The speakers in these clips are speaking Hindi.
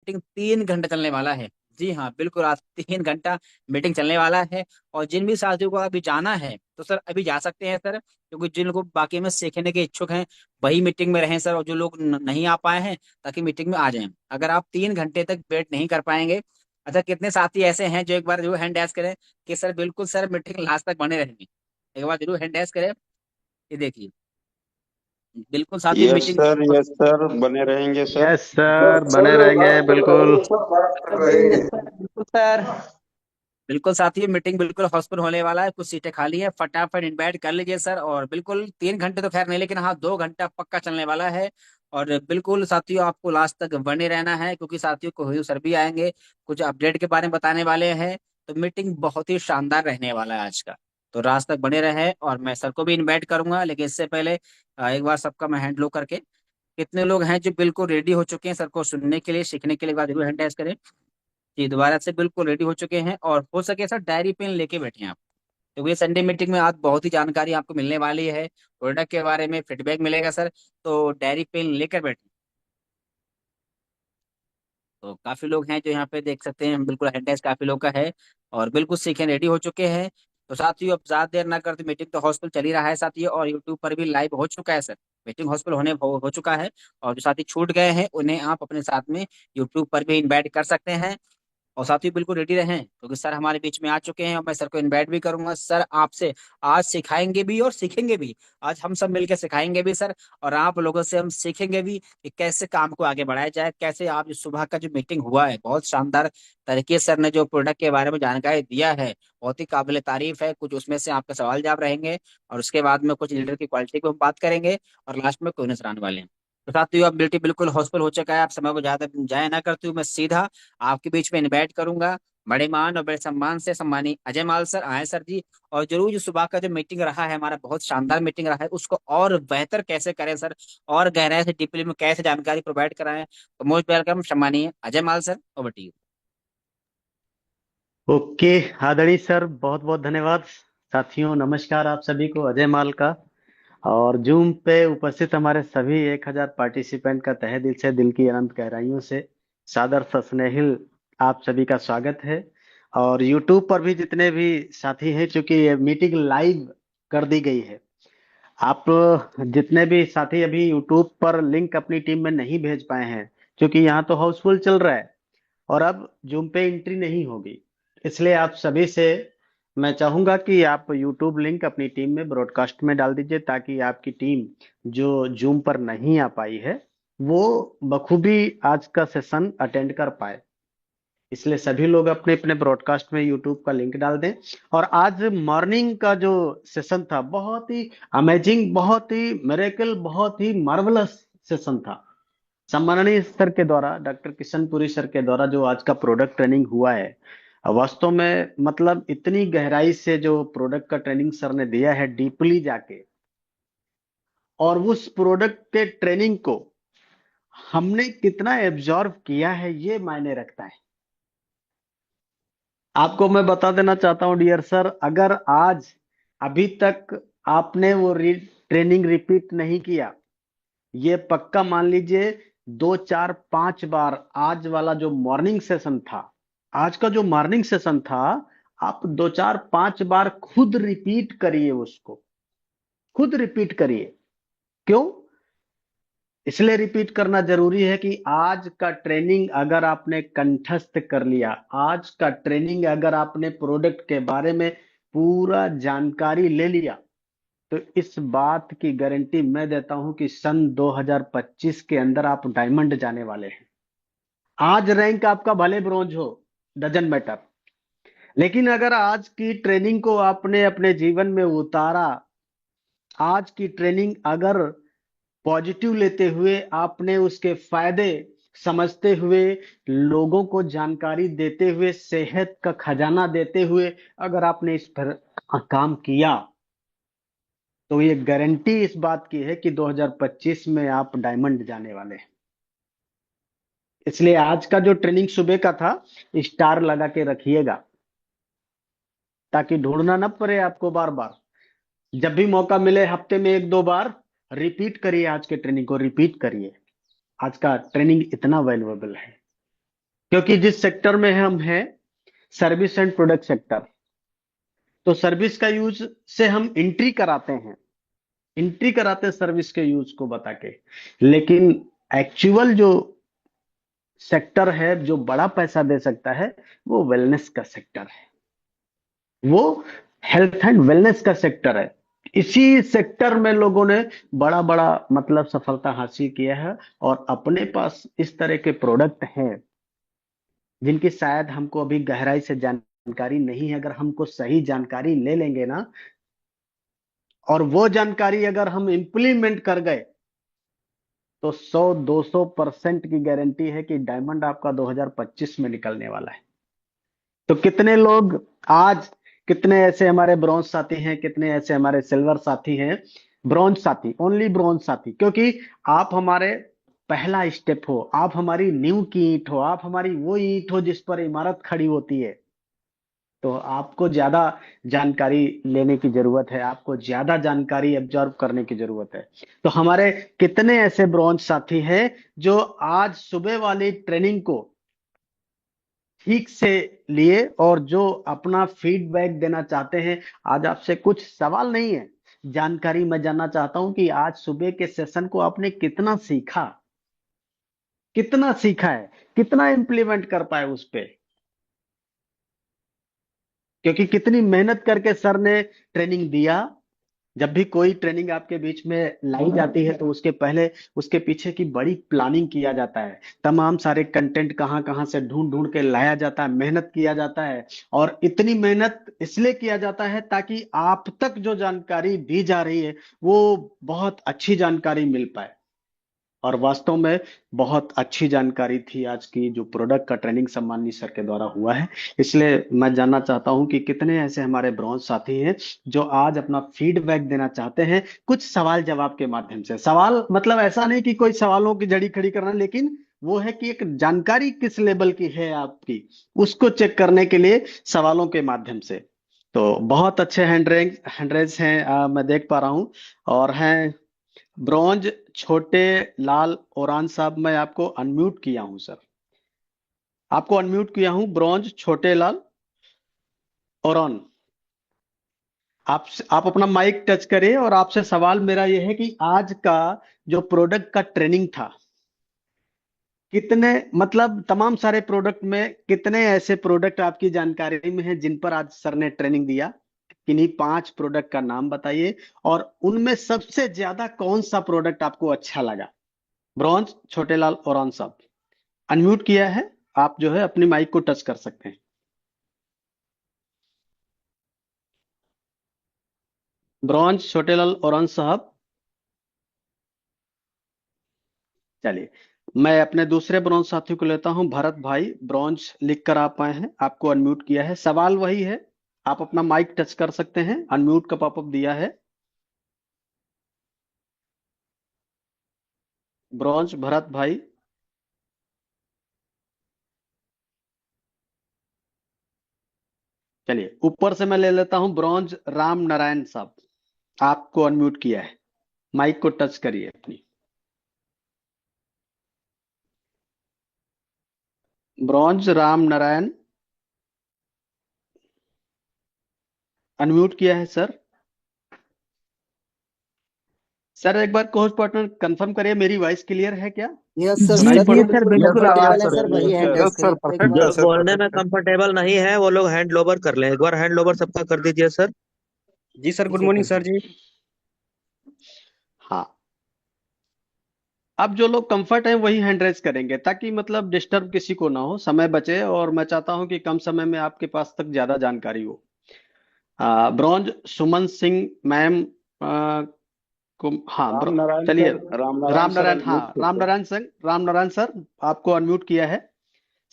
मीटिंग 3 घंटे चलने वाला है। जी हाँ, बिल्कुल आज 3 घंटा मीटिंग चलने वाला है। और जिन भी साथियों को अभी जाना है तो सर अभी जा सकते हैं सर, क्योंकि जिन लोग बाकी में सीखने के इच्छुक हैं वही मीटिंग में रहें सर, और जो लोग नहीं आ पाए हैं ताकि मीटिंग में आ जाएं। अगर आप 3 घंटे तक वेट नहीं कर पाएंगे, अच्छा कितने साथी ऐसे हैं जो एक बार जो हैंड डैश करें कि सर बिल्कुल सर मीटिंग लास्ट तक बने रहेंगे, एक बार जरूर हैंड डैश करें। ये देखिए, बिल्कुल साथी मीटिंग। यस सर, बने रहेंगे सर। यस सर, यस बने सर, रहेंगे बात कर बिल्कुल। रहेंगे सर, बात कर बिल्कुल रहेंगे। सर, बिल्कुल सर। बिल्कुल साथियों, मीटिंग बिल्कुल हाउसफुल होने वाला है, कुछ सीटें खाली है, फटाफट इनवाइट कर लीजिए सर। और बिल्कुल 3 घंटे तो खैर नहीं, लेकिन हाँ 2 घंटा पक्का चलने वाला है। और बिल्कुल साथियों आपको लास्ट तक बने रहना है, क्योंकि साथियों कोहिनूर सर भी आएंगे, कुछ अपडेट के बारे में बताने वाले हैं। तो मीटिंग बहुत ही शानदार रहने वाला है आज का। तो रात तक बने रहे, और मैं सर को भी इनवाइट करूंगा, लेकिन इससे पहले एक बार सबका मैं हैंड लो करके, कितने लोग हैं जो बिल्कुल रेडी हो चुके हैं सर को सुनने के लिए, सीखने के लिए, एक बार जरूर हैंड रेज करें। जी, दोबारा से बिल्कुल रेडी हो चुके हैं, और हो सके सर डायरी पेन लेके बैठे आप, क्योंकि ये संडे मीटिंग में आज बहुत ही जानकारी आपको मिलने वाली है, प्रोडक्ट के बारे में फीडबैक मिलेगा सर। तो डायरी पेन लेकर बैठे। तो काफी लोग हैं जो यहाँ पे देख सकते हैं, बिल्कुल अटेंडेंस काफी लोग का है, और बिल्कुल सीखे रेडी हो चुके हैं। तो साथियों अब ज्यादा देर ना करते, मीटिंग तो हॉस्पिटल चल ही रहा है साथियों, और यूट्यूब पर भी लाइव हो चुका है सर। मीटिंग हॉस्पिटल हो चुका है। और जो साथी छूट गए हैं उन्हें आप अपने साथ में यूट्यूब पर भी इनवाइट कर सकते हैं। और साथ ही बिल्कुल रेडी रहें, क्योंकि सर हमारे बीच में आ चुके हैं, और मैं सर को इनवाइट भी करूंगा। सर आपसे आज सिखाएंगे भी और सीखेंगे भी। आज हम सब मिलकर सिखाएंगे भी सर, और आप लोगों से हम सीखेंगे भी कि कैसे काम को आगे बढ़ाया जाए, कैसे आप जो सुबह का जो मीटिंग हुआ है बहुत शानदार तरीके से सर ने जो प्रोडक्ट के बारे में जानकारी दिया है, बहुत ही काबिल तारीफ है। कुछ उसमें से आपके सवाल जवाब रहेंगे, और उसके बाद में कुछ लीडर की क्वालिटी की हम बात करेंगे, और लास्ट में कोई नजर आने वाले हैं। तो साथियों अब ड्यूटी बिल्कुल हॉस्पिटल हो चुका है, आप समय को ज्यादा जाया ना करते हुए मैं सीधा आपके बीच में इनवाइट करूंगा। बड़े मान और बड़े सम्मान से सम्मानी अजय माल सर आए सर जी। और जरूर जो सुबह का जो मीटिंग रहा है हमारा, बहुत शानदार मीटिंग रहा है, उसको और बेहतर कैसे करें सर, और गहराई से डीपली में कैसे जानकारी प्रोवाइड कराएं। तो मोस्ट वेलकम सम्मानीय Ajay Mal sir, over to you. Okay, आदरणीय सर, बहुत बहुत धन्यवाद। साथियों नमस्कार, आप सभी को अजय माल का और जूम पे उपस्थित हमारे सभी 1000 पार्टिसिपेंट का तहे दिल से, दिल की अनंत गहराइयों से सादर सस्नेहिल आप सभी का स्वागत है। और यूट्यूब पर भी जितने भी साथी हैं, चूंकि ये मीटिंग लाइव कर दी गई है, आप जितने भी साथी अभी यूट्यूब पर लिंक अपनी टीम में नहीं भेज पाए हैं, क्योंकि यहाँ तो हाउसफुल चल रहा है और अब जूम पे एंट्री नहीं होगी, इसलिए आप सभी से मैं चाहूंगा कि आप यूट्यूब लिंक अपनी टीम में ब्रॉडकास्ट में डाल दीजिए, ताकि आपकी टीम जो जूम पर नहीं आ पाई है वो बखूबी आज का सेशन अटेंड कर पाए। इसलिए सभी लोग अपने अपने ब्रॉडकास्ट में यूट्यूब का लिंक डाल दें। और आज मॉर्निंग का जो सेशन था बहुत ही अमेजिंग, बहुत ही मिरेकल, बहुत ही मार्वलस सेशन था। सम्माननीय सर के द्वारा, डॉक्टर किशनपुरी सर के द्वारा जो आज का प्रोडक्ट ट्रेनिंग हुआ है, वास्तव में मतलब इतनी गहराई से जो प्रोडक्ट का ट्रेनिंग सर ने दिया है डीपली जाके, और उस प्रोडक्ट के ट्रेनिंग को हमने कितना एब्जॉर्व किया है ये मायने रखता है। आपको मैं बता देना चाहता हूं डियर सर, अगर आज अभी तक आपने वो ट्रेनिंग रिपीट नहीं किया, ये पक्का मान लीजिए 2 4 5 बार आज वाला जो मॉर्निंग सेशन था, आज का जो मॉर्निंग सेशन था, आप 2 4 5 बार खुद रिपीट करिए, उसको खुद रिपीट करिए। क्यों इसलिए रिपीट करना जरूरी है कि आज का ट्रेनिंग अगर आपने कंठस्थ कर लिया, आज का ट्रेनिंग अगर आपने प्रोडक्ट के बारे में पूरा जानकारी ले लिया, तो इस बात की गारंटी मैं देता हूं कि सन 2025 के अंदर आप डायमंड जाने वाले हैं। आज रैंक आपका भले ब्रोंज हो, डजंट मैटर, लेकिन अगर आज की ट्रेनिंग को आपने अपने जीवन में उतारा, आज की ट्रेनिंग अगर पॉजिटिव लेते हुए आपने उसके फायदे समझते हुए, लोगों को जानकारी देते हुए, सेहत का खजाना देते हुए अगर आपने इस पर काम किया, तो ये गारंटी इस बात की है कि 2025 में आप डायमंड जाने वाले हैं। इसलिए आज का जो ट्रेनिंग सुबह का था, स्टार लगा के रखिएगा, ताकि ढूंढना ना पड़े आपको बार बार। जब भी मौका मिले हफ्ते में 1 2 बार रिपीट करिए, आज के ट्रेनिंग को रिपीट करिए। आज का ट्रेनिंग इतना वैल्यूएबल है। क्योंकि जिस सेक्टर में हम हैं, सर्विस एंड प्रोडक्ट सेक्टर, तो सर्विस का यूज से हम एंट्री कराते हैं सर्विस के यूज को बता के। लेकिन एक्चुअल जो सेक्टर है जो बड़ा पैसा दे सकता है, वो वेलनेस का सेक्टर है, वो हेल्थ एंड वेलनेस का सेक्टर है। इसी सेक्टर में लोगों ने बड़ा बड़ा मतलब सफलता हासिल किया है, और अपने पास इस तरह के प्रोडक्ट हैं जिनकी शायद हमको अभी गहराई से जानकारी नहीं है। अगर हमको सही जानकारी ले लेंगे ना, और वो जानकारी अगर हम इंप्लीमेंट कर गए, तो 100-200% की गारंटी है कि डायमंड आपका 2025 में निकलने वाला है। तो कितने लोग आज, कितने ऐसे हमारे ब्रॉन्ज साथी हैं, कितने ऐसे हमारे सिल्वर साथी हैं, ब्रॉन्ज साथी, ओनली ब्रॉन्ज साथी, क्योंकि आप हमारे पहला स्टेप हो, आप हमारी नींव की ईंट हो, आप हमारी वो ईंट हो जिस पर इमारत खड़ी होती है। तो आपको ज्यादा जानकारी लेने की जरूरत है, आपको ज्यादा जानकारी एब्जॉर्व करने की जरूरत है। तो हमारे कितने ऐसे ब्रॉन्ज साथी हैं जो आज सुबह वाली ट्रेनिंग को ठीक से लिए, और जो अपना फीडबैक देना चाहते हैं। आज आपसे कुछ सवाल नहीं है, जानकारी मैं जानना चाहता हूं कि आज सुबह के सेशन को आपने कितना सीखा, कितना सीखा है, कितना इंप्लीमेंट कर पाए उस पे। क्योंकि कितनी मेहनत करके सर ने ट्रेनिंग दिया। जब भी कोई ट्रेनिंग आपके बीच में लाई जाती है, तो उसके पहले उसके पीछे की बड़ी प्लानिंग किया जाता है, तमाम सारे कंटेंट कहाँ कहाँ से ढूंढ ढूंढ के लाया जाता है, मेहनत किया जाता है। और इतनी मेहनत इसलिए किया जाता है ताकि आप तक जो जानकारी दी जा रही है, वो बहुत अच्छी जानकारी मिल पाए। और वास्तव में बहुत अच्छी जानकारी थी आज की, जो प्रोडक्ट का ट्रेनिंग सम्माननीय सर के द्वारा हुआ है। इसलिए मैं जानना चाहता हूं कि कितने ऐसे हमारे ब्रॉन्ज साथी हैं जो आज अपना फीडबैक देना चाहते हैं, कुछ सवाल जवाब के माध्यम से। सवाल मतलब ऐसा नहीं कि कोई सवालों की जड़ी खड़ी करना, लेकिन वो है कि एक जानकारी किस लेवल की है आपकी, उसको चेक करने के लिए सवालों के माध्यम से। तो बहुत अच्छे हैंडरेज हैं, मैं देख पा रहा हूं। और हैं ब्रॉन्ज छोटे लाल ओरान साहब, मैं आपको अनम्यूट किया हूं सर, आपको अनम्यूट किया हूं, ब्रॉन्ज छोटे लाल ओरान। आप अपना माइक टच करिए, और आपसे सवाल मेरा यह है कि आज का जो प्रोडक्ट का ट्रेनिंग था, कितने मतलब तमाम सारे प्रोडक्ट में कितने ऐसे प्रोडक्ट आपकी जानकारी में हैं जिन पर आज सर ने ट्रेनिंग दिया। किन्हीं 5 प्रोडक्ट का नाम बताइए, और उनमें सबसे ज्यादा कौन सा प्रोडक्ट आपको अच्छा लगा। ब्रॉन्ज छोटेलाल ओरान साहब, अनम्यूट किया है, आप जो है अपनी माइक को टच कर सकते हैं। ब्रॉन्ज छोटेलाल ओरान साहब, चलिए मैं अपने दूसरे ब्रॉन्ज साथी को लेता हूं, भरत भाई, ब्रॉन्ज लिख कर आप आए हैं, आपको अनम्यूट किया है। सवाल वही है, आप अपना माइक टच कर सकते हैं, अनम्यूट का पॉपअप दिया है। ब्रॉन्ज भरत भाई, चलिए ऊपर से मैं ले लेता हूं ब्रॉन्ज राम नारायण साहब, आपको अनम्यूट किया है, माइक को टच करिए अपनी। ब्रॉन्ज राम नारायण, अनम्यूट किया है सर। सर एक बार कोच पार्टनर कंफर्म करिए, मेरी वॉइस क्लियर है क्या, यस सर, सुनाई सर पड़ जो रही है? बिल्कुल यस आवाज कंफर्टेबल है सर सर वही हैंड रेस यस सर, करें एक परफेक्ट बार। है जो सर, बोलने में परफेक्ट है। कंफर्टेबल नहीं है वो लोग हैंड लोवर कर लें, एक बार हैंड लोवर सबका कर दीजिए सर। जी सर, ठीक गुड है मॉर्निंग कर सर जी। दीजिए। हाँ, अब जो लोग कंफर्ट है वही हैंड रेस करेंगे, ताकि मतलब डिस्टर्ब किसी को ना हो, समय बचे, और मैं चाहता हूं कि कम समय में आपके पास तक ज्यादा जानकारी हो। ब्रॉन्ज सुमन सिंह मैम, को हाँ राम नारायण चलिए, sir, Ram Narayan Ram sir Narayan, unmute हाँ राम कीजिए। नारायण सिंह, राम नारायण सर, आपको अनम्यूट किया है।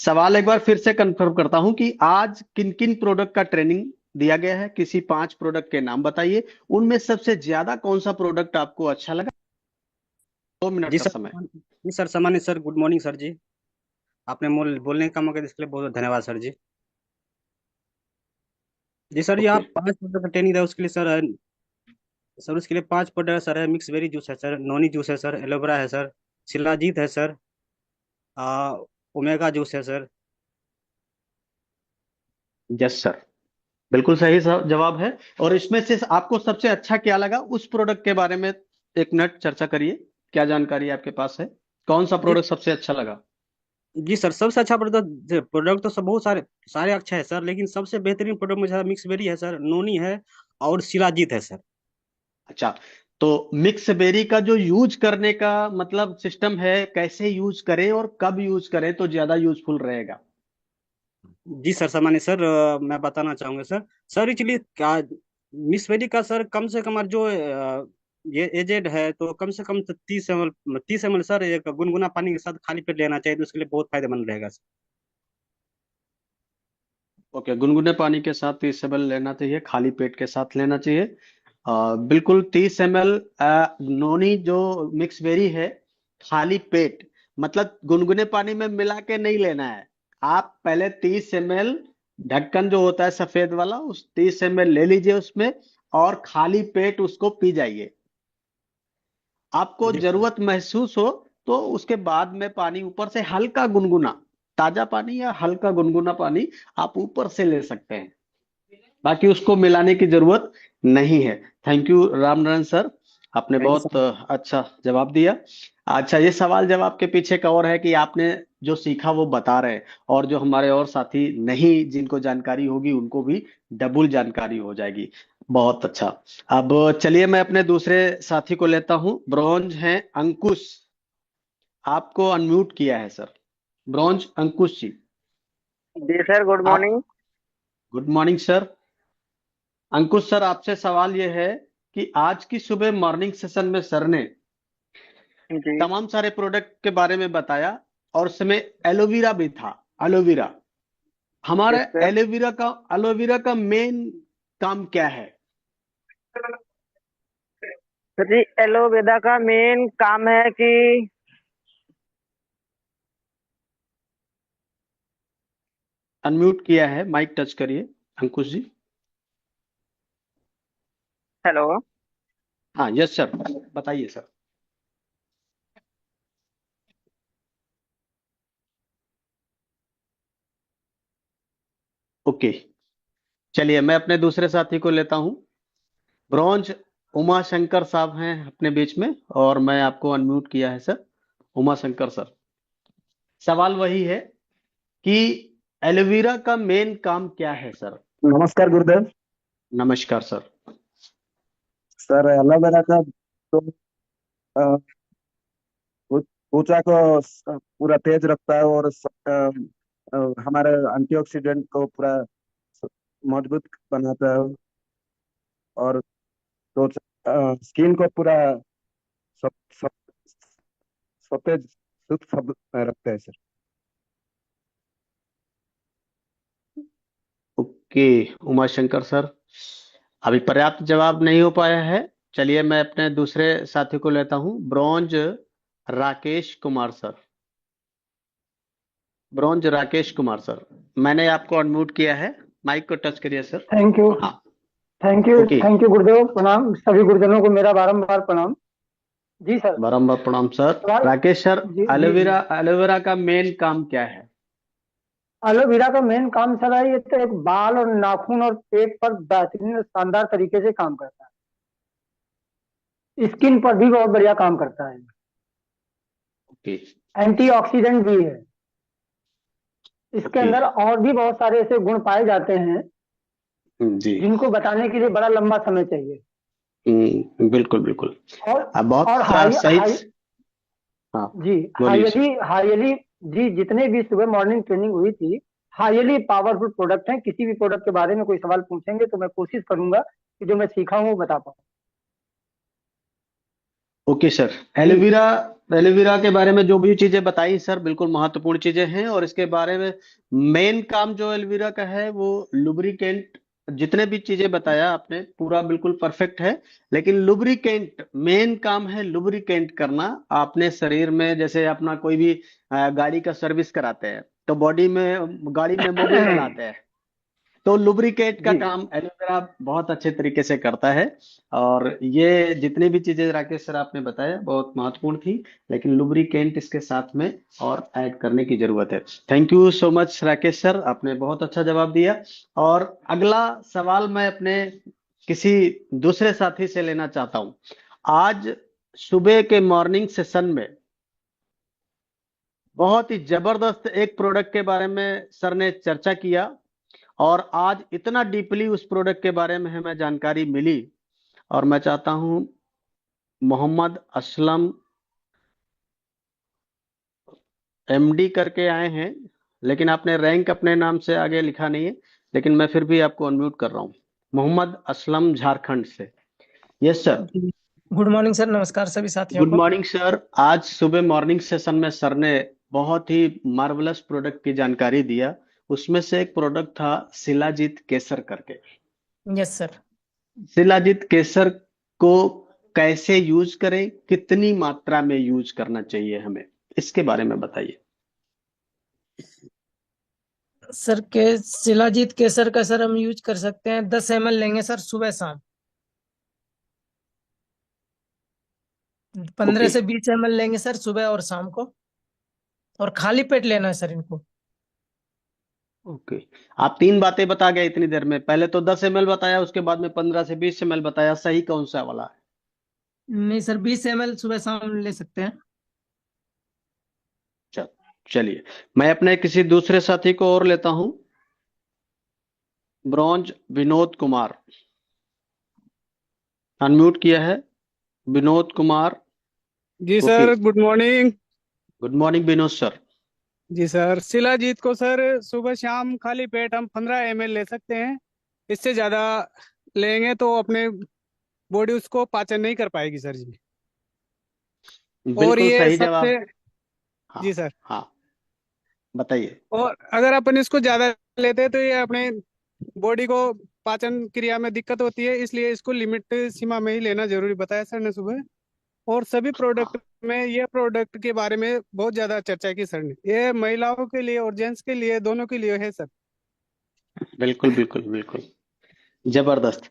सवाल एक बार फिर से कंफर्म करता हूं कि आज किन किन प्रोडक्ट का ट्रेनिंग दिया गया है, किसी 5 प्रोडक्ट के नाम बताइए, उनमें सबसे ज्यादा कौन सा प्रोडक्ट आपको अच्छा लगा। 2 मिनट जी का सर, समय। जी सर, सामान्य सर, गुड मॉर्निंग सर जी। आपने बोलने का मौका दिया, इसके लिए बहुत बहुत धन्यवाद सर जी। जी सर, ये ओके, आप 5 प्रोडक्ट का ट्रेनिंग है उसके लिए सर। सर उसके लिए 5 प्रोडक्ट सर है, मिक्स वेरी जूस है सर, नोनी जूस है सर, एलोवेरा है सर, शिलाजीत है सर, आ, ओमेगा जूस है सर, यस सर, बिल्कुल सही जवाब है। और इसमें से आपको सबसे अच्छा क्या लगा उस प्रोडक्ट के बारे में एक मिनट चर्चा करिए। क्या जानकारी आपके पास है, कौन सा जी प्रोडक्ट सबसे अच्छा लगा? जी सर, सबसे अच्छा प्रोडक्ट प्रोडक्ट तो सब बहुत सारे सारे अच्छा है सर, लेकिन सबसे बेहतरीन प्रोडक्ट मुझे मिक्स बेरी है सर, नोनी है और शिलाजीत है सर। अच्छा, तो मिक्स बेरी का जो यूज करने का मतलब सिस्टम है, कैसे यूज करें और कब यूज करें तो ज्यादा यूजफुल रहेगा? जी सर, सामान्य सर, मैं बताना चाहूंगा सर। सर एक्चुअली क्या, मिस वेली का सर कम से कम जो ये एजेड है तो कम से कम 30 ml, 30 ml सर एक गुनगुना पानी के साथ खाली पेट लेना चाहिए, तो उसके लिए बहुत फायदेमंद रहेगा सर। ओके, गुनगुने पानी के साथ 30 ml लेना चाहिए, खाली पेट के साथ लेना चाहिए। बिल्कुल 30 ml नोनी जो मिक्स वेरी है, खाली पेट मतलब गुनगुने पानी में मिला के नहीं लेना है। आप पहले 30 ml ढक्कन जो होता है सफेद वाला, उस 30 ml ले लीजिए उसमें, और खाली पेट उसको पी जाइए। आपको जी जरूरत महसूस हो तो उसके बाद में पानी ऊपर से हल्का गुनगुना, ताजा पानी या हल्का गुनगुना पानी आप ऊपर से ले सकते हैं, बाकी उसको मिलाने की जरूरत नहीं है। थैंक यू रामनारायण सर, आपने थैंक यू बहुत सर। अच्छा जवाब दिया। अच्छा, ये सवाल जवाब के पीछे का और है कि आपने जो सीखा वो बता रहे हैं, और जो हमारे और साथी नहीं जिनको जानकारी होगी उनको भी डबल जानकारी हो जाएगी। बहुत अच्छा। अब चलिए मैं अपने दूसरे साथी को लेता हूं। ब्रॉन्ज हैं अंकुश, आपको अनम्यूट किया है सर। ब्रॉन्ज अंकुश जी, जी सर, गुड आप। Morning. Good morning sir. Ankush sir, आपसे सवाल यह है कि आज की सुबह मॉर्निंग सेशन में सर ने जी। तमाम सारे प्रोडक्ट के बारे में बताया, और उसमें एलोवेरा भी था। एलोवेरा, हमारा यस सर। एलोवेरा का मेन काम क्या है? सर जी, एलोवेरा का मेन काम है कि अनम्यूट किया है, माइक टच करिए अंकुश जी। हेलो। हाँ यस सर, बताइए सर। ओके, चलिए मैं अपने दूसरे साथी को लेता हूं। ब्रॉन्ज उमा शंकर साहब हैं अपने बीच में, और मैं आपको अनम्यूट किया है सर। उमा शंकर सर, सवाल वही है कि एलोवेरा का मेन काम क्या है सर? नमस्कार गुरुदेव। नमस्कार सर। सर एलोवेरा का तो अ, त्वचा को पूरा तेज रखता है और हमारे एंटीऑक्सीडेंट को पूरा स- मजबूत बनाता है, और त्वचा स्किन को पूरा सब सब सतेज शुद्ध सब रखता है sir. Okay Uma Shankar sir, अभी पर्याप्त जवाब नहीं हो पाया है। चलिए मैं अपने दूसरे साथी को लेता हूं। Bronze Rakesh Kumar sir. Bronze Rakesh Kumar sir, मैंने आपको अनम्यूट किया है, माइक को टच करिए सर। Thank you. हाँ। Thank you. Okay, thank you गुरुदेव, प्रणाम सभी गुरुजनों को मेरा बारंबार प्रणाम। जी सर। बारम्बार प्रणाम सर। सवाल। राकेश सर, जी जी जी। एलोवेरा एलोवेरा का मेन काम क्या है? एलोवेरा का मेन काम सर है, ये तो एक बाल और नाखून और पेट पर बेहतरीन और शानदार तरीके से काम करता है, स्किन पर भी बहुत बढ़िया काम करता है, ओके। एंटीऑक्सीडेंट भी है। इसके ओके। अंदर और भी बहुत सारे ऐसे गुण पाए जाते हैं जी। जिनको बताने के लिए बड़ा लंबा समय चाहिए। बिल्कुल बिल्कुल। और बहुत और हाई सही। हाई हाँ, जी, बोलिए सर। हाईली जी, जितने भी सुबह मॉर्निंग ट्रेनिंग हुई थी, हाईली पावरफुल प्रोडक्ट हैं। किसी भी प्रोडक्ट के बारे में कोई सवाल पूछेंगे तो मैं कोशिश करूंगा कि जो मैं सीखा हूँ वो बता पाऊँ। Okay sir. जी। एलोवेरा एलोवेरा के बारे में जो भी चीजें बताई सर, बिल्कुल महत्वपूर्ण चीजें हैं, और इसके बारे में मेन काम जो एलोवेरा का है वो लुब्रिकेंट, जितने भी चीजें बताया आपने पूरा बिल्कुल परफेक्ट है। लेकिन लुब्रिकेंट मेन काम है, लुब्रिकेंट करना। आपने शरीर में जैसे अपना कोई भी गाड़ी का सर्विस कराते हैं तो बॉडी में, गाड़ी में मोबिल डलाते हैं, तो लुब्रिकेट का जी काम एलोवेरा बहुत अच्छे तरीके से करता है। और ये जितनी भी चीजें राकेश सर आपने बताया बहुत महत्वपूर्ण थी, लेकिन लुब्रिकेंट इसके साथ में और ऐड करने की जरूरत है। Thank you so much Rakesh sir, आपने बहुत अच्छा जवाब दिया। और अगला सवाल मैं अपने किसी दूसरे साथी से लेना चाहता हूं। आज सुबह के मॉर्निंग सेशन में बहुत ही जबरदस्त एक प्रोडक्ट के बारे में सर ने चर्चा किया, और आज इतना डीपली उस प्रोडक्ट के बारे में हमें जानकारी मिली। और मैं चाहता हूं मोहम्मद असलम एमडी करके आए हैं, लेकिन आपने रैंक अपने नाम से आगे लिखा नहीं है, लेकिन मैं फिर भी आपको अनम्यूट कर रहा हूं। मोहम्मद असलम झारखंड से। Yes sir. जी, गुड मॉर्निंग सर, नमस्कार सभी साथियों गुड को। Morning sir. आज सुबह मॉर्निंग सेशन में सर ने बहुत ही मार्वलस प्रोडक्ट की जानकारी दिया। उसमें से एक प्रोडक्ट था शिलाजीत केसर करके। Yes sir. शिलाजीत केसर को कैसे यूज करें, कितनी मात्रा में यूज करना चाहिए हमें, इसके बारे में बताइए। सर के शिलाजीत केसर का सर हम यूज कर सकते हैं, 10 ml लेंगे सर सुबह शाम। 15 ओके से 20 ml लेंगे सर सुबह और शाम को, और खाली पेट लेना है सर इनको। ओके। आप तीन बातें बता गए इतनी देर में, पहले तो 10 ml बताया, उसके बाद में 15 से 20 ml बताया, सही कौन सा वाला है? नहीं सर, 20 ml सुबह शाम ले सकते हैं। चल चलिए, मैं अपने किसी दूसरे साथी को और लेता हूं। ब्रॉन्ज विनोद कुमार, अनम्यूट किया है विनोद कुमार। जी okay, sir, good morning. Good morning Vinod sir. जी सर, शिलाजीत को सर सुबह शाम खाली पेट हम 15 ml ले सकते हैं। इससे ज़्यादा लेंगे तो अपने बॉडी उसको पाचन नहीं कर पाएगी सर जी। और बिल्कुल ये सही सबसे, जवाब। हाँ जी सर, हाँ, बताइए। और अगर अपन इसको ज़्यादा लेते हैं तो ये अपने बॉडी को पाचन क्रिया में दिक्कत होती है, इसलिए इसको लिमिट सीमा में ही लेना जरूरी बताया सर ने सुबह। और सभी हाँ, प्रोडक्ट में ये प्रोडक्ट के बारे में बहुत ज़्यादा चर्चा की सर ने। ये महिलाओं के लिए और जेंट्स के लिए दोनों के लिए है सर। बिल्कुल बिल्कुल बिल्कुल, जबरदस्त।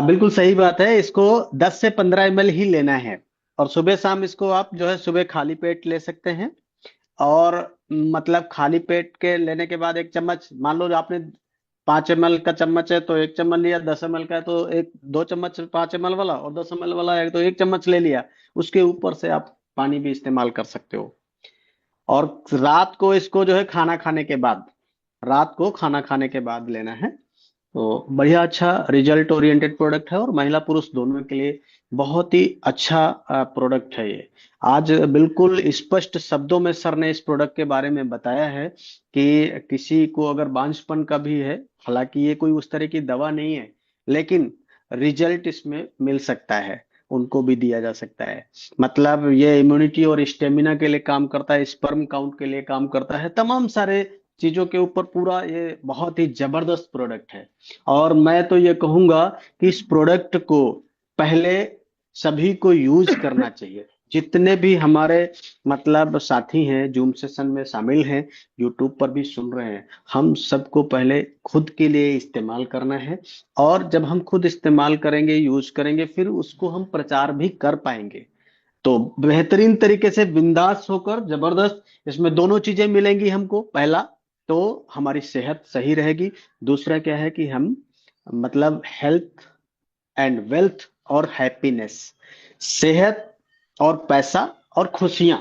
बिल्कुल सही बात है, इसको 10 से 15 ml ही लेना है। और सुबह शाम इसको आप जो है सुबह खाली पेट ले सकते हैं। और मतलब खाली पेट के लेने के बाद एक चम्मच, मान लो आपने 5 ml का चम्मच है तो एक चम्मच लिया, 10 ml का है तो एक 2 चम्मच 5 ml वाला, और 10 ml वाला है तो एक चम्मच ले लिया। उसके ऊपर से आप पानी भी इस्तेमाल कर सकते हो। और रात को इसको जो है खाना खाने के बाद, रात को खाना खाने के बाद लेना है। तो बढ़िया, अच्छा रिजल्ट ओरिएंटेड प्रोडक्ट है, और महिला पुरुष दोनों के लिए बहुत ही अच्छा प्रोडक्ट है ये। आज बिल्कुल स्पष्ट शब्दों में सर ने इस प्रोडक्ट के बारे में बताया है कि किसी को अगर बांझपन का भी है, हालांकि ये कोई उस तरह की दवा नहीं है, लेकिन रिजल्ट इसमें मिल सकता है, उनको भी दिया जा सकता है। मतलब ये इम्यूनिटी और स्टेमिना के लिए काम करता है, स्पर्म काउंट के लिए काम करता है, तमाम सारे चीजों के ऊपर पूरा ये बहुत ही जबरदस्त प्रोडक्ट है। और मैं तो ये कहूंगा कि इस प्रोडक्ट को पहले सभी को यूज करना चाहिए। जितने भी हमारे मतलब साथी हैं जूम सेशन में शामिल हैं, यूट्यूब पर भी सुन रहे हैं, हम सबको पहले खुद के लिए इस्तेमाल करना है। और जब हम खुद इस्तेमाल करेंगे, यूज करेंगे, फिर उसको हम प्रचार भी कर पाएंगे। तो बेहतरीन तरीके से बिंदास होकर, जबरदस्त इसमें दोनों चीजें मिलेंगी हमको। पहला तो हमारी सेहत सही रहेगी, दूसरा क्या है कि हम मतलब हेल्थ एंड वेल्थ और हैप्पीनेस, सेहत और पैसा और खुशियां,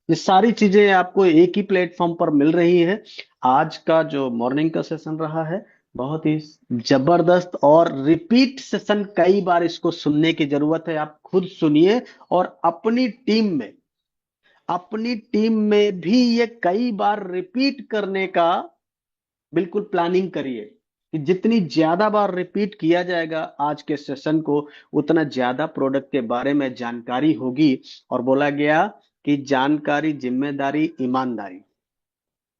ये सारी चीजें आपको एक ही प्लेटफॉर्म पर मिल रही है। आज का जो मॉर्निंग का सेशन रहा है बहुत ही जबरदस्त, और रिपीट सेशन कई बार इसको सुनने की जरूरत है। आप खुद सुनिए, और अपनी टीम में भी ये कई बार रिपीट करने का बिल्कुल प्लानिंग करिए, कि जितनी ज्यादा बार रिपीट किया जाएगा आज के सेशन को, उतना ज्यादा प्रोडक्ट के बारे में जानकारी होगी। और बोला गया कि जानकारी, जिम्मेदारी, ईमानदारी,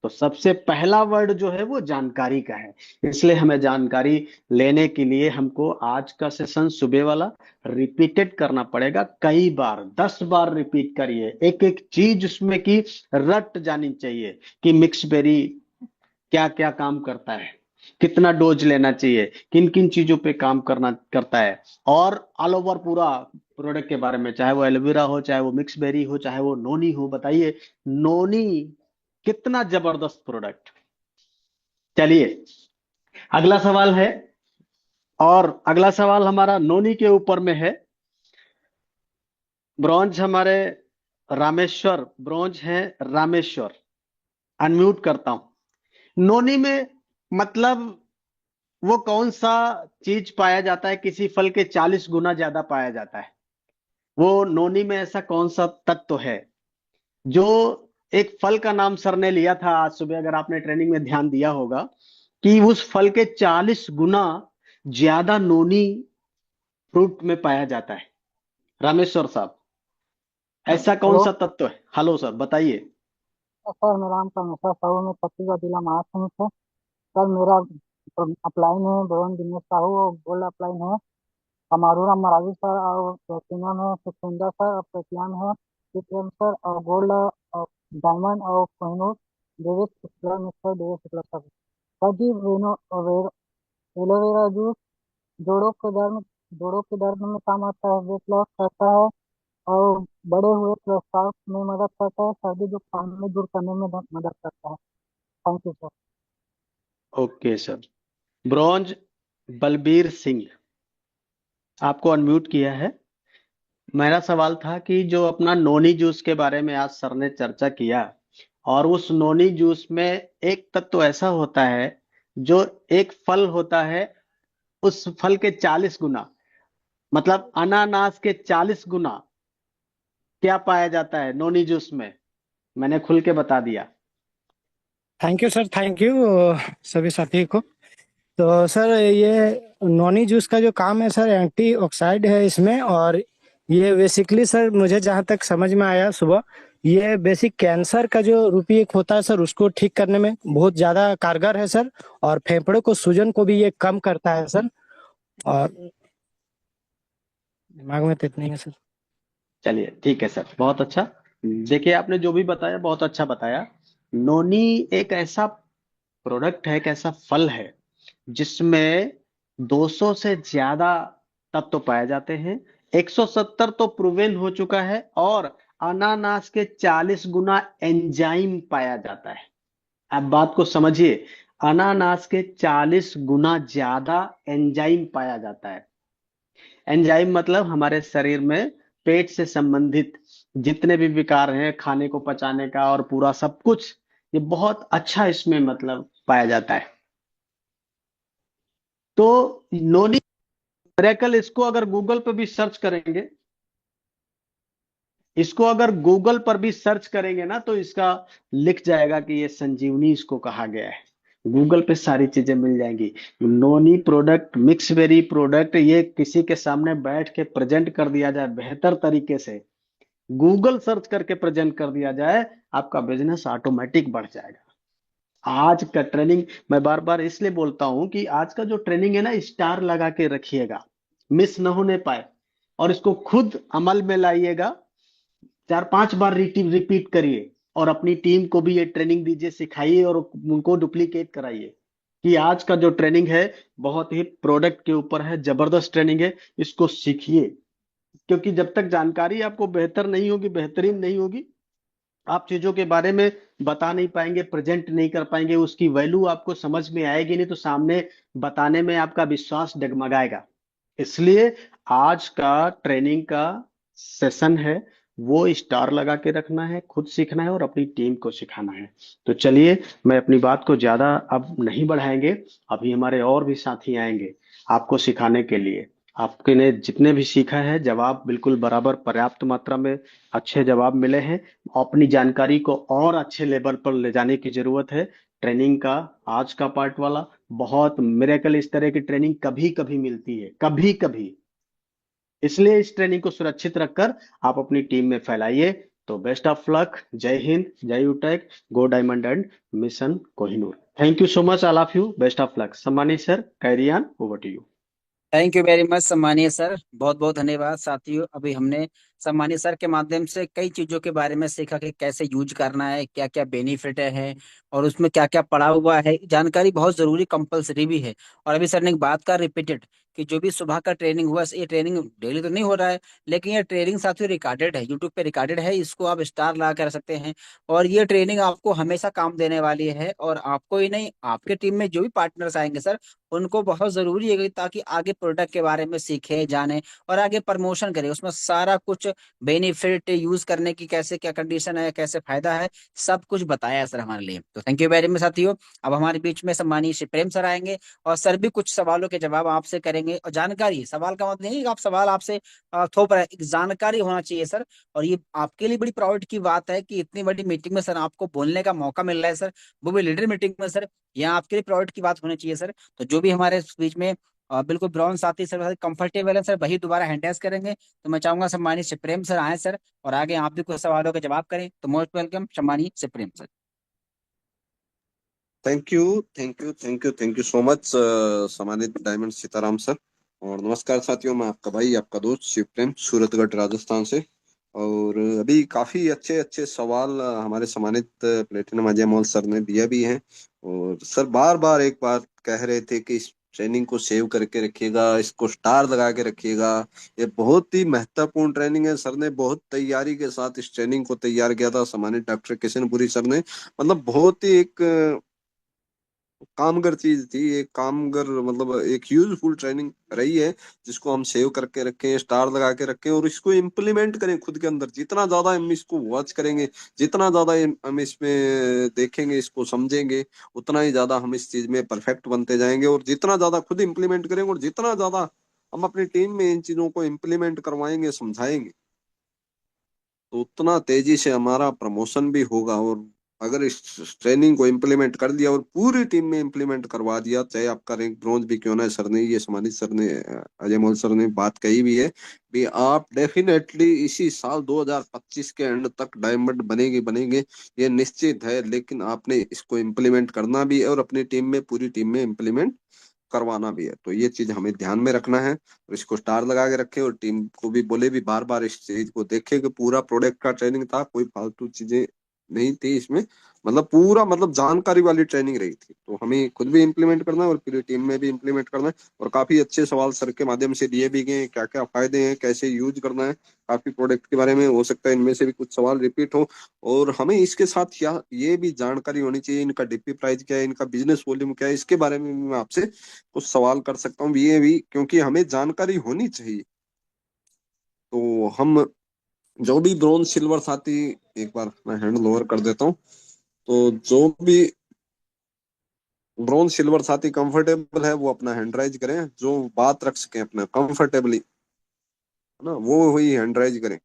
तो सबसे पहला वर्ड जो है वो जानकारी का है। इसलिए हमें जानकारी लेने के लिए हमको आज का सेशन सुबह वाला रिपीटेड करना पड़ेगा, कई बार, 10 बार रिपीट करिए। एक एक चीज उसमें की रट जानी चाहिए कि मिक्स बेरी क्या क्या काम करता है, कितना डोज लेना चाहिए, किन किन चीजों पे काम करता है, और ऑल ओवर पूरा प्रोडक्ट के बारे में, चाहे वो एलोवेरा हो, चाहे वो मिक्स बेरी हो, चाहे वो नोनी हो। बताइए नोनी कितना जबरदस्त प्रोडक्ट। चलिए अगला सवाल है, और अगला सवाल हमारा नोनी के ऊपर में है। ब्रॉन्ज हमारे रामेश्वर, ब्रॉन्ज है रामेश्वर, अनम्यूट करता हूं। नोनी में मतलब वो कौन सा चीज पाया जाता है, किसी फल के 40 गुना ज्यादा पाया जाता है? वो नोनी में ऐसा कौन सा तत्व है जो, एक फल का नाम सर ने लिया था आज सुबह, अगर आपने ट्रेनिंग में ध्यान दिया होगा, कि उस फल के 40 गुना ज्यादा नोनी फ्रूट में पाया जाता है। रामेश्वर साहब, ऐसा कौन हेलो सा तत्व है? हेलो सर, बताइए। सर, मेरा नाम परमेश्वर साहू, मैं छत्तीसगढ़ जिला महासमुंद से। सर मेरा अपलाइन है भवन दिनेश साहू और गोल्ड अपलाइन है हमारूरा मरावी सर, और प्लेटिनम है सुखविंदर सर, और प्लेटिनम है विक्रम सर, और गोल्ड डायमंड और Kohinoor Devesh Shukla mister Devesh Shukla sir. Sir जी एलोवेरा जूस जोड़ों के दर्द में काम आता है, वेट लॉस करता है, और बड़े हुए प्रस्ताव में मदद करता है, सर्दी जुकाम में दूर करने में मदद करता है। Thank you sir. Okay sir. Bronze Balbir Singh, आपको अनम्यूट किया है। मेरा सवाल था कि जो अपना नोनी जूस के बारे में आज सर ने चर्चा किया, और उस नोनी जूस में एक तत्व ऐसा होता है, जो एक फल होता है, उस फल के 40 गुना, मतलब अनानास के 40 गुना क्या पाया जाता है नोनी जूस में? मैंने खुल के बता दिया। Thank you sir, thank you सभी साथी को। तो सर ये नॉनी जूस का जो काम है सर, एंटी ऑक्साइड है इसमें, और ये बेसिकली सर मुझे जहाँ तक समझ में आया सुबह, ये बेसिक कैंसर का जो रूपी एक होता है सर, उसको ठीक करने में बहुत ज्यादा कारगर है सर, और फेफड़े को सूजन को भी ये कम करता है सर, और दिमाग में तो इतनी है सर। चलिए ठीक है सर, बहुत अच्छा। देखिए आपने जो भी बताया बहुत अच्छा बताया। नोनी एक ऐसा प्रोडक्ट है, एक ऐसा फल है जिसमें 200 से ज्यादा तत्व पाए जाते हैं। 170 तो प्रूवन हो चुका है, और अनानास के 40 गुना एंजाइम पाया जाता है। अब बात को समझिए, अनानास के 40 गुना ज्यादा एंजाइम पाया जाता है। एंजाइम मतलब हमारे शरीर में पेट से संबंधित जितने भी विकार हैं, खाने को पचाने का और पूरा सब कुछ, ये बहुत अच्छा इसमें मतलब पाया जाता है। तो नोनी मिरेकल, इसको अगर गूगल पर भी सर्च करेंगे, इसको अगर गूगल पर भी सर्च करेंगे ना, तो इसका लिख जाएगा कि ये संजीवनी इसको कहा गया है। गूगल पे सारी चीजें मिल जाएंगी। नोनी प्रोडक्ट, मिक्स बेरी प्रोडक्ट, ये किसी के सामने बैठ के प्रेजेंट कर दिया जाए बेहतर तरीके से, गूगल सर्च करके प्रेजेंट कर दिया जाए, आपका बिजनेस ऑटोमेटिक बढ़ जाएगा। आज का ट्रेनिंग मैं बार बार इसलिए बोलता हूं कि आज का जो ट्रेनिंग है ना, स्टार लगा के रखिएगा, मिस न होने पाए, और इसको खुद अमल में लाइएगा। 4-5 बार रिपीट करिए, और अपनी टीम को भी ये ट्रेनिंग दीजिए, सिखाइए, और उनको डुप्लीकेट कराइए कि आज का जो ट्रेनिंग है बहुत ही प्रोडक्ट के ऊपर है, जबरदस्त ट्रेनिंग है, इसको सीखिए। क्योंकि जब तक जानकारी आपको बेहतर नहीं होगी, बेहतरीन नहीं होगी, आप चीजों के बारे में बता नहीं पाएंगे, प्रेजेंट नहीं कर पाएंगे, उसकी वैल्यू आपको समझ में आएगी नहीं, तो सामने बताने में आपका विश्वास डगमगाएगा। इसलिए आज का ट्रेनिंग का सेशन है, वो स्टार लगा के रखना है, खुद सीखना है और अपनी टीम को सिखाना है। तो चलिए, मैं अपनी बात को ज्यादा अब नहीं बढ़ाएंगे, अभी हमारे और भी साथी आएंगे आपको सिखाने के लिए। आपके ने जितने भी सीखा है, जवाब बिल्कुल बराबर पर्याप्त मात्रा में अच्छे जवाब मिले हैं। अपनी जानकारी को और अच्छे लेवल पर ले जाने की जरूरत है। ट्रेनिंग का आज का पार्ट वाला बहुत मिरेकल, इस तरह की ट्रेनिंग कभी कभी मिलती है, कभी कभी। इसलिए इस ट्रेनिंग को सुरक्षित रखकर आप अपनी टीम में फैलाइए। तो बेस्ट ऑफ लक, जय हिंद, जय Utech, go diamond and mission Kohinoor. Thank you so much all of you, best of luck. सम्मानित sir, carry on, over to you. Thank you very much सम्मानीय सर, बहुत बहुत धन्यवाद साथियों। अभी हमने सम्मानित सर के माध्यम से कई चीजों के बारे में सीखा कि कैसे यूज करना है, क्या क्या बेनिफिट है और उसमें क्या क्या पड़ा हुआ है। जानकारी बहुत जरूरी कंपलसरी भी है। और अभी सर ने एक बात का रिपीटेड कि जो भी सुबह का ट्रेनिंग हुआ, ये ट्रेनिंग डेली तो नहीं हो रहा है, लेकिन ये ट्रेनिंग साथियों रिकॉर्डेड है, यूट्यूब पे रिकॉर्डेड है, इसको आप स्टार लगा कर सकते हैं। और ये ट्रेनिंग आपको हमेशा काम देने वाली है, और आपको ही नहीं, आपके टीम में जो भी पार्टनर्स आएंगे सर, उनको बहुत जरूरी है कि ताकि आगे प्रोडक्ट के बारे में सीखे जाने और आगे प्रमोशन करें। उसमें सारा कुछ बेनिफिट, यूज करने की कैसे क्या कंडीशन है, कैसे फायदा है, सब कुछ बताया है सर हमारे लिए। तो थैंक यू वेरी मच साथियों। अब हमारे बीच में सम्मानीय श्री प्रेम सर आएंगे और सर भी कुछ सवालों के जवाब आपसे करेंगे। और जानकारी, सवाल का मतलब नहीं है कि आप सवाल आपसे थोप रहे हैं, एक जानकारी होना चाहिए सर। और ये आपके लिए बड़ी प्राउड की बात है कि इतनी बड़ी मीटिंग में सर आपको बोलने का मौका मिल रहा है सर, वो भी लीडर मीटिंग में सर। यहाँ आपके लिए प्राउड की बात होनी चाहिए सर। तो जो भी हमारे इस बीच में बिल्कुल ब्रॉन्ज साथी सर कंफर्टेबल है सर, वही दोबारा हैंड रेस करेंगे। तो मैं चाहूंगा सम्मानित श्री प्रेम सर आए सर, और आगे आप भी कुछ सवालों के जवाब करें। तो मोस्ट वेलकम सम्मानित Shri Prem sir. Thank you, thank you, thank you, thank you so much सम्मानित डायमंड सीताराम सर। और नमस्कार साथियों, मैं आपका भाई, आपका दोस्त शिव प्रेम, सूरतगढ़ राजस्थान से। और अभी काफी अच्छे अच्छे सवाल हमारे सम्मानित प्लेटिनम अजय मौल सर ने दिया भी हैं। और सर बार बार एक बार कह रहे थे कि इस ट्रेनिंग को सेव करके रखिएगा, इसको स्टार लगा के रखिएगा। ये बहुत ही महत्वपूर्ण ट्रेनिंग है। सर ने बहुत तैयारी के साथ इस ट्रेनिंग को तैयार किया था, सम्मानित डॉक्टर किशनपुरी सर ने। मतलब बहुत ही एक कामगर चीज थी, एक कामगर मतलब एक यूजफुल ट्रेनिंग रही है, जिसको हम सेव करके रखें, स्टार लगा के रखें और इसको इम्प्लीमेंट करें खुद के अंदर। जितना ज्यादा हम इसको वॉच करेंगे, जितना ज्यादा हम इसमें देखेंगे, इसको समझेंगे, उतना ही ज्यादा हम इस चीज में परफेक्ट बनते जाएंगे। और जितना ज्यादा खुद इम्प्लीमेंट करेंगे और जितना ज्यादा हम अपनी टीम में इन चीजों को इम्प्लीमेंट करवाएंगे, समझाएंगे, तो उतना तेजी से हमारा प्रमोशन भी होगा। और अगर इस ट्रेनिंग को इम्प्लीमेंट कर दिया और पूरी टीम में इम्प्लीमेंट करवा दिया, चाहे आपका रैंक ब्रॉन्ज भी क्यों ना है, सर ने ये सम्मानित सर ने अजय मौल सर ने बात कही भी है भी आप डेफिनेटली इसी साल 2025 के एंड तक डायमंड बनेंगे बनेंगे, ये निश्चित है। लेकिन आपने इसको इम्प्लीमेंट करना भी है और अपनी टीम में, पूरी टीम में इम्प्लीमेंट करवाना भी है। तो ये चीज हमें ध्यान में रखना है और इसको स्टार लगा के रखे और टीम को भी बोले भी, बार बार इस चीज को देखे कि पूरा प्रोडक्ट का ट्रेनिंग था, कोई फालतू चीजें नहीं थी इसमें। मतलब पूरा मतलब जानकारी वाली ट्रेनिंग रही थी। तो हमें खुद भी इम्प्लीमेंट करना है और पूरी टीम में भी इम्प्लीमेंट करना है। और काफी अच्छे सवाल सर के माध्यम से दिए भी गए, क्या क्या फायदे हैं, कैसे यूज करना है, काफी प्रोडक्ट के बारे में। हो सकता है इनमें से भी कुछ सवाल रिपीट हो। और हमें इसके साथ ये भी जानकारी होनी चाहिए, इनका डीपी प्राइस क्या है, इनका बिजनेस वॉल्यूम क्या है, इसके बारे में भी मैं आपसे कुछ सवाल कर सकता हूँ ये भी, क्योंकि हमें जानकारी होनी चाहिए। तो हम जो भी ब्रॉन्ज सिल्वर साथी, एक बार मैं हैंड लोअर कर देता हूँ। तो जो भी ब्रॉन्ज सिल्वर साथी कंफर्टेबल है वो अपना हैंड राइज करें, जो बात रख सके अपना कंफर्टेबली, है ना, वो हुई हैंड राइज करें।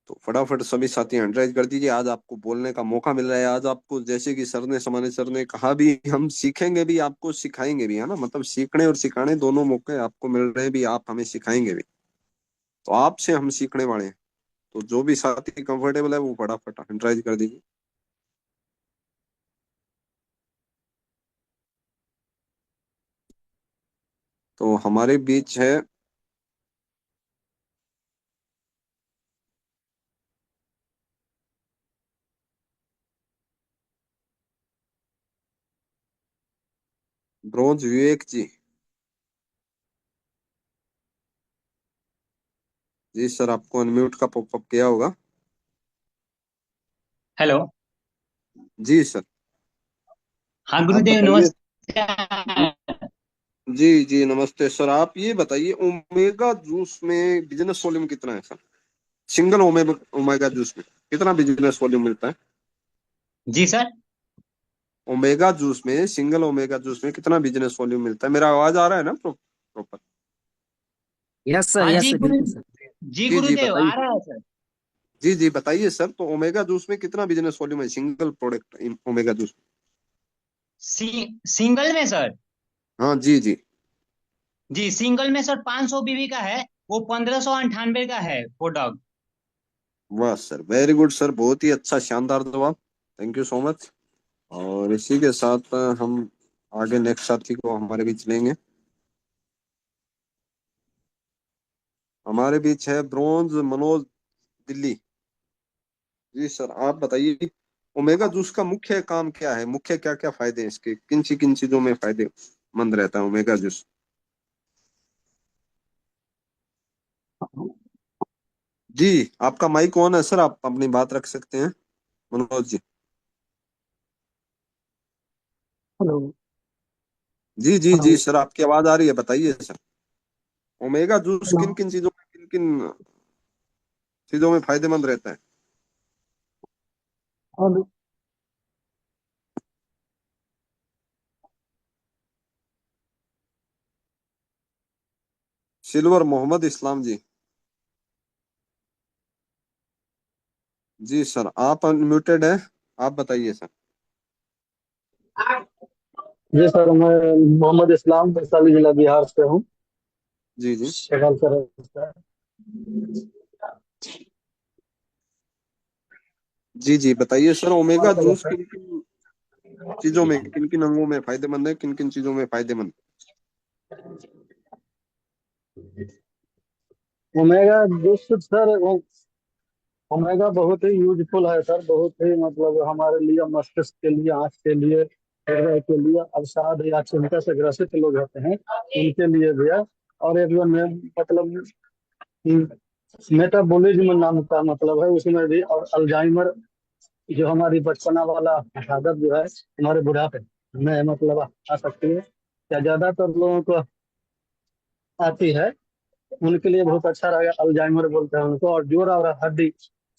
तो फटाफट सभी साथी हैंड राइज कर दीजिए। आज आपको बोलने का मौका मिल रहा है। आज आपको, जैसे कि सर ने, समाने सर ने कहा भी, हम सीखेंगे भी, आपको सिखाएंगे भी, है ना। मतलब सीखने और सिखाने दोनों मौके आपको मिल रहे हैं भी, आप हमें सिखाएंगे भी। तो आपसे हम सीखने वाले हैं। तो जो भी साथी कंफर्टेबल है वो फटाफट हैंड राइज कर दीजिए। तो हमारे बीच है ब्रोंज विवेक जी। जी सर, आपको अनम्यूट का पॉपअप किया होगा। हेलो। जी सर। हाँ आप गुरुदेव बताइए। जी, नमस्कार। जी जी नमस्ते सर। आप ये बताइए, ओमेगा जूस में बिजनेस वॉल्यूम कितना है sir? Single omega omega juice में कितना बिजनेस वॉल्यूम मिलता है? जी सर। ओमेगा जूस में, सिंगल ओमेगा जूस में कितना बिजनेस वॉल्यूम मिलता है? मेरा आवाज आ रहा है ना प्रॉपर? यस सर, हाँ यस जी सर, गुरु। बिल्कुल सर। जी जी जी गुरुदेव बताइए। आ रहा है सर। जी जी बताइए सर। तो ओमेगा जूस में कितना बिजनेस वॉल्यूम है, single product omega juice? Single में सर। हाँ जी जी। जी सिंगल में सर 500 बीबी का है, वो 1598 का है प्रोडक्ट। वाह सर, वेरी गुड सर, बहुत ही अच्छा, शानदार जवाब। Thank you so much. और इसी के साथ हम आगे नेक्स्ट साथी को हमारे बीच लेंगे। हमारे बीच है ब्रॉन्ज मनोज दिल्ली। जी सर, आप बताइए ओमेगा जूस का मुख्य काम क्या है, मुख्य क्या क्या फायदे हैं इसके, किन चीजों में फायदेमंद रहता है ओमेगा जूस? जी, आपका माइक ऑन है सर, आप अपनी बात रख सकते हैं मनोज जी। हेलो। जी जी हेलो। जी सर, आपकी आवाज आ रही है, बताइए सर। Omega juice hello. किन किन चीजों में फायदेमंद रहता है? हेलो। सिल्वर मोहम्मद इस्लाम जी। जी सर, आप अनम्यूटेड है, आप बताइए सर। जी सर, मैं मोहम्मद इस्लाम वैशाली जिला बिहार से हूँ। जी जी सवाल सर। जी जी बताइए सर, ओमेगा सवाल जूस सर। किन किन चीजों में, किन किन अंगों में फायदेमंद है, किन किन चीजों में फायदेमंद? ओमेगा जूस सर, ओमेगा बहुत ही यूजफुल है सर, बहुत ही मतलब हमारे लिए, मस्तिष्क के लिए, आँख के लिए, हृदय के लिए, अवसाद या चिंता से ग्रसित लोग होते हैं उनके लिए भी है। और एक जो मतलब मेटाबॉलिज्म नाम का मतलब है उसमें भी, और अल्जाइमर जो हमारी बचपना वाला आदत जो है हमारे बुढ़ापे में मतलब आ सकती है, या ज्यादातर लोगों को आती है, उनके लिए बहुत अच्छा रहेगा। अल्जाइमर बोलते हैं उनको, और जोड़ और हड्डी,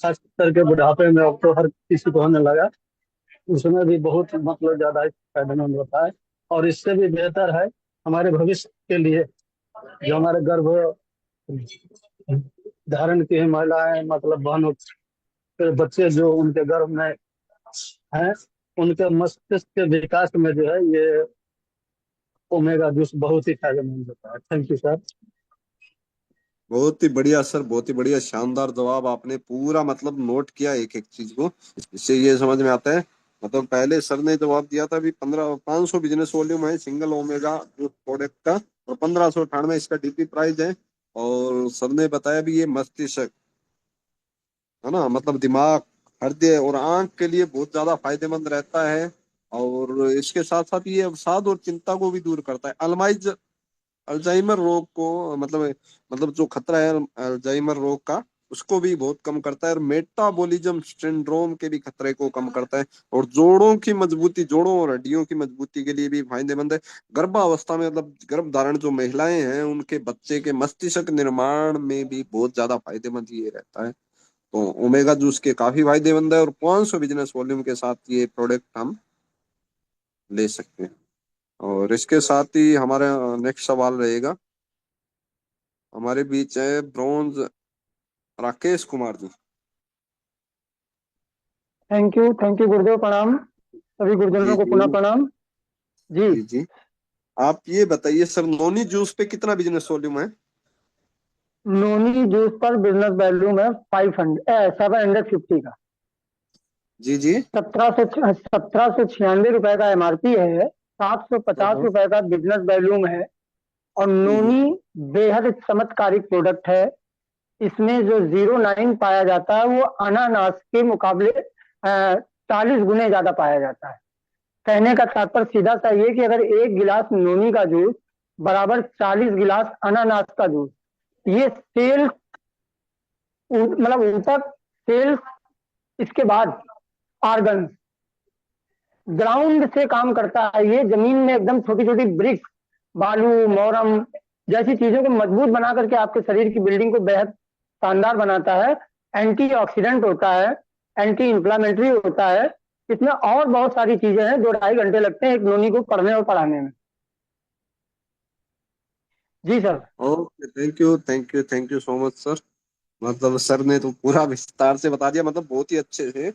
खास करके बुढ़ापे में अब तो हर किसी को होने लगा, उसमें भी बहुत मतलब ज्यादा ही फायदेमंद होता है। और इससे भी बेहतर है हमारे भविष्य के लिए, जो हमारे गर्भ धारण की महिलाएं मतलब बहनों के बच्चे जो उनके गर्भ में हैं, उनके मस्तिष्क के विकास में जो है ये ओमेगा जूस बहुत ही फायदेमंद होता है। Thank you sir. बहुत ही बढ़िया सर, बहुत ही बढ़िया, शानदार जवाब, आपने पूरा मतलब नोट किया एक एक चीज को। इससे ये समझ में आता है, मतलब पहले सर ने जवाब दिया था अभी 500 बिजनेस वॉल्यूम है सिंगल ओमेगा जूस प्रोडक्ट का, और 1598 इसका डीपी प्राइस है। और सर ने बताया भी ये मस्तिष्क, है ना, मतलब दिमाग, हृदय और आंख के लिए बहुत ज्यादा फायदेमंद रहता है। और इसके साथ साथ ये अवसाद और चिंता को भी दूर करता है। अल्जाइमर रोग को मतलब जो खतरा है अल्जाइमर रोग का, उसको भी बहुत कम करता है। और मेटाबॉलिज्म सिंड्रोम के भी खतरे को कम करता है। और जोड़ों की मजबूती, जोड़ों और हड्डियों की मजबूती के लिए भी फायदेमंद है। गर्भावस्था में मतलब गर्भ धारण जो महिलाएं हैं उनके बच्चे के मस्तिष्क निर्माण में भी बहुत ज्यादा फायदेमंद ये रहता है। तो ओमेगा जूस के काफी फायदेमंद है, और 500 बिजनेस वॉल्यूम के साथ ये प्रोडक्ट हम ले सकते हैं। और इसके साथ ही हमारा नेक्स्ट सवाल रहेगा, हमारे बीच है bronze Rakesh Kumar ji. Thank you गुरुदेव, प्रणाम सभी जी गुरुजनों को, जी पुनः प्रणाम। जी। जी जी आप ये बताइए सर, नोनी जूस पे कितना बिजनेस वॉल्यूम है? नोनी जूस पर बिजनेस वैल्यू है 750 का। जी जी 1796 का एमआरपी है, 750 हाँ रुपए का बिजनेस वैल्यूम है। और हम्म। नोनी बेहद चमत्कारिक प्रोडक्ट है। इसमें जो 09 पाया जाता है वो अनानास के मुकाबले 40 गुने ज्यादा पाया जाता है। कहने का तात्पर्य सीधा सा ये कि अगर एक गिलास नोनी का जूस बराबर 40 गिलास अनानास का जूस, ये सेल्स मतलब ऊतक, सेल्स, इसके बाद आर्गन, ग्राउंड से काम करता है। ये जमीन में एकदम छोटी छोटी ब्रिक्स, बालू, मोरम जैसी चीजों को मजबूत बना करके आपके शरीर की बिल्डिंग को बेहद शानदार बनाता है। एंटीऑक्सीडेंट होता है, एंटी इंफ्लामेटरी होता है। इसमें और बहुत सारी चीजें हैं। 2 ढाई घंटे लगते हैं एक नोनी को पढ़ने और पढ़ाने में। जी sir. Okay, thank you so much sir. मतलब सर ने तो पूरा विस्तार से बता दिया, मतलब बहुत ही अच्छे से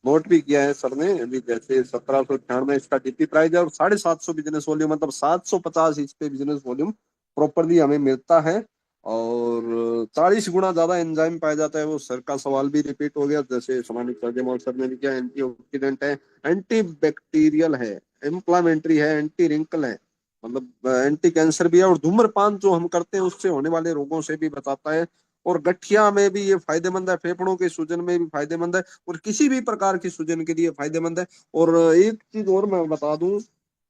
नोट भी किया है सर ने। अभी जैसे 1796 इसका डीपी प्राइस है, और 750 बिजनेस वॉल्यूम, मतलब 750 इस पे बिजनेस वॉल्यूम प्रॉपरली हमें मिलता है। और 40 गुना ज्यादा एंजाइम पाया जाता है। वो सर का सवाल भी रिपीट हो गया, जैसे समानिक सर्जमौल सर ने भी किया, एंटीऑक्सीडेंट है, एंटी बैक्टीरियल है, इन्फ्लामेटरी है, एंटी रिंकल है, मतलब एंटी कैंसर भी है, और धूम्रपान जो हम करते हैं उससे होने वाले रोगों से भी बचाता है। और गठिया में भी ये फायदेमंद है, फेफड़ों के सूजन में भी फायदेमंद है, और किसी भी प्रकार की सूजन के लिए फायदेमंद है। और एक चीज और मैं बता दूं,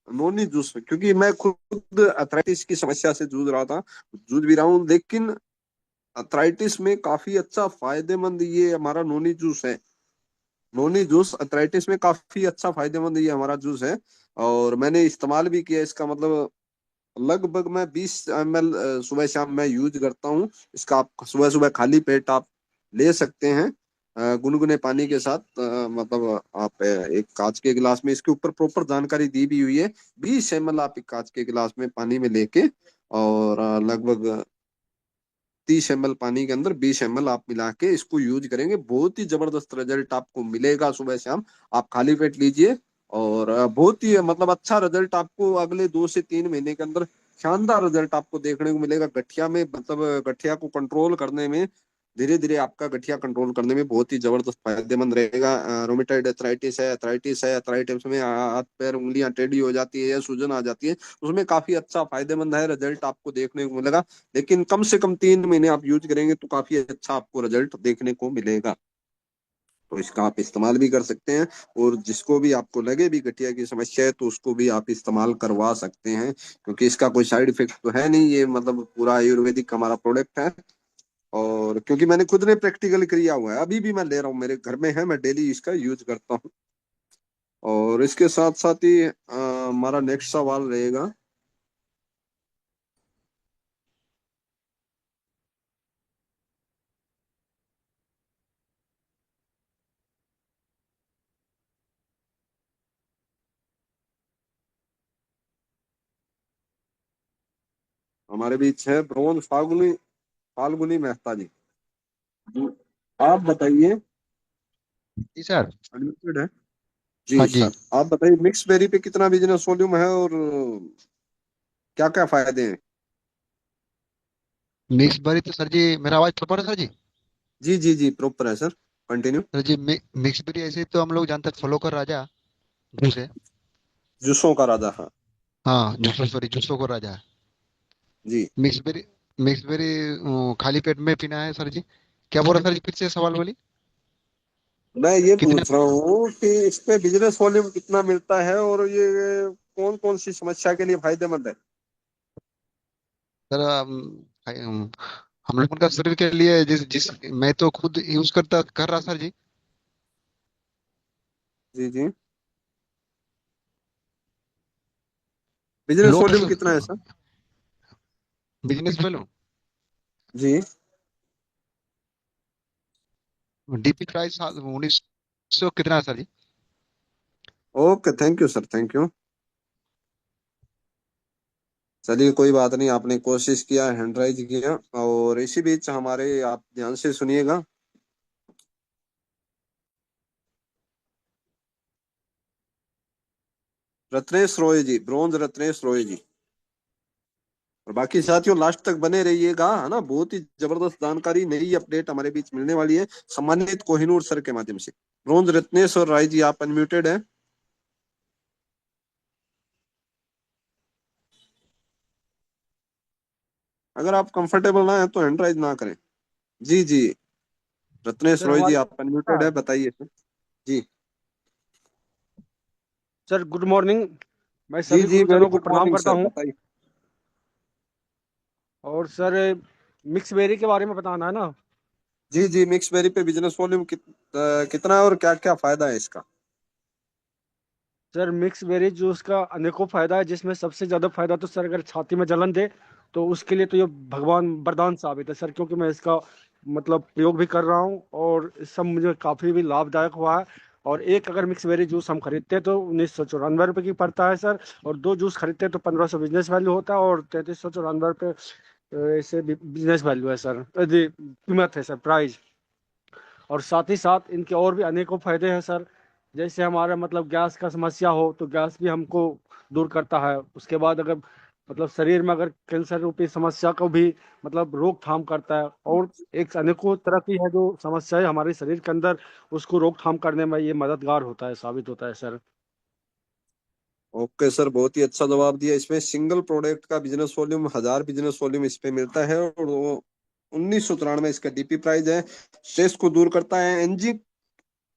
नोनी जूस, क्योंकि मैं खुद अर्थराइटिस की समस्या से जूझ रहा था, जूझ भी रहा हूँ, लेकिन अर्थराइटिस में काफी अच्छा फायदेमंद ये हमारा नोनी जूस है। नोनी जूस अर्थराइटिस में काफी अच्छा फायदेमंद ये हमारा जूस है, और मैंने इस्तेमाल भी किया इसका। मतलब लगभग मैं 20 ml सुबह शाम मैं यूज करता हूँ इसका। आप सुबह सुबह खाली पेट आप ले सकते हैं गुनगुने पानी के साथ। मतलब आप एक कांच के गिलास में, इसके ऊपर प्रॉपर जानकारी दी भी हुई है। 20 ml आप एक कांच के गिलास में पानी में लेके, और लगभग 30 ml पानी के अंदर 20 ml आप मिला के इसको यूज करेंगे, बहुत ही जबरदस्त रिजल्ट आपको मिलेगा सुबह शाम। आप खाली पेट लीजिए, और बहुत ही मतलब अच्छा रिजल्ट आपको अगले 2 से 3 महीने के अंदर शानदार रिजल्ट आपको देखने को मिलेगा। गठिया में, मतलब गठिया को कंट्रोल करने में, धीरे धीरे आपका गठिया कंट्रोल करने में बहुत ही जबरदस्त फायदेमंद रहेगा। रोमेटॉइड अर्थराइटिस में हाथ पैर उंगलियां टेढ़ी हो जाती है या सूजन आ जाती है, उसमें काफी अच्छा फायदेमंद है, रिजल्ट आपको देखने को मिलेगा। लेकिन कम से कम 3 महीने आप यूज करेंगे तो काफी अच्छा आपको रिजल्ट देखने को मिलेगा। तो इसका आप इस्तेमाल भी कर सकते हैं, और जिसको भी आपको लगे भी गठिया की समस्या है तो उसको भी आप इस्तेमाल करवा सकते हैं, क्योंकि इसका कोई साइड इफेक्ट तो है नहीं। ये मतलब पूरा आयुर्वेदिक हमारा प्रोडक्ट है, और क्योंकि मैंने खुद ने प्रैक्टिकल किया हुआ है, अभी भी मैं ले रहा हूँ, मेरे घर में है, मैं डेली इसका यूज करता हूँ। और इसके साथ साथ ही हमारा नेक्स्ट सवाल रहेगा, हमारे बीच है ब्रोंज फाल्गुनी फाल्गुनी मेहता जी। जी, आप बताइए। जी सर। अनम्यूटेड है। जी हाँ जी। सर, आप बताइए, मिक्स बेरी पे कितना बिजनेस वॉल्यूम है, और क्या क्या फायदे हैं? मिक्स बरी तो सर जी, मेरा आवाज प्रॉपर है सर जी? जी जी जी, प्रॉपर है सर, कंटिन्यू। सर जी, मिक्स बरी ऐसे तो हम लोग जानते हैं फलों का राजा जूस है। जूसों का राजा, हाँ। हाँ, जूसो सॉरी, जूसों का राजा है। जी, मिक्स बेरी, मिक्स बेरी खाली पेट में पीना है सर जी? क्या बोल रहे सर जी, फिर से सवाल बोली। मैं ये कितने? पूछ रहा हूँ कि इस पे बिजनेस वॉल्यूम कितना मिलता है, और ये कौन कौन सी समस्या के लिए फायदेमंद है? सर हम लोगों का शरीर के लिए, जिस जिस मैं तो खुद यूज कर रहा सर जी। जी जी, बिजनेस लो वॉल्यूम प्रेशर कितना है सर? Business fellow. जी, डीपी प्राइस 1900 कितना है सर जी? Okay, thank you sir, thank you. चलिए, कोई बात नहीं, आपने कोशिश किया, हैंड राइज किया। और इसी बीच हमारे, आप ध्यान से सुनिएगा, रत्नेश रॉय जी, ब्रोंज रत्नेश रॉय जी। और बाकी साथियों लास्ट तक बने रहिएगा, है ना, बहुत ही जबरदस्त जानकारी, नई अपडेट हमारे बीच मिलने वाली है, सम्मानित कोहिनूर सर के माध्यम से। ब्रोंज रत्नेश और राय जी, आप अनम्यूटेड हैं। अगर आप कंफर्टेबल ना है तो हैंड राइज ना करें। जी जी, रत्नेश सर रॉय जी, हमारे आप अनम्यूटेड हाँ, है, बताइए सर। जी सर गुड मॉर्निंग। मैं जी सभी जी, वेरी गुरुजनों को गुड प्रणाम मॉर्निंग करता सर, हूं। बताइए। और सर मिक्स बेरी के बारे में बताना है ना। जी जी, मिक्स बेरी पे बिजनेस वॉल्यूम कितना है, और क्या क्या फायदा है इसका? सर मिक्स बेरी जूस का अनेकों फायदा है, जिसमें सबसे ज्यादा फायदा तो सर अगर छाती में जलन दे तो उसके लिए तो ये भगवान वरदान साबित है सर, क्योंकि मैं इसका मतलब प्रयोग भी कर रहा हूँ और इस सब मुझे काफी भी लाभदायक हुआ है। और एक अगर मिक्स बेरी जूस हम खरीदते हैं तो 1994 रुपये की पड़ता है सर, और दो जूस खरीदते हैं तो 1500 बिजनेस वैल्यू होता है, और 3394 रुपये ऐसे बिजनेस वैल्यू है सर, जी कीमत है सर, प्राइस। और साथ ही साथ इनके और भी अनेकों फायदे हैं सर, जैसे हमारा मतलब गैस का समस्या हो तो गैस भी हमको दूर करता है। उसके बाद अगर मतलब शरीर में अगर कैंसर रूपी समस्या को भी मतलब रोकथाम करता है, और एक अनेकों तरह की है जो समस्याएं हमारे शरीर के अंदर, उसको रोकथाम करने में ये मददगार होता है, साबित होता है सर। ओके सर, बहुत ही अच्छा जवाब दिया। इसमें सिंगल प्रोडक्ट का बिजनेस वॉल्यूम 1000 बिजनेस वॉल्यूम इस पे मिलता है, और वो 1993 इसका डीपी प्राइस है। स्ट्रेस को दूर करता है। एंजिंग,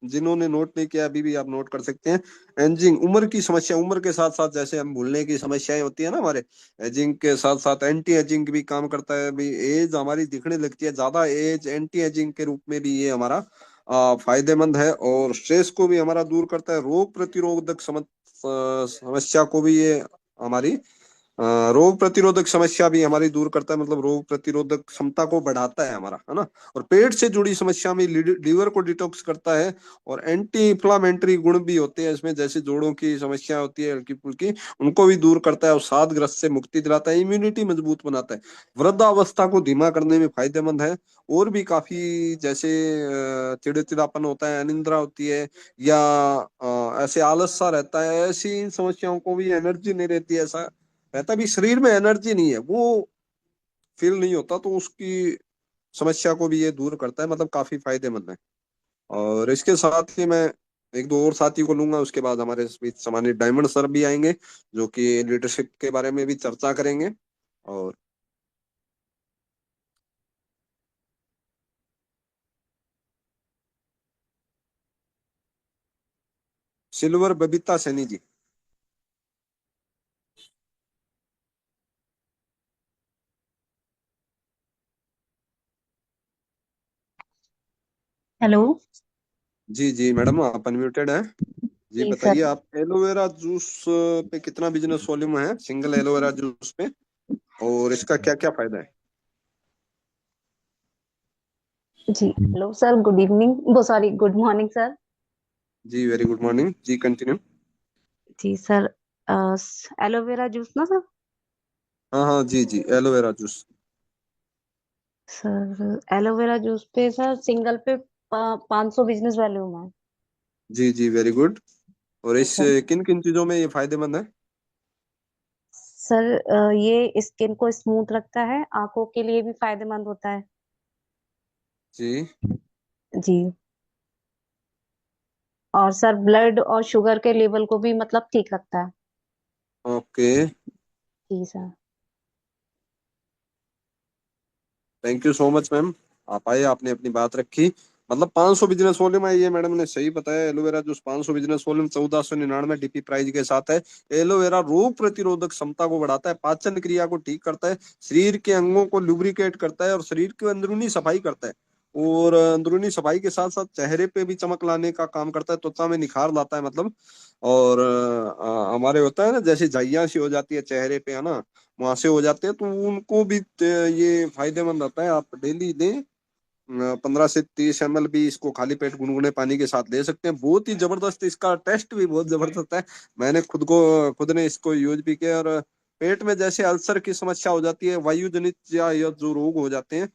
जिन्होंने नोट नहीं किया अभी भी आप नोट कर सकते हैं। एंजिंग, उम्र की समस्या, उम्र के साथ साथ जैसे हम भूलने की समस्याएं होती है ना हमारे, एजिंग के साथ साथ एंटी एजिंग भी काम करता है। अभी एज हमारी दिखने लगती है ज्यादा, एज एंटी एजिंग के रूप में भी ये हमारा फायदेमंद है। और स्ट्रेस को भी हमारा दूर करता है। रोग प्रतिरोधक समस्या को भी ये हमारी रोग प्रतिरोधक समस्या भी हमारी दूर करता है, मतलब रोग प्रतिरोधक क्षमता को बढ़ाता है हमारा, है ना। और पेट से जुड़ी समस्या में लीवर को डिटॉक्स करता है। और एंटी इंफ्लामेटरी गुण भी होते हैं इसमें, जैसे जोड़ों की समस्या होती है हल्की फुल्की, उनको भी दूर करता है। और सादग्रस्त से मुक्ति दिलाता है। इम्यूनिटी मजबूत बनाता है। वृद्धावस्था को धीमा करने में फायदेमंद है। और भी काफी, जैसे चिड़चिड़ापन होता है, अनिद्रा होती है, या ऐसे आलस सा रहता है, ऐसी इन समस्याओं को भी, एनर्जी नहीं रहती है, ऐसा रहता भी शरीर में एनर्जी नहीं है, वो फील नहीं होता, तो उसकी समस्या को भी ये दूर करता है, मतलब काफी फायदेमंद है। और इसके साथ ही मैं एक दो और साथी को लूंगा, उसके बाद हमारे इस बीच सामान्य डायमंड सर भी आएंगे, जो कि लीडरशिप के बारे में भी चर्चा करेंगे। और सिल्वर बबीता सैनी जी। हेलो। जी जी मैडम, आप अनम्यूटेड हैं। जी जी बताइए, सर। आप एलोवेरा जूस पे कितना बिजनेस वॉल्यूम है, सिंगल एलोवेरा जूस पे, और इसका क्या क्या फायदा है? जी हेलो सर, गुड इवनिंग, वो सॉरी गुड मॉर्निंग सर। जी वेरी गुड मॉर्निंग जी, कंटिन्यू। जी सर, एलोवेरा जूस ना सर। हाँ हाँ जी जी, aloe vera juice. Sir aloe vera juice पे सर सिंगल पे 500 बिजनेस वैल्यूम है। जी जी वेरी गुड। और इस सर किन किन चीजों में ये फायदेमंद है? सर ये स्किन को स्मूथ रखता है, आंखों के लिए भी फायदेमंद होता है। जी जी। और सर ब्लड और शुगर के लेवल को भी मतलब ठीक रखता है। ओके, जी sir. Thank you so much ma'am. आप आए, आपने अपनी बात रखी। मतलब 500 बिजनेस वॉल्यूम है, ये मैडम ने सही बताया। Aloe vera juice 500 business volume 1499 DP price के साथ है। एलोवेरा रोग प्रतिरोधक क्षमता को बढ़ाता है, पाचन क्रिया को ठीक करता है, शरीर के अंगों को लुब्रिकेट करता है, और शरीर की अंदरूनी सफाई करता है। और अंदरूनी सफाई के साथ साथ चेहरे पे भी चमक लाने का काम करता है, त्वचा में निखार लाता है मतलब। और हमारे होता है ना, जैसे झाइयां सी हो जाती है चेहरे पे, है ना, वहां से हो जाते हैं, तो उनको भी ये फायदेमंद रहता है। आप डेली दें, 15 से 30 ml भी इसको खाली पेट गुनगुने पानी के साथ ले सकते हैं। बहुत ही जबरदस्त, इसका टेस्ट भी बहुत जबरदस्त है। मैंने खुद ने इसको यूज भी किया। और पेट में जैसे अल्सर की समस्या हो जाती है, वायु जनित या जो रोग हो जाते हैं,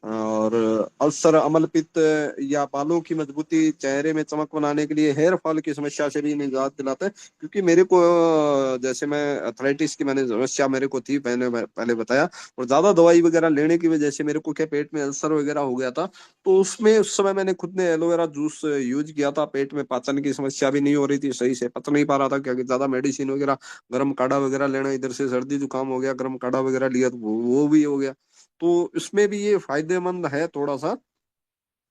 और अल्सर, अम्ल पित्त, या बालों की मजबूती, चेहरे में चमक बनाने के लिए, हेयर फॉल की समस्या से भी निजात दिलाता है। क्योंकि मेरे को जैसे मैं अथराइटिस की मैंने समस्या मेरे को थी, मैंने पहले बताया, और ज्यादा दवाई वगैरह लेने की वजह से मेरे को क्या पेट में अल्सर वगैरह हो गया था। तो उसमें उस समय मैंने खुद ने एलोवेरा जूस यूज किया था। पेट में पाचन की समस्या भी नहीं हो रही थी, सही से पच नहीं पा रहा था, क्योंकि ज्यादा मेडिसिन वगैरह, गर्म काढ़ा वगैरह लेना, इधर से सर्दी जुकाम हो गया, गर्म काढ़ा वगैरह लिया तो वो भी हो गया। तो इसमें भी ये फायदेमंद है थोड़ा सा।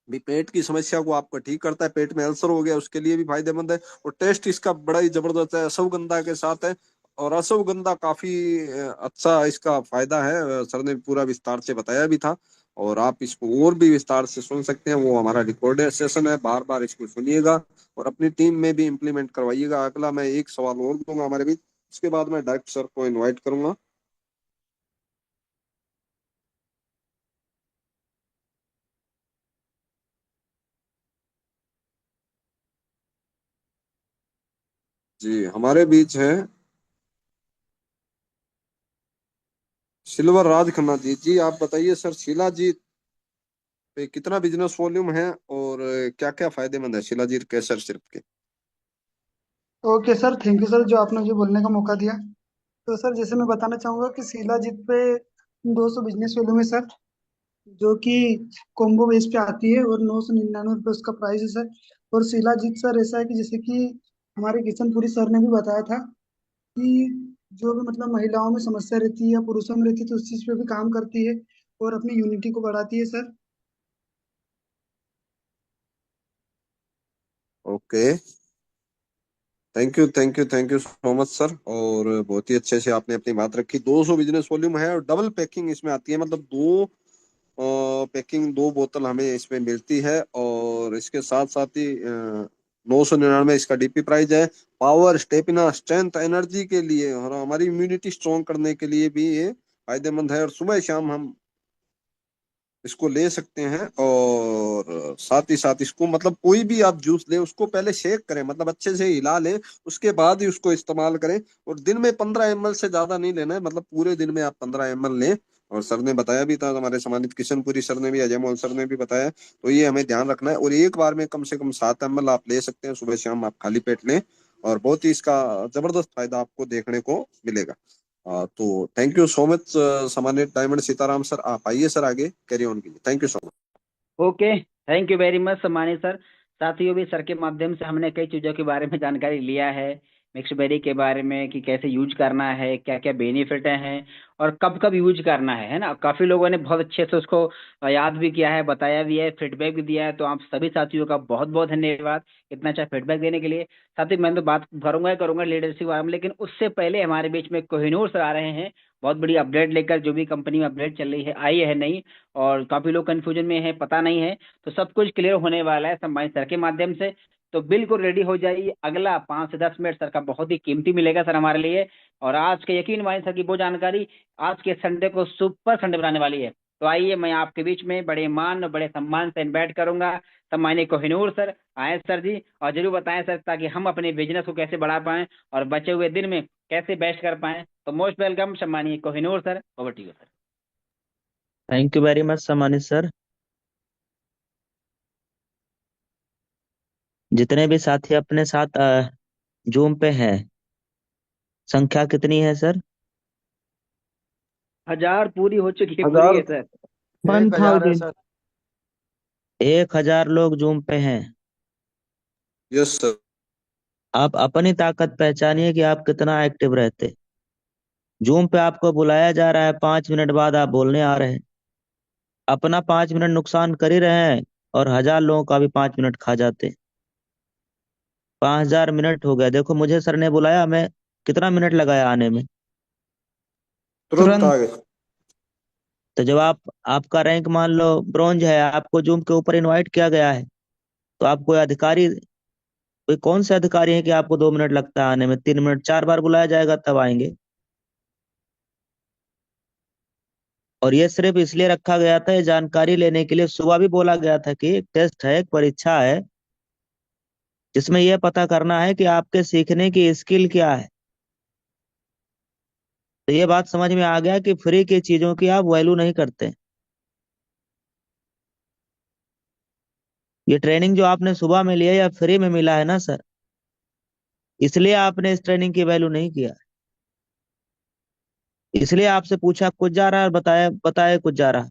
भी पेट की समस्या को आपका ठीक करता है, पेट में अल्सर हो गया उसके लिए भी फायदेमंद है। और टेस्ट इसका बड़ा ही जबरदस्त है, अश्वगंधा के साथ है। और अश्वगंधा काफी अच्छा इसका फायदा है, सर ने पूरा विस्तार से बताया भी था। और आप इसको और भी विस्तार से सुन सकते हैं, वो हमारा रिकॉर्डेड सेशन है, बार बार इसको सुनिएगा और अपनी टीम में भी इम्प्लीमेंट करवाइएगा। अगला मैं एक सवाल और दूंगा हमारे बीच, उसके बाद मैं डायरेक्ट सर को इन्वाइट करूंगा। जी हमारे बीच है सिल्वर राज खन्ना जी। जी आप बताइए सर, शिलाजीत पे कितना बिजनेस वॉल्यूम है, और क्या क्या फायदेमंद है शिलाजीत केसर सिर्फ के? Okay sir, thank you sir जो आपने मुझे बोलने का मौका दिया। तो सर जैसे मैं बताना चाहूंगा कि शिलाजीत पे 200 बिजनेस वैल्यू में सर, जो कि कॉम्बो बेस पे आती है, और 999 रुपये उसका प्राइस है सर। और शिलाजीत सर ऐसा है कि जैसे कि हमारे किशनपुरी सर ने भी बताया था कि जो भी मतलब महिलाओं में समस्या रहती है या पुरुषों में रहती है, तो उस चीज पे भी काम करती है। और अपनी यूनिटी को बढ़ाती है sir. Okay, thank you so much sir. और बहुत ही अच्छे से आपने अपनी बात रखी। 200 बिजनेस वॉल्यूम है और डबल पैकिंग इसमें आती है, मतलब दो पैकिंग, दो बोतल हमें इसमें मिलती है। और इसके साथ साथ ही 999 इसका डीपी प्राइस है। पावर, स्टेमिना, स्ट्रेंथ, एनर्जी के लिए और हमारी इम्यूनिटी स्ट्रॉन्ग करने के लिए भी ये फायदेमंद है। और सुबह शाम हम इसको ले सकते हैं। और साथ ही साथ इसको, मतलब कोई भी आप जूस लें उसको पहले शेक करें, मतलब अच्छे से हिला लें, उसके बाद ही उसको इस्तेमाल करें। और दिन में 15 ml से ज्यादा नहीं लेना है, मतलब पूरे दिन में आप 15 ml लें। और सर ने बताया भी था, हमारे सम्मानित किशनपुरी सर ने भी, अजय मोहन सर ने भी बताया, तो ये हमें ध्यान रखना है। और एक बार में कम से कम 7 ml आप ले सकते हैं, सुबह शाम आप खाली पेट लें, और बहुत ही इसका जबरदस्त फायदा आपको देखने को मिलेगा। तो थैंक यू सो मच सामान्य डायमंड सीताराम सर। आप आइए सर, आगे कैरी ऑन कीजिए। Thank you so much. Okay, thank you very much सम्मानित सर। साथियों, भी सर के माध्यम से हमने कई चीज़ों के बारे में जानकारी लिया है। मिक्स बेरी के बारे में कि कैसे यूज करना है, क्या क्या बेनिफिट हैं, और कब कब यूज करना है ना। काफ़ी लोगों ने बहुत अच्छे से उसको याद भी किया है, बताया भी है, फीडबैक भी दिया है। तो आप सभी साथियों का बहुत बहुत धन्यवाद इतना अच्छा फीडबैक देने के लिए। साथ ही मैं तो बात करूंगा ही करूंगा लीडरशिप के बारे में, लेकिन उससे पहले हमारे बीच में कोहिनूर सर आ रहे हैं बहुत बड़ी अपडेट लेकर। जो भी कंपनी में अपडेट चल रही है, आई है नहीं, और काफी लोग कंफ्यूजन में है, पता नहीं है, तो सब कुछ क्लियर होने वाला है सम्मानित सर के माध्यम से। तो बिल्कुल रेडी हो जाइए। अगला 5 से 10 मिनट सर का बहुत ही कीमती मिलेगा सर हमारे लिए। और आज के यकीन मानिए सर की वो जानकारी आज के संडे को सुपर संडे बनाने वाली है। तो आइए, मैं आपके बीच में बड़े मान और बड़े सम्मान से इनवाइट करूंगा सम्मानित कोहिनूर सर। आए सर जी, और जरूर बताएं सर, ताकि हम अपने बिजनेस को कैसे बढ़ा पाएं और बचे हुए दिन में कैसे बेस्ट कर पाएं। तो मोस्ट वेलकम सम्मानित Kohinoor sir, over to you sir. Thank you very much सम्मानित सर। जितने भी साथी अपने साथ जूम पे हैं, संख्या कितनी है सर? 1000 पूरी हो चुकी है, पूरी हजार, है सर। 1000 है 1000। सर। 1000 लोग जूम पे हैं। Yes sir. आप अपनी ताकत पहचानिए कि आप कितना एक्टिव रहते। जूम पे आपको बुलाया जा रहा है, 5 मिनट बाद आप बोलने आ रहे हैं। अपना 5 मिनट नुकसान कर ही रहे हैं, और 1000 लोगों का भी 5 मिनट खा जाते हैं। 5000 मिनट हो गया। देखो, मुझे सर ने बुलाया, मैं कितना मिनट लगाया आने में। तुरंत तुरंत। आ गए। तो जब आपका रैंक मान लो ब्रॉन्ज है, आपको जूम के ऊपर इनवाइट किया गया है, तो आप कोई अधिकारी, कोई कौन से अधिकारी है कि आपको 2 मिनट लगता है आने में? 3 मिनट, 4 बार बुलाया जाएगा तब आएंगे। और ये सिर्फ इसलिए रखा गया था, ये जानकारी लेने के लिए। सुबह भी बोला गया था कि एक टेस्ट है, एक परीक्षा है, जिसमें यह पता करना है कि आपके सीखने की स्किल क्या है। तो ये बात समझ में आ गया कि फ्री की चीजों की आप वैल्यू नहीं करते। ये ट्रेनिंग जो आपने सुबह में लिया या फ्री में मिला है ना सर, इसलिए आपने इस ट्रेनिंग की वैल्यू नहीं किया। इसलिए आपसे पूछा कुछ जा रहा है, और बताया बताया कुछ जा रहा है।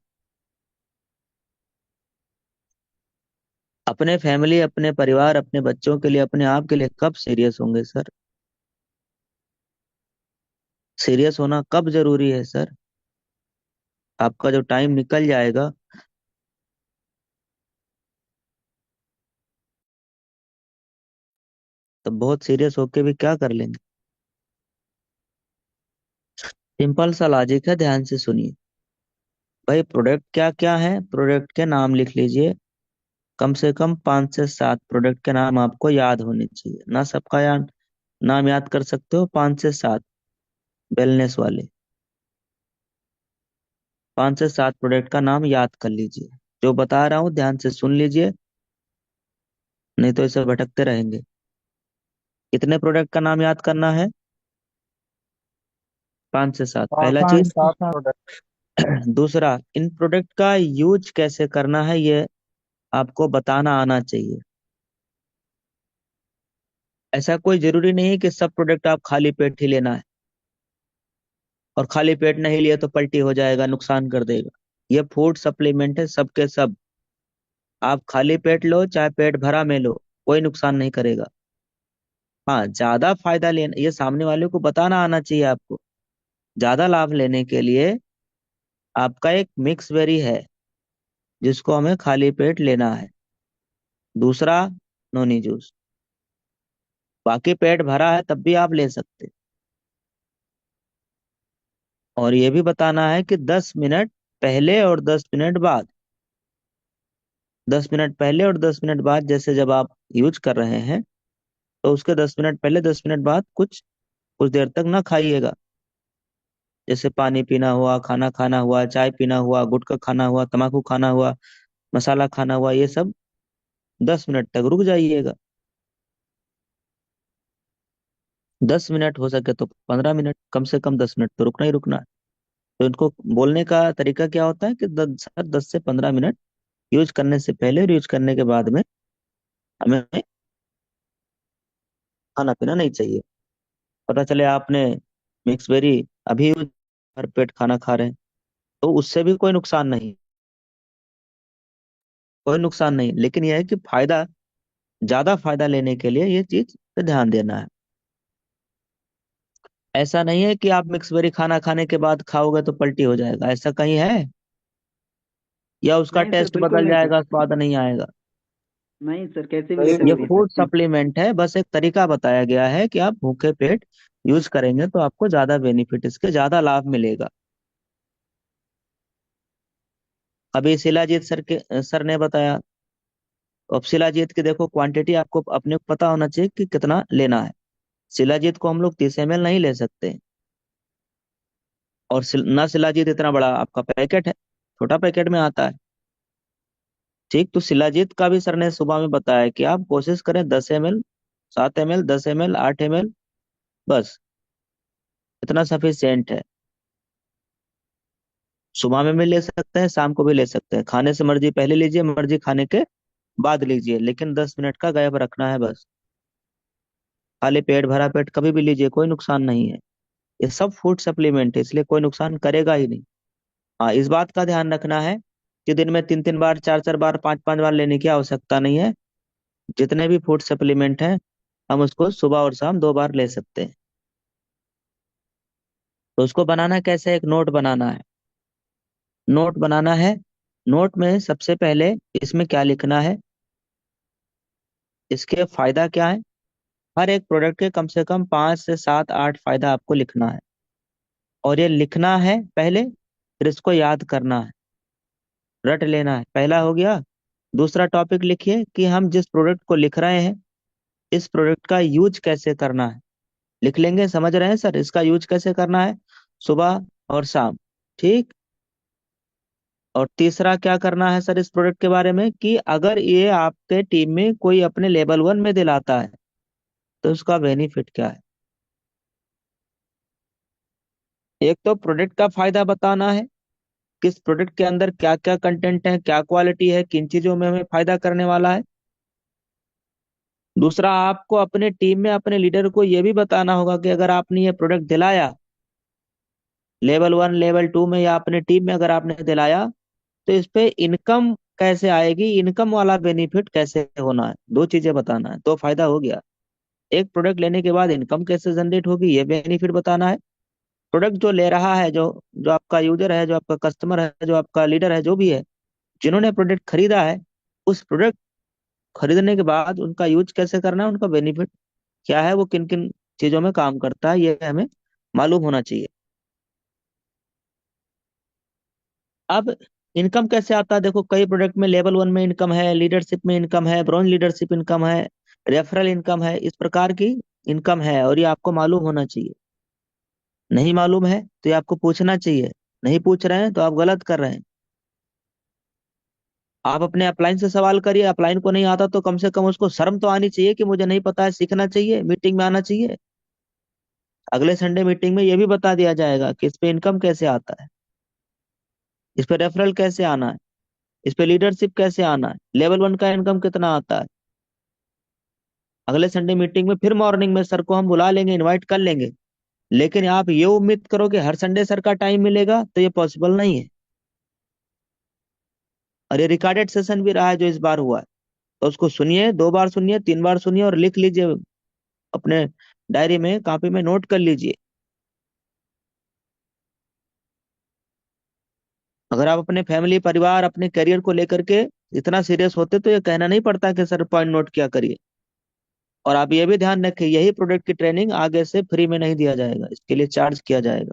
अपने फैमिली, अपने परिवार, अपने बच्चों के लिए, अपने आप के लिए कब सीरियस होंगे सर? सीरियस होना कब जरूरी है सर? आपका जो टाइम निकल जाएगा, तो बहुत सीरियस होके भी क्या कर लेंगे? सिंपल सा लॉजिक है, ध्यान से सुनिए। भाई, प्रोडक्ट क्या क्या है, प्रोडक्ट के नाम लिख लीजिए। कम से कम 5 से 7 प्रोडक्ट के नाम आपको याद होने चाहिए ना। सबका नाम याद कर सकते हो? 5 से 7 वेलनेस वाले, 5 से 7 प्रोडक्ट का नाम याद कर लीजिए। जो बता रहा हूँ ध्यान से सुन लीजिए, नहीं तो इसे भटकते रहेंगे। कितने प्रोडक्ट का नाम याद करना है? 5 से 7, पहला पाँच से चीज। सात प्रोडक्ट दूसरा, इन प्रोडक्ट का यूज कैसे करना है, ये आपको बताना आना चाहिए। ऐसा कोई जरूरी नहीं है कि सब प्रोडक्ट आप खाली पेट ही लेना है, और खाली पेट नहीं लिया तो पलटी हो जाएगा, नुकसान कर देगा। ये फूड सप्लीमेंट है, सबके सब। आप खाली पेट लो चाहे पेट भरा में लो, कोई नुकसान नहीं करेगा। हाँ, ज्यादा फायदा लेना, ये सामने वाले को बताना आना चाहिए आपको। ज्यादा लाभ लेने के लिए आपका एक मिक्स वेरी है जिसको हमें खाली पेट लेना है, दूसरा नोनी जूस। बाकी पेट भरा है तब भी आप ले सकते। और ये भी बताना है कि 10 मिनट पहले और 10 मिनट बाद, 10 मिनट पहले और 10 मिनट बाद, जैसे जब आप यूज कर रहे हैं तो उसके 10 मिनट पहले 10 मिनट बाद कुछ कुछ देर तक ना खाइएगा। जैसे पानी पीना हुआ, खाना खाना हुआ, चाय पीना हुआ, गुटखा खाना हुआ, तम्बाकू खाना हुआ, मसाला खाना हुआ, ये सब 10 मिनट तक रुक जाइएगा। 10 मिनट हो सके तो 15 मिनट, कम से कम 10 मिनट तो रुकना ही रुकना है। तो इनको बोलने का तरीका क्या होता है कि 10 से 15 मिनट यूज करने से पहले और यूज करने के बाद में हमें खाना पीना नहीं चाहिए। पता चले आपने मिक्स वेरी अभी यूज भर पेट खाना खा रहे हैं तो उससे भी कोई नुकसान नहीं, कोई नुकसान नहीं। लेकिन यह है कि फायदा, ज्यादा फायदा लेने के लिए ये चीज पे ध्यान देना है। ऐसा नहीं है कि आप मिक्स वेरी खाना खाने के बाद खाओगे तो पलटी हो जाएगा, ऐसा कहीं है? या उसका नहीं सर, टेस्ट बिल्कुल बदल नहीं सर। जाएगा, स्वाद नहीं आएगा? नहीं सर, कैसे भी ले नहीं ये सकते हैं नहीं फूड सर। सप्लीमेंट है, बस एक तरीका बताया गया है कि आप भूखे पेट यूज करेंगे तो आपको ज्यादा बेनिफिट, इसके ज्यादा लाभ मिलेगा। अभी शिलाजीत सर ने बताया। अब शिलाजीत की देखो क्वांटिटी आपको अपने को पता होना चाहिए कि कितना लेना है। शिलाजीत को हम लोग 30 ml नहीं ले सकते। और ना शिलाजीत इतना बड़ा आपका पैकेट है, छोटा पैकेट में आता है। ठीक, तो शिलाजीत का भी सर ने सुबह में बताया कि आप कोशिश करें 10 ml, 7 ml, 10 ml, 8 ml, बस इतना सफिशियंट है। सुबह में भी ले सकते हैं, शाम को भी ले सकते हैं, खाने से मर्जी पहले लीजिए, मर्जी खाने के बाद लीजिए, लेकिन 10 मिनट का गैप रखना है बस। खाली पेट भरा पेट कभी भी लीजिए, कोई नुकसान नहीं है। ये सब फूड सप्लीमेंट है, इसलिए कोई नुकसान करेगा ही नहीं। हाँ, इस बात का ध्यान रखना है कि दिन में 3-3 बार, 4-4 बार, 5-5 बार लेने की आवश्यकता नहीं है। जितने भी फूड सप्लीमेंट हैं हम उसको सुबह और शाम 2 बार ले सकते हैं। तो उसको बनाना कैसे? एक नोट बनाना है। नोट बनाना है। नोट में सबसे पहले इसमें क्या लिखना है, इसके फायदा क्या है। हर एक प्रोडक्ट के कम से कम 5 से 7-8 फायदा आपको लिखना है। और ये लिखना है पहले, फिर इसको याद करना है, रट लेना है। पहला हो गया। दूसरा टॉपिक लिखिए कि हम जिस प्रोडक्ट को लिख रहे हैं इस प्रोडक्ट का यूज कैसे करना है। लिख लेंगे, समझ रहे हैं सर, इसका यूज कैसे करना है, सुबह और शाम। ठीक। और तीसरा क्या करना है सर इस प्रोडक्ट के बारे में, कि अगर ये आपके टीम में कोई अपने लेवल 1 में दिलाता है तो उसका बेनिफिट क्या है। एक तो प्रोडक्ट का फायदा बताना है, किस प्रोडक्ट के अंदर क्या क्या कंटेंट है, क्या क्वालिटी है, किन चीजों में हमें फायदा करने वाला है। दूसरा, आपको अपने टीम में अपने लीडर को यह भी बताना होगा कि अगर आपने ये प्रोडक्ट दिलाया लेवल 1, लेवल 2 में, या अपने टीम में अगर आपने दिलाया तो इस पे इनकम कैसे आएगी, इनकम वाला बेनिफिट कैसे होना है। दो चीजें बताना है, तो फायदा हो गया। एक, प्रोडक्ट लेने के बाद इनकम कैसे जनरेट होगी ये बेनिफिट बताना है। प्रोडक्ट जो ले रहा है, जो जो आपका यूजर है, जो आपका कस्टमर है, जो आपका लीडर है, जो भी है, जिन्होंने प्रोडक्ट खरीदा है, उस प्रोडक्ट खरीदने के बाद उनका यूज कैसे करना है, उनका बेनिफिट क्या है, वो किन किन चीजों में काम करता है, ये हमें मालूम होना चाहिए। अब इनकम कैसे आता है, देखो कई प्रोडक्ट में लेवल 1 में इनकम है, लीडरशिप में इनकम है, ब्रॉन्ज लीडरशिप इनकम है, रेफरल इनकम है, इस प्रकार की इनकम है, और ये आपको मालूम होना चाहिए। नहीं मालूम है तो ये आपको पूछना चाहिए। नहीं पूछ रहे हैं तो आप गलत कर रहे हैं। आप अपने अपलाइन से सवाल करिए, अपलाइन को नहीं आता तो कम से कम उसको शर्म तो आनी चाहिए कि मुझे नहीं पता है, सीखना चाहिए, मीटिंग में आना चाहिए। अगले संडे मीटिंग में ये भी बता दिया जाएगा कि इस पे इनकम कैसे आता है, इस पे रेफरल कैसे आना है, इस पे लीडरशिप कैसे आना है, लेवल 1 का इनकम कितना आता है। अगले संडे मीटिंग में फिर मॉर्निंग में सर को हम बुला लेंगे, इनवाइट कर लेंगे। लेकिन आप ये उम्मीद करो कि हर संडे सर का टाइम मिलेगा तो ये पॉसिबल नहीं है। और ये रिकॉर्डेड सेशन भी रहा है जो इस बार हुआ है, तो उसको सुनिए, 2 बार सुनिए, 3 बार सुनिए, और लिख लीजिए अपने डायरी में, कॉपी में नोट कर लीजिए। अगर आप अपने फैमिली, परिवार, अपने करियर को लेकर के इतना सीरियस होते तो ये कहना नहीं पड़ता कि सर पॉइंट नोट किया करिए। और आप ये भी ध्यान रखें, यही प्रोडक्ट की ट्रेनिंग आगे से फ्री में नहीं दिया जाएगा, इसके लिए चार्ज किया जाएगा।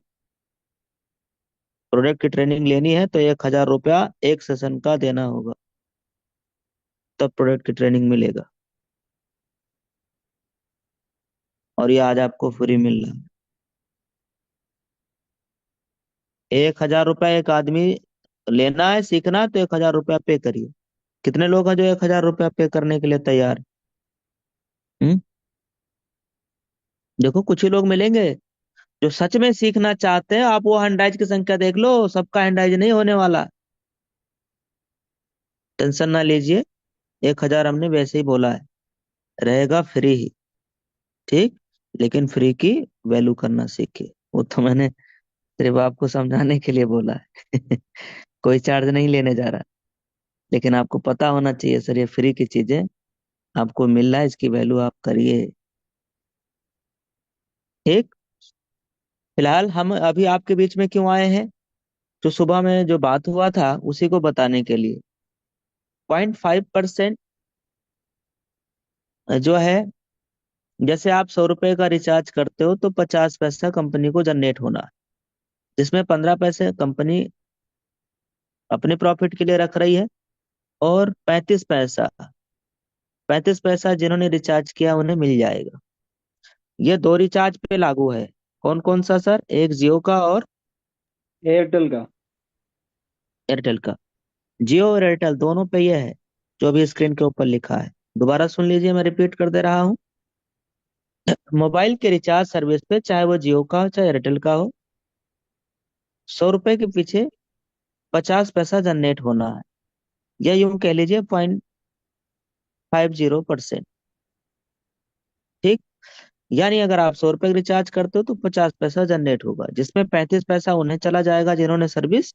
प्रोडक्ट की ट्रेनिंग लेनी है तो 1,000 रुपया एक सेशन का देना होगा, तब प्रोडक्ट की ट्रेनिंग मिलेगा। और ये आज आपको फ्री मिल रहा है। 1,000 रुपया एक आदमी लेना है, सीखना है तो 1,000 रुपया पे करिए। कितने लोग हैं जो 1,000 रुपया पे करने के लिए तैयार? हम्म देखो कुछ ही लोग मिलेंगे जो सच में सीखना चाहते हैं। आप वो हैंडाइज की संख्या देख लो, सबका हैंडाइज नहीं होने वाला। टेंशन ना लीजिए, 1,000 हमने वैसे ही बोला है, रहेगा फ्री ही। ठीक, लेकिन फ्री की वैल्यू करना सीखिए। वो तो मैंने सिर्फ आपको समझाने के लिए बोला है। कोई चार्ज नहीं लेने जा रहा, लेकिन आपको पता होना चाहिए सर ये फ्री की चीजें आपको मिल रहा है, इसकी वैल्यू आप करिए। ठीक, फिलहाल हम अभी आपके बीच में क्यों आए हैं? जो सुबह में जो बात हुआ था उसी को बताने के लिए। 0.5% जो है, जैसे आप 100 रुपए का रिचार्ज करते हो तो 50 पैसा कंपनी को जनरेट होना है, जिसमें 15 पैसे कंपनी अपने प्रॉफिट के लिए रख रही है, और 35 पैसा जिन्होंने रिचार्ज किया उन्हें मिल जाएगा। ये दो रिचार्ज पे लागू है। कौन कौन सा सर? एक जियो का और एयरटेल का। एयरटेल का। जियो और एयरटेल दोनों पे ये है जो अभी स्क्रीन के ऊपर लिखा है। दोबारा सुन लीजिए, मैं रिपीट कर दे रहा हूँ। मोबाइल के रिचार्ज सर्विस पे, चाहे वो जियो का हो चाहे एयरटेल का हो, 100 रुपए के पीछे 50 पैसा जनरेट होना है, या यूं कह लीजिए 0.50%। ठीक, यानी अगर आप 100 रुपए का रिचार्ज करते हो तो 50 पैसा जनरेट होगा, जिसमें 35 पैसा उन्हें चला जाएगा जिन्होंने सर्विस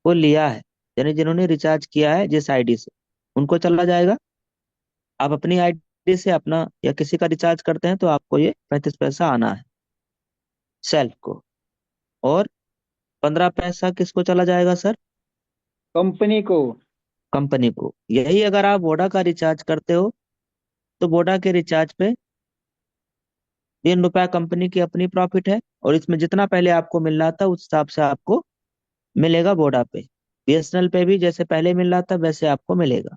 को लिया है, यानी जिन्होंने रिचार्ज किया है जिस आईडी से, उनको चला जाएगा। आप अपनी आईडी से अपना या किसी का रिचार्ज करते हैं तो आपको ये 35 पैसा आना है सेल्फ को। और 15 पैसा किसको चला जाएगा सर? कंपनी को। कंपनी को। यही अगर आप वोडा का रिचार्ज करते हो तो वोडा के रिचार्ज पे 3 रुपया कंपनी की अपनी प्रॉफिट है, और इसमें जितना पहले आपको मिल रहा था उस हिसाब से आपको मिलेगा वोडा पे। बीएसएनएल पे भी जैसे पहले मिल रहा था वैसे आपको मिलेगा।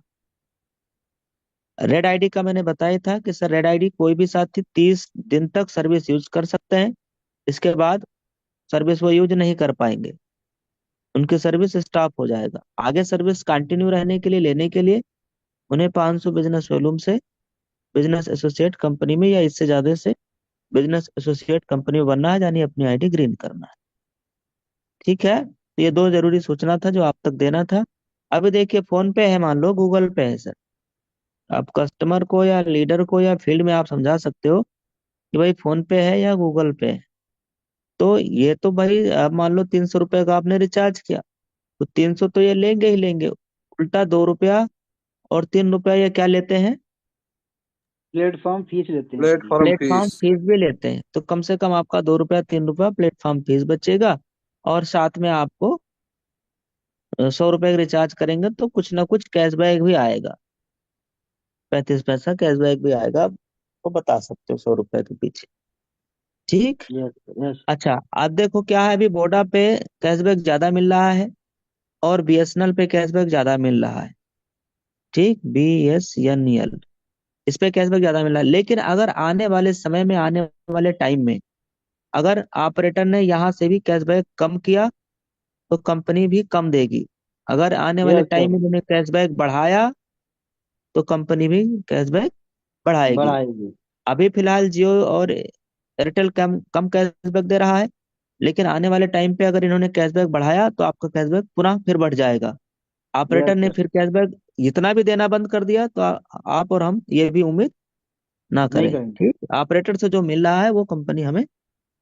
रेड आईडी का मैंने बताया था कि सर रेड आईडी कोई भी साथी 30 दिन तक सर्विस यूज कर सकते हैं, इसके बाद सर्विस वो यूज नहीं कर पाएंगे, उनकी सर्विस स्टॉप हो जाएगा। आगे सर्विस कंटिन्यू रहने के लिए, लेने के लिए उन्हें 500 बिजनेस वॉल्यूम से बिजनेस एसोसिएट कंपनी में या इससे ज्यादा से बिजनेस एसोसिएट कंपनी में बनना है, यानी अपनी आईडी ग्रीन करना है। ठीक है, तो ये दो जरूरी सूचना था जो आप तक देना था। अभी देखिए फोन पे है, मान लो गूगल पे है सर, आप कस्टमर को या लीडर को या फील्ड में आप समझा सकते हो कि भाई फोन पे है या गूगल पे है। तो ये तो भाई आप मान लो 300 रुपए का आपने रिचार्ज किया तो 300 तो ये लेंगे ही लेंगे, उल्टा 2 रुपया और 3 रुपया ये क्या लेते हैं? प्लेटफॉर्म फीस लेते हैं। Platform platform fees. फीस भी लेते हैं। तो कम से कम आपका 2 रुपया 3 रुपया प्लेटफॉर्म फीस बचेगा, और साथ में आपको 100 रुपए का रिचार्ज करेंगे तो कुछ ना कुछ कैशबैक भी आएगा, 35 पैसा कैशबैक भी आएगा। आप तो बता सकते हो 100 रुपए के पीछे। ठीक, यस यस। अच्छा आप देखो क्या है, अभी वोडा पे कैशबैक ज्यादा मिल रहा है और बीएसएनएल पे कैशबैक ज्यादा मिल रहा है। ठीक, बीएसएनएल, इस पे कैशबैक ज्यादा मिल रहा है। लेकिन अगर आने वाले समय में, आने वाले टाइम में अगर ऑपरेटर ने यहाँ से भी कैशबैक कम किया तो कंपनी भी कम देगी। अगर आने वाले यस टाइम सर। में उन्होंने कैशबैक बढ़ाया तो कंपनी भी कैशबैक बढ़ाएगी। बढ़ाएगी। अभी फिलहाल जियो और एयरटेल कम कम कैशबैक दे रहा है, लेकिन आने वाले टाइम पे अगर इन्होंने कैशबैक बढ़ाया तो आपका कैशबैक पुनः फिर बढ़ जाएगा। ऑपरेटर यस ने सर। फिर कैशबैक इतना भी देना बंद कर दिया तो आप और हम ये भी उम्मीद ना नहीं करें। करेंगे। ठीक, ऑपरेटर से जो मिल रहा है वो कंपनी हमें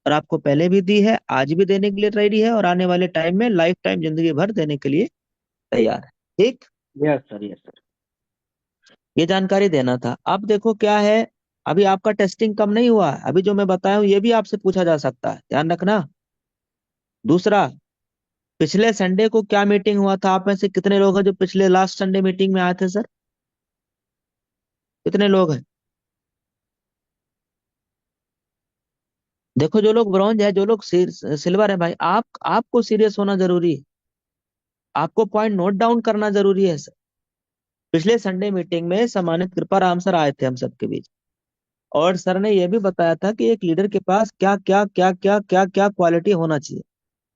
और आपको पहले भी दी है, आज भी देने के लिए रेडी है, और आने वाले टाइम में लाइफ टाइम जिंदगी भर देने के लिए तैयार है। ठीक, यस सर यस सर। ये जानकारी देना था। अब देखो क्या है, अभी आपका टेस्टिंग कम नहीं हुआ है, अभी जो मैं बताया हूँ ये भी आपसे पूछा जा सकता है, ध्यान रखना। दूसरा, पिछले संडे को क्या मीटिंग हुआ था? आप में से कितने लोग हैं जो पिछले लास्ट संडे मीटिंग में आए थे सर? कितने लोग हैं? देखो, जो लोग ब्रॉन्ज है, जो लोग सिल्वर है भाई, आपको सीरियस होना जरूरी है। आपको पॉइंट नोट डाउन करना जरूरी है सर। पिछले संडे मीटिंग में सम्मानित कृपाराम सर आए थे हम सबके बीच, और सर ने यह भी बताया था कि एक लीडर के पास क्या क्या क्या क्या क्या क्या क्वालिटी होना चाहिए।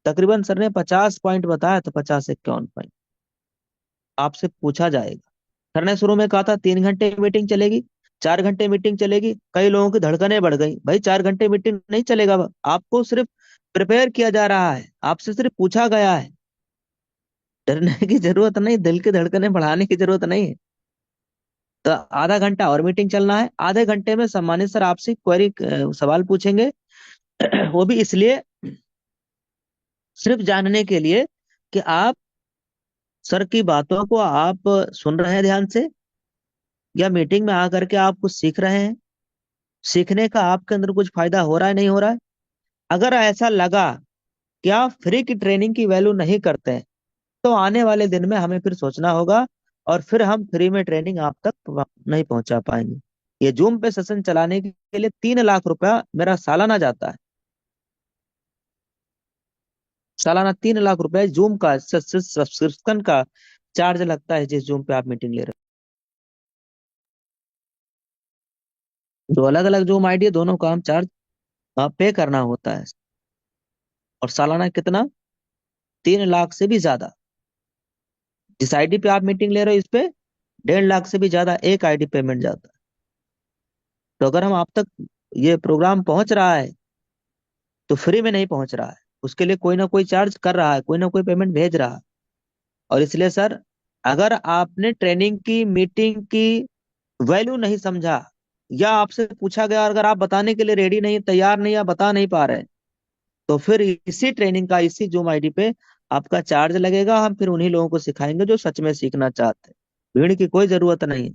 तकरीबन सर ने 50 पॉइंट बताया था, 50-51 पॉइंट। आपसे पूछा जाएगा। सर ने शुरू में कहा था 3 घंटे मीटिंग चलेगी, 4 घंटे मीटिंग चलेगी। कई लोगों की धड़कनें बढ़ गई, भाई 4 घंटे मीटिंग नहीं चलेगा। आपको सिर्फ प्रिपेयर किया जा रहा है, आपसे सिर्फ पूछा गया है। डरने की जरूरत नहीं, दिल की धड़कनें बढ़ाने की जरूरत नहीं है। तो आधा घंटा और मीटिंग चलना है। आधे घंटे में सम्मानित सर आपसे क्वेरी, सवाल पूछेंगे। वो भी इसलिए, सिर्फ जानने के लिए कि आप सर की बातों को आप सुन रहे हैं ध्यान से, या मीटिंग में आकर के आप कुछ सीख रहे हैं। सीखने का आपके अंदर कुछ फायदा हो रहा है, नहीं हो रहा है? अगर ऐसा लगा कि आप फ्री की ट्रेनिंग की वैल्यू नहीं करते हैं, तो आने वाले दिन में हमें फिर सोचना होगा, और फिर हम फ्री में ट्रेनिंग आप तक नहीं पहुंचा पाएंगे। ये जूम पे सेशन चलाने के लिए 3 लाख रुपया मेरा सालाना जाता है। सालाना 3 लाख रुपए जूम का सब्सक्रिप्शन का चार्ज लगता है, जिस जूम पे आप मीटिंग ले रहे हो। जो अलग अलग जूम आईडी है, दोनों का हम चार्ज पे करना होता है। और सालाना कितना? 3 लाख से भी ज्यादा। जिस आईडी पे आप मीटिंग ले रहे हो, इस पे 1.5 लाख से भी ज्यादा एक आईडी पेमेंट जाता है। तो अगर हम आप तक ये प्रोग्राम पहुंच रहा है, तो फ्री में नहीं पहुंच रहा है, उसके लिए कोई ना कोई चार्ज कर रहा है, कोई ना कोई पेमेंट भेज रहा है। और इसलिए सर, अगर आपने ट्रेनिंग की, मीटिंग की वैल्यू नहीं समझा, या आपसे पूछा गया और अगर आप बताने के लिए रेडी नहीं, तैयार नहीं, या बता नहीं पा रहे, तो फिर इसी ट्रेनिंग का, इसी जूम आईडी पे आपका चार्ज लगेगा। हम फिर उन्हीं लोगों को सिखाएंगे जो सच में सीखना चाहते हैं। भीड़ की कोई जरूरत नहीं है,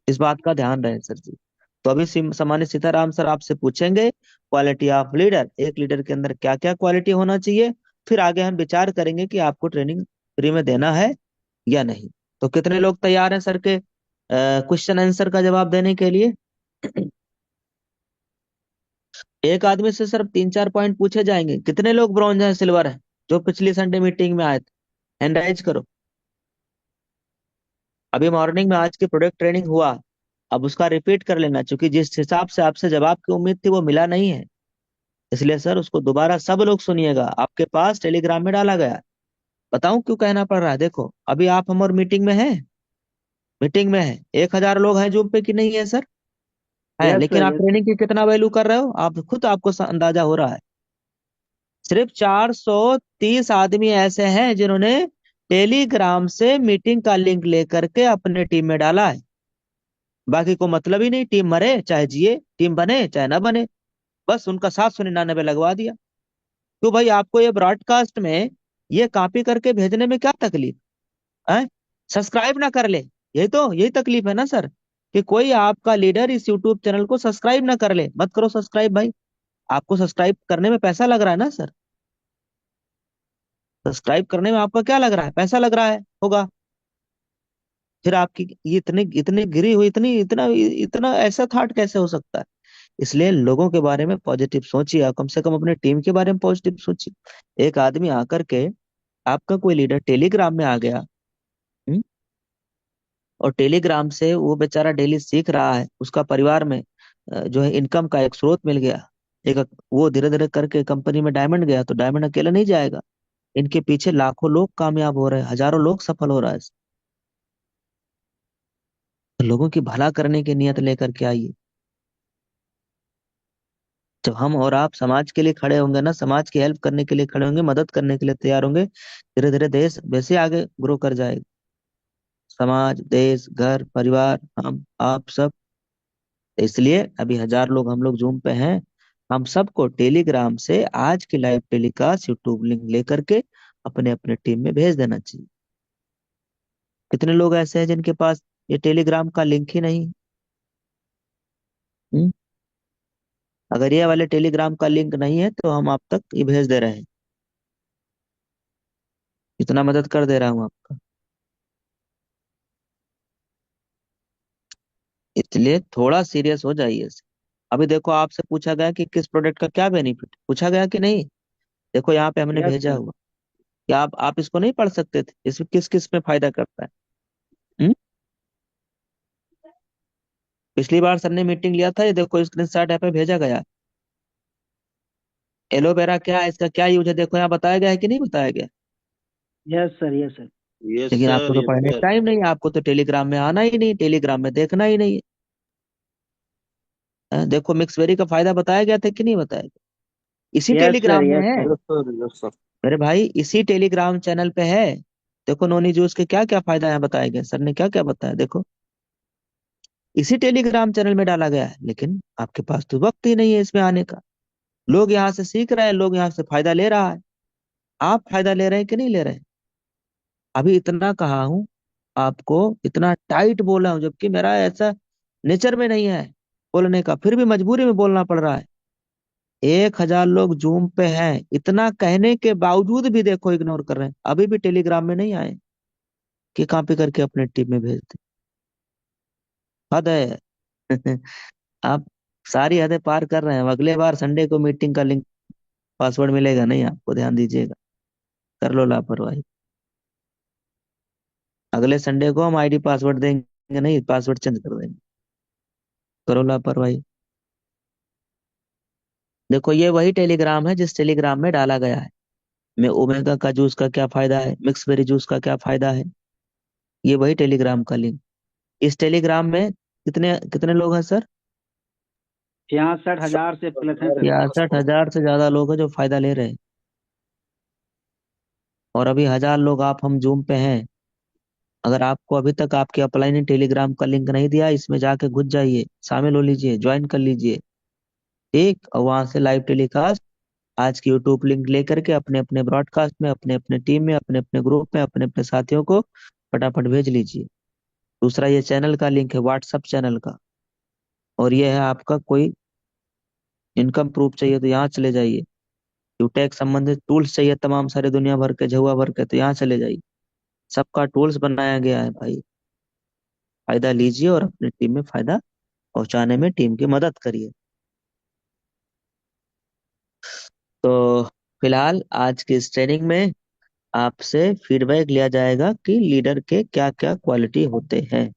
इस बात का ध्यान रहे सर जी। तो अभी सामान्य सीताराम सर आपसे पूछेंगे क्वालिटी ऑफ लीडर, एक लीडर के अंदर क्या क्या क्वालिटी होना चाहिए। फिर आगे हम विचार करेंगे कि आपको ट्रेनिंग फ्री में देना है या नहीं। तो कितने लोग तैयार हैं सर के क्वेश्चन आंसर का जवाब देने के लिए? एक आदमी से सिर्फ 3-4 पॉइंट पूछे जाएंगे। कितने लोग ब्रॉन्ज हैं, सिल्वर हैं, जो पिछली संडे मीटिंग में आए थे? हैंड राइज करो। अभी मॉर्निंग में आज की प्रोडक्ट ट्रेनिंग हुआ, अब उसका रिपीट कर लेना, क्योंकि जिस हिसाब से आपसे जवाब की उम्मीद थी वो मिला नहीं है। इसलिए सर उसको दोबारा सब लोग सुनिएगा, आपके पास टेलीग्राम में डाला गया है। बताऊं क्यों कहना पड़ रहा है? देखो, अभी आप हम और मीटिंग में हैं, मीटिंग में है, 1,000 लोग हैं जूम पे कि नहीं है सर? है, यस लेकिन सर, आप यस सर। ट्रेनिंग की कितना वैल्यू कर रहे हो? आप खुद, आपको अंदाजा हो रहा है। सिर्फ 430 आदमी ऐसे हैं जिन्होंने टेलीग्राम से मीटिंग का लिंक लेकर के अपने टीम में डाला है। बाकी को मतलब ही नहीं, टीम मरे चाहे जिए, टीम बने चाहे ना बने, बस उनका 799 लगवा दिया। तो भाई, आपको ये ब्रॉडकास्ट में ये कॉपी करके भेजने में क्या तकलीफ है? सब्सक्राइब ना कर ले, यही तकलीफ है ना सर, कि कोई आपका लीडर इस यूट्यूब चैनल को सब्सक्राइब ना कर ले। मत करो सब्सक्राइब भाई, आपको सब्सक्राइब करने में पैसा लग रहा है ना सर? सब्सक्राइब करने में आपका क्या लग रहा है? पैसा लग रहा है होगा। फिर आपकी ये इतनी इतनी गिरी हुई, इतनी इतना इतना ऐसा थॉट कैसे हो सकता है? इसलिए लोगों के बारे में पॉजिटिव सोचिए, आप कम से कम अपने टीम के बारे में पॉजिटिव सोचिए। एक आदमी आकर के, आपका कोई लीडर टेलीग्राम में आ गया, हम्म, और टेलीग्राम से वो बेचारा डेली सीख रहा है, उसका परिवार में जो है इनकम का एक स्रोत मिल गया। एक वो धीरे धीरे करके कंपनी में डायमंड गया, तो डायमंड अकेला नहीं जाएगा, इनके पीछे लाखों लोग कामयाब हो रहे हैं, हजारों लोग सफल हो रहा है। तो लोगों की भला करने की नियत लेकर के आइए। जब हम और आप समाज के लिए खड़े होंगे ना, समाज की हेल्प करने के लिए खड़े होंगे, मदद करने के लिए तैयार होंगे, धीरे धीरे देश वैसे आगे ग्रो कर जाएगा। समाज, देश, घर, परिवार, हम आप सब। इसलिए अभी 1,000 लोग हम लोग जूम पे हैं। हम सबको टेलीग्राम से आज की लाइव टेलीकास्ट यूट्यूब लिंक लेकर के अपने अपने टीम में भेज देना चाहिए। कितने लोग ऐसे हैं जिनके पास ये टेलीग्राम का लिंक ही नहीं? हम्म? अगर ये वाले टेलीग्राम का लिंक नहीं है, तो हम आप तक ये भेज दे रहे हैं। इतना मदद कर दे रहा हूँ आपका, इसलिए थोड़ा सीरियस हो जाइए इससे। अभी देखो आपसे पूछा गया कि किस प्रोडक्ट का क्या बेनिफिट, पूछा गया कि नहीं? देखो यहाँ पे हमने यस भेजा सर। हुआ। क्या आप इसको नहीं पढ़ सकते थे? इसमें किस किस में फायदा करता है? हम्म? पिछली बार सर ने मीटिंग लिया था, ये देखो स्क्रीनशॉट यहाँ पे भेजा गया। एलोवेरा क्या है, इसका क्या यूज है, देखो यहाँ बताया गया है कि नहीं बताया गया? Yes sir, yes sir. Yes लेकिन आपको सर, तो यस पढ़ने का सर। टाइम नहीं है, आपको तो टेलीग्राम में आना ही नहीं, टेलीग्राम में देखना ही नहीं है। देखो मिक्सवेरी का फायदा बताया गया था कि नहीं बताया गया? इसी यस सर, टेलीग्राम में यस है sir. Yes sir, yes sir. मेरे भाई, इसी टेलीग्राम चैनल पे है। देखो नोनी जूस के क्या क्या फायदा है बताए गए, सर ने क्या क्या बताया देखो। इसी टेलीग्राम चैनल में डाला गया है, लेकिन आपके पास तो वक्त ही नहीं है इसमें आने का। लोग यहाँ से सीख रहे हैं, लोग यहाँ से फायदा ले रहा है। आप फायदा ले रहे हैं कि नहीं ले रहे हैं? अभी इतना कहा हूं आपको, इतना टाइट बोला हूं, जबकि मेरा ऐसा नेचर में नहीं है बोलने का, फिर भी मजबूरी में बोलना पड़ रहा है। 1,000 लोग जूम पे हैं, इतना कहने के बावजूद भी देखो इग्नोर कर रहे हैं, अभी भी टेलीग्राम में नहीं आए कि कॉपी करके अपने टीम में भेज दे। हद है। आप सारी हदें पार कर रहे हैं। अगले बार संडे को मीटिंग का लिंक पासवर्ड मिलेगा नहीं आपको, ध्यान दीजिएगा। कर लो लापरवाही। अगले संडे को हम आईडी पासवर्ड देंगे नहीं, पासवर्ड चेंज कर देंगे। करो लापरवाही। देखो ये वही टेलीग्राम है जिस टेलीग्राम में डाला गया है। मैं ओमेगा का जूस का क्या फायदा है, मिक्स बेरी जूस का क्या फायदा है, ये वही टेलीग्राम का लिंक। इस टेलीग्राम में कितने कितने लोग हैं सर? 66,000 से प्लस है सर। 66,000 से ज्यादा लोग हैं जो फायदा ले रहे हैं। और अभी 1,000 लोग आप हम जूम पे हैं। अगर आपको अभी तक आपके अपलाइन ने टेलीग्राम का लिंक नहीं दिया, इसमें जाके घुस जाइए, शामिल हो लीजिए, ज्वाइन कर लीजिए। ठीक, और वहां से लाइव टेलीकास्ट आज की यूट्यूब लिंक लेकर के अपने अपने ब्रॉडकास्ट में, अपने अपने टीम में, अपने अपने ग्रुप में, अपने अपने साथियों को फटाफट भेज लीजिए। दूसरा ये चैनल का लिंक है, व्हाट्सएप चैनल का। और ये है आपका कोई इनकम प्रूफ चाहिए तो यहाँ चले जाइए। यूटेक संबंधित टूल्स चाहिए तमाम सारे दुनिया भर के, झुआ भर के, तो यहाँ चले जाइए। सबका टूल्स बनाया गया है भाई। फायदा लीजिए और अपनी टीम में फायदा पहुंचाने में टीम की मदद करिए। तो फिलहाल आज की इस ट्रेनिंग में आपसे फीडबैक लिया जाएगा कि लीडर के क्या क्या क्वालिटी होते हैं।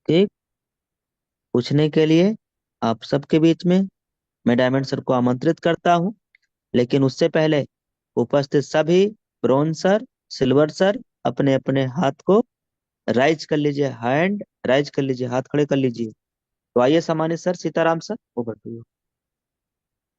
ठीक, पूछने के लिए आप सबके बीच में मैं डायमंड सर को आमंत्रित करता हूं, लेकिन उससे पहले उपस्थित सभी ब्रोंज सर, सिल्वर सर अपने अपने हाथ को राइज कर लीजिए, हैंड राइज कर लीजिए, हाथ खड़े कर लीजिए। तो आइए सामान्य sir, Sitaram sir, over to you.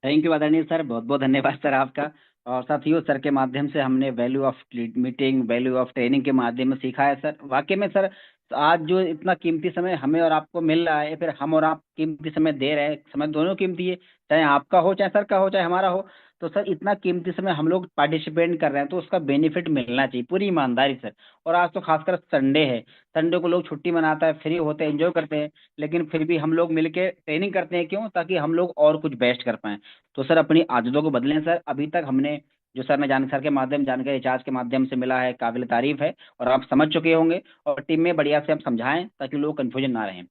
Thank you आदरणीय सर, बहुत बहुत धन्यवाद सर आपका। और साथियों, सर के माध्यम से हमने value of meeting, value of training के माध्यम में सीखा है सर। वाकई में सर, आज जो इतना कीमती समय हमें और आपको मिल रहा है, फिर हम और आप कीमती समय दे रहे हैं, समय दोनों कीमती है, चाहे आपका हो, चाहे सर का हो, चाहे हमारा हो। तो सर इतना कीमती समय हम लोग पार्टिसिपेट कर रहे हैं, तो उसका बेनिफिट मिलना चाहिए पूरी ईमानदारी सर। और आज तो खासकर संडे है, संडे को लोग छुट्टी मनाता है, फ्री होते हैं, एंजॉय करते हैं, लेकिन फिर भी हम लोग मिलके ट्रेनिंग करते हैं। क्यों? ताकि हम लोग और कुछ बेस्ट कर पाएं। तो सर अपनी आदतों को बदलें सर। अभी तक हमने जो सर ने सर के माध्यम, जानकारी रिचार्ज के माध्यम से मिला है, काबिल तारीफ है, और आप समझ चुके होंगे। और टीम में बढ़िया से हम समझाएं ताकि लोग कंफ्यूजन ना रहें।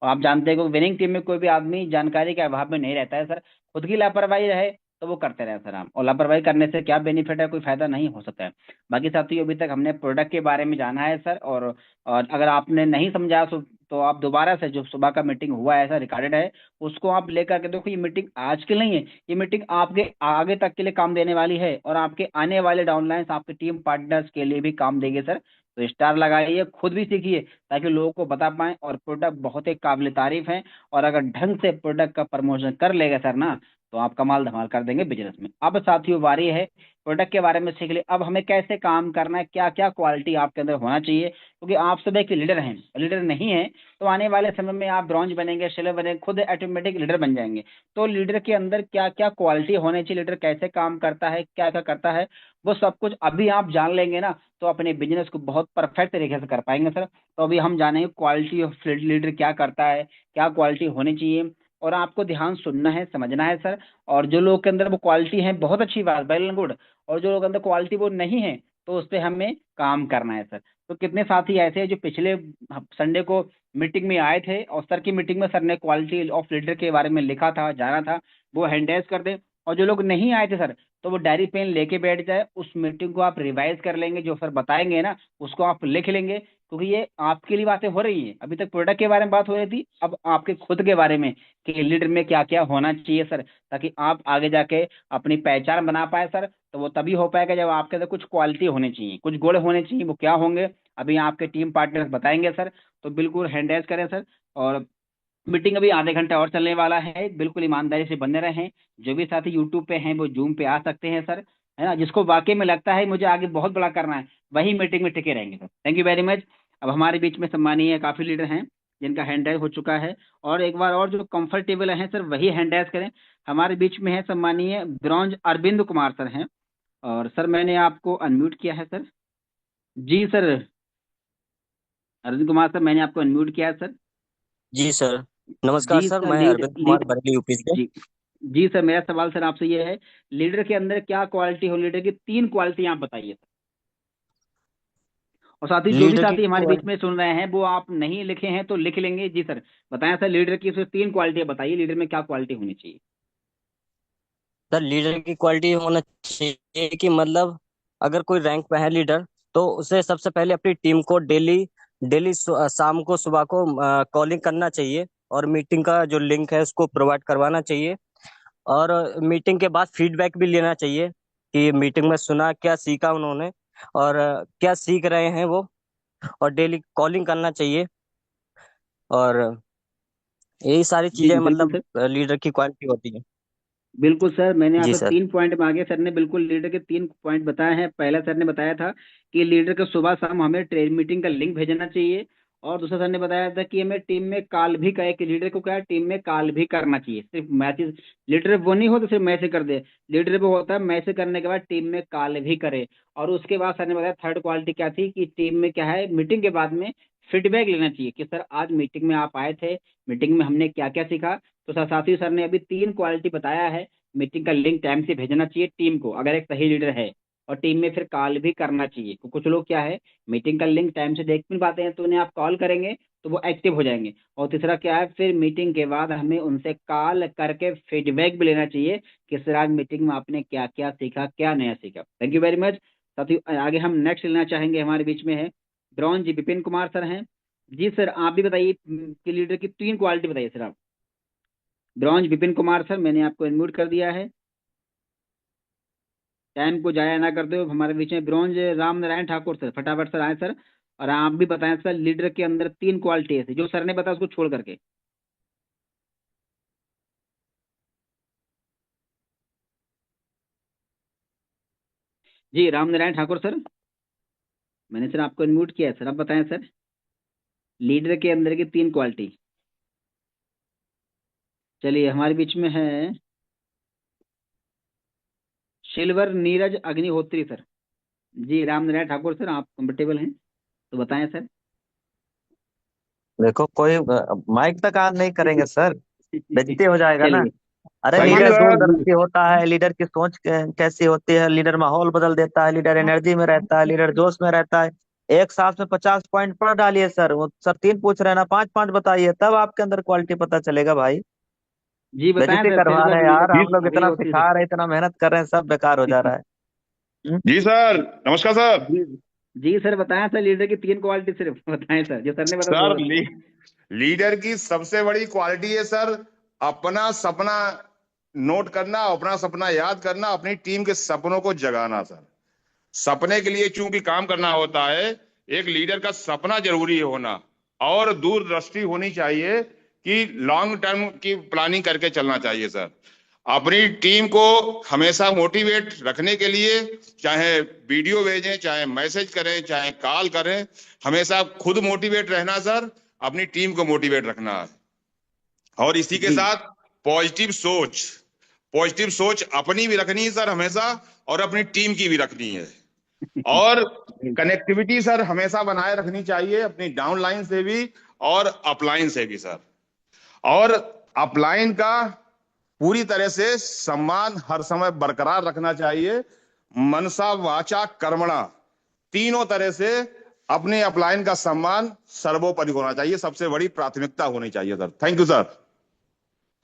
और आप जानते हैं कि विनिंग टीम में कोई भी आदमी जानकारी के अभाव में नहीं रहता है सर। खुद की लापरवाही रहे तो वो करते रहे सर हम, और लापरवाही करने से क्या बेनिफिट है, कोई फायदा नहीं हो सकता है। बाकी साथियों, अभी तक हमने प्रोडक्ट के बारे में जाना है सर। और अगर आपने नहीं समझा तो आप दोबारा से, जो सुबह का मीटिंग हुआ है ऐसा रिकॉर्डेड है, उसको आप लेकर के देखो। ये मीटिंग आज की नहीं है, ये मीटिंग आपके आगे तक के लिए काम देने वाली है, और आपके आने वाले डाउनलाइंस आपके टीम पार्टनर्स के लिए भी काम देगी सर। तो स्टार लगाइए, खुद भी सीखिए, ताकि लोगों को बता पाएं। और प्रोडक्ट बहुत ही काबिल तारीफ है, और अगर ढंग से प्रोडक्ट का प्रमोशन कर लेगा सर ना, तो आप कमाल धमाल कर देंगे बिजनेस में। अब साथियों बारी है प्रोडक्ट के बारे में सीख ले। अब हमें कैसे काम करना है, क्या क्या क्वालिटी आपके अंदर होना चाहिए, क्योंकि आप सब एक लीडर हैं। लीडर नहीं है तो आने वाले समय में आप ब्रॉन्ज बनेंगे, सिल्वर बनेंगे, खुद ऑटोमेटिक लीडर बन जाएंगे। तो लीडर के अंदर क्या क्या क्वालिटी होनी चाहिए, लीडर कैसे काम करता है, क्या क्या करता है, वो सब कुछ अभी आप जान लेंगे ना, तो अपने बिजनेस को बहुत परफेक्ट तरीके से कर पाएंगे सर। तो अभी हम जानेंगे क्वालिटी ऑफ लीडर क्या करता है, क्या क्वालिटी होनी चाहिए, और आपको ध्यान सुनना है, समझना है सर। और जो लोग के अंदर वो क्वालिटी है, बहुत अच्छी बात, वेल एंड गुड। और जो लोग अंदर क्वालिटी वो नहीं है, तो उस पर हमें काम करना है सर। तो कितने साथी ऐसे हैं जो पिछले संडे को मीटिंग में आए थे, और सर की मीटिंग में सर ने क्वालिटी ऑफ लीडर के बारे में लिखा था, जाना था, वो हैंडएस कर दें। और जो लोग नहीं आए थे सर, तो वो डायरी पेन लेके बैठ जाए, उस मीटिंग को आप रिवाइज कर लेंगे, जो सर बताएंगे ना उसको आप लिख लेंगे, क्योंकि ये आपके लिए बातें हो रही हैं। अभी तक प्रोडक्ट के बारे में बात हो रही थी, अब आपके खुद के बारे में कि लीडर में क्या क्या होना चाहिए सर, ताकि आप आगे जाके अपनी पहचान बना पाए सर। तो वो तभी हो पाएगा जब आपके अंदर कुछ क्वालिटी होनी चाहिए, कुछ गुण होने चाहिए। वो क्या होंगे अभी आपके टीम पार्टनर्स बताएंगे सर। तो बिल्कुल हैंडएस करें सर। और मीटिंग अभी आधे घंटे और चलने वाला है, बिल्कुल ईमानदारी से बने रहें। जो भी साथी यूट्यूब पे हैं वो जूम पे आ सकते हैं सर, है ना। जिसको वाकई में लगता है मुझे आगे बहुत बड़ा करना है, वही मीटिंग में टिके रहेंगे sir. Thank you very much. अब हमारे बीच में सम्मानीय काफी लीडर हैं जिनका हैंड राइज हो चुका है, और एक बार और जो कंफर्टेबल हैं सर वही हैंड राइज करें। हमारे बीच में है सम्मानीय ब्रॉन्ज अरविंद कुमार सर हैं, और सर मैंने आपको अनम्यूट किया है सर। जी सर, अरविंद कुमार सर मैंने आपको अनम्यूट किया है सर। जी सर, नमस्कार जी सर, सर, मैं lead Arvind Kumar lead Bareilly UP से। जी जी सर, मेरा सवाल सर आपसे ये है, लीडर के अंदर क्या क्वालिटी हो, लीडर की 3 क्वालिटी आप बताइए सर। और साथ ही जो भी लीडर की साथी हमारे बीच में सुन रहे हैं वो आप नहीं लिखे हैं तो लिख लेंगे। जी सर, बताएं सर, लीडर की सिर्फ 3 क्वालिटी बताइए, लीडर में क्या क्वालिटी होनी चाहिए। सर, लीडर की क्वालिटी होना चाहिए कि मतलब अगर कोई रैंक पे है लीडर, तो उसे सबसे पहले अपनी टीम को डेली डेली शाम को सुबह को कॉलिंग करना चाहिए, और मीटिंग का जो लिंक है उसको प्रोवाइड करवाना चाहिए। और मीटिंग के बाद फीडबैक भी लेना चाहिए कि मीटिंग में सुना, क्या सीखा उन्होंने, और क्या सीख रहे हैं वो। और डेली कॉलिंग करना चाहिए। और यही सारी जी चीजें जी बिल्कुल मतलब सर, लीडर की क्वालिटी होती है। बिल्कुल सर, मैंने जी आपसे सर। 3 पॉइंट मांगे, सर ने बिल्कुल लीडर के 3 पॉइंट बताए हैं। पहला सर ने बताया था कि लीडर को सुबह शाम हमें ट्रेन मीटिंग का लिंक भेजना चाहिए। और दूसरा सर ने बताया था कि हमें टीम में कॉल भी करे, कि लीडर को क्या है, टीम में कॉल भी करना चाहिए। सिर्फ मैसेज लीडर वो नहीं हो तो सिर्फ मैसेज कर दे, लीडर वो होता है मैसेज करने के बाद टीम में कॉल भी करे। और उसके बाद सर ने बताया थर्ड क्वालिटी क्या थी, कि टीम में क्या है, मीटिंग के बाद में फीडबैक लेना चाहिए कि सर आज मीटिंग में आप आए थे, मीटिंग में हमने क्या क्या सीखा। तो सर साथ ही सर ने अभी 3 क्वालिटी बताया है। मीटिंग का लिंक टाइम से भेजना चाहिए टीम को अगर एक सही लीडर है, और टीम में फिर कॉल भी करना चाहिए। तो कुछ लोग क्या है, मीटिंग का लिंक टाइम से देख नहीं पाते हैं, तो उन्हें आप कॉल करेंगे तो वो एक्टिव हो जाएंगे। और तीसरा क्या है, फिर मीटिंग के बाद हमें उनसे कॉल करके फीडबैक भी लेना चाहिए कि सर आज मीटिंग में आपने क्या क्या सीखा, क्या नया सीखा। Thank you very much. साथियों आगे हम नेक्स्ट लेना चाहेंगे, हमारे बीच में है ब्रॉन्ज जी विपिन कुमार सर हैं। जी सर, आप भी बताइए कि लीडर की 3 क्वालिटी बताइए सर आप। ब्रॉन्ज विपिन कुमार सर, मैंने आपको अनम्यूट कर दिया है। टाइम को जाया ना करते हुए हमारे बीच में ब्रॉन्ज राम नारायण ठाकुर सर, फटाफट सर आए सर। और आप भी बताएं सर, लीडर के अंदर 3 क्वालिटी है जो सर ने बताया उसको छोड़ करके। जी राम नारायण ठाकुर सर, मैंने सर आपको अनम्यूट किया है सर, आप बताएं सर, लीडर के अंदर की 3 क्वालिटी। चलिए हमारे बीच में है सिल्वर नीरज अग्निहोत्री सर। जी राम नारायण ठाकुर सर, आप कंफर्टेबल हैं तो बताएं सर। देखो, कोई माइक तक ऑन नहीं करेंगे सर, बेइज्जती हो जाएगा ना। चलिए अरे थैंक यू लीडर सर। दूरदर्शी होता है, लीडर की सोच कैसी होती है, लीडर माहौल बदल देता है, लीडर एनर्जी में रहता है, लीडर जोश में रहता है। एक सांस में 50 पॉइंट पढ़ डालिए सर। वो सर 3 पूछ रहे हैं ना, 5 5 बताइए, तब आपके अंदर क्वालिटी पता चलेगा भाई। जी बताएं बेइज्जती सर, करवा रहे सिल्वर हैं यार, जी हम नीरज लोग इतना अग्निहोत्री सिखा रहे हैं, इतना मेहनत कर रहे हैं, सब बेकार हो जा सर। रहा है। हम्म? जी सर, नमस्कार सर। जी जी सर, बताएं सर, लीडर की 3 क्वालिटी सिर्फ बताएं सर, जो सर ने बताया सर वो बताएं। लीडर की सबसे बड़ी क्वालिटी है सर, अपना सपना नोट करना, अपना सपना याद करना, अपनी टीम के सपनों को जगाना सर। सपने के लिए चूंकि काम करना होता है, एक लीडर का सपना जरूरी होना और दूरदृष्टि होनी चाहिए कि लॉन्ग टर्म की प्लानिंग करके चलना चाहिए सर। अपनी टीम को हमेशा मोटिवेट रखने के लिए चाहे वीडियो भेजें, चाहे मैसेज करें, चाहे कॉल करें, हमेशा खुद मोटिवेट रहना सर, अपनी टीम को मोटिवेट रखना है। और इसी के जी साथ पॉजिटिव सोच, पॉजिटिव सोच अपनी भी रखनी है सर हमेशा, और अपनी टीम की भी रखनी है। और कनेक्टिविटी सर हमेशा बनाए रखनी चाहिए, अपनी डाउन लाइन से भी और अपलाइन से भी सर। और अपलाइन का पूरी तरह से सम्मान हर समय बरकरार रखना चाहिए। मनसा वाचा कर्मणा तीनों तरह से अपने अपलाइन का सम्मान सर्वोपरि होना चाहिए, सबसे बड़ी प्राथमिकता होनी चाहिए sir. Thank you sir.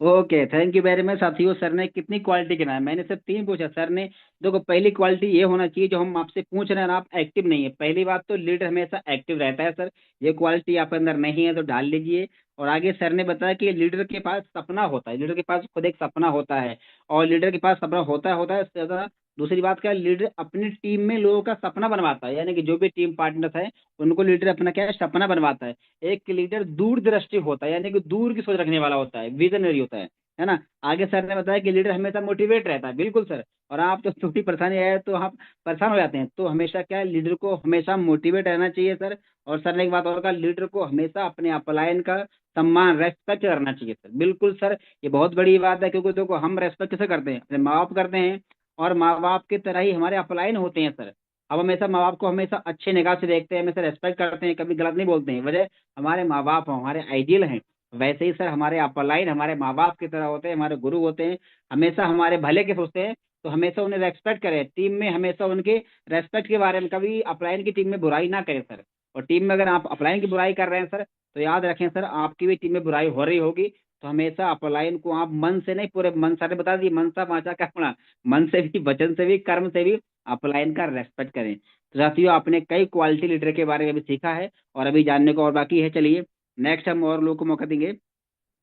Okay, thank you very much. साथियों, सर ने कितनी क्वालिटी गिनाया, मैंने सिर्फ 3 पूछा। सर ने देखो, पहली क्वालिटी ये होना चाहिए जो हम आपसे पूछ रहे हैं ना, आप एक्टिव नहीं है। पहली बात तो लीडर हमेशा एक्टिव रहता है सर, ये क्वालिटी आप अंदर नहीं है तो डाल लीजिए। और आगे सर ने बताया कि लीडर के पास सपना होता है, लीडर के पास खुद एक सपना होता है, और लीडर के पास सपना होता है इससे ज्यादा दूसरी बात क्या, लीडर अपनी टीम में लोगों का सपना बनवाता है, यानी कि जो भी टीम पार्टनर्स है उनको लीडर अपना क्या है, सपना बनवाता है। एक लीडर दूरदृष्टि होता है, यानी कि दूर की सोच रखने वाला होता है, विजनरी होता है ना। आगे सर ने बताया कि लीडर हमेशा मोटिवेट रहता है, बिल्कुल सर। और आप तो छोटी परेशानी आए तो आप परेशान हो जाते हैं, तो हमेशा क्या है, लीडर को हमेशा मोटिवेट रहना चाहिए सर। और सर ने एक बात और कहा, लीडर को हमेशा अपने अपलायन का सम्मान रेस्पेक्ट करना चाहिए सर, बिल्कुल सर। ये बहुत बड़ी बात है, क्योंकि देखो हम रेस्पेक्ट किसे करते हैं, अपने माँ बाप करते हैं, और माँ बाप की तरह ही हमारे अपलायन होते हैं सर। अब हमेशा माँ बाप को हमेशा अच्छे निगाह से देखते हैं, हमेशा रेस्पेक्ट करते हैं, कभी गलत नहीं बोलते हैं, वजह हमारे माँ बाप हमारे आइडियल हैं। वैसे ही सर हमारे अपलाइन हमारे माँ बाप की तरह होते हैं, हमारे गुरु होते हैं, हमेशा हमारे भले के सोचते हैं। तो हमेशा उन्हें रेस्पेक्ट करें, टीम में हमेशा उनके रेस्पेक्ट के बारे में, कभी अपलाइन की टीम में बुराई ना करें सर। और टीम में अगर आप अपलाइन की बुराई कर रहे हैं सर, तो याद रखें सर, आपकी भी टीम में बुराई हो रही होगी। तो हमेशा अपलाइन को आप मन से नहीं, पूरे मन, सर ने बता दी मनसा वाचा कर्मणा, मन से भी, वचन से भी, कर्म से भी अपलाइन का रेस्पेक्ट करें। तो साथियों, आपने कई क्वालिटी लीडर के बारे में भी सीखा है और अभी जानने को और बाकी है। चलिए नेक्स्ट हम और लोगों को मौका देंगे।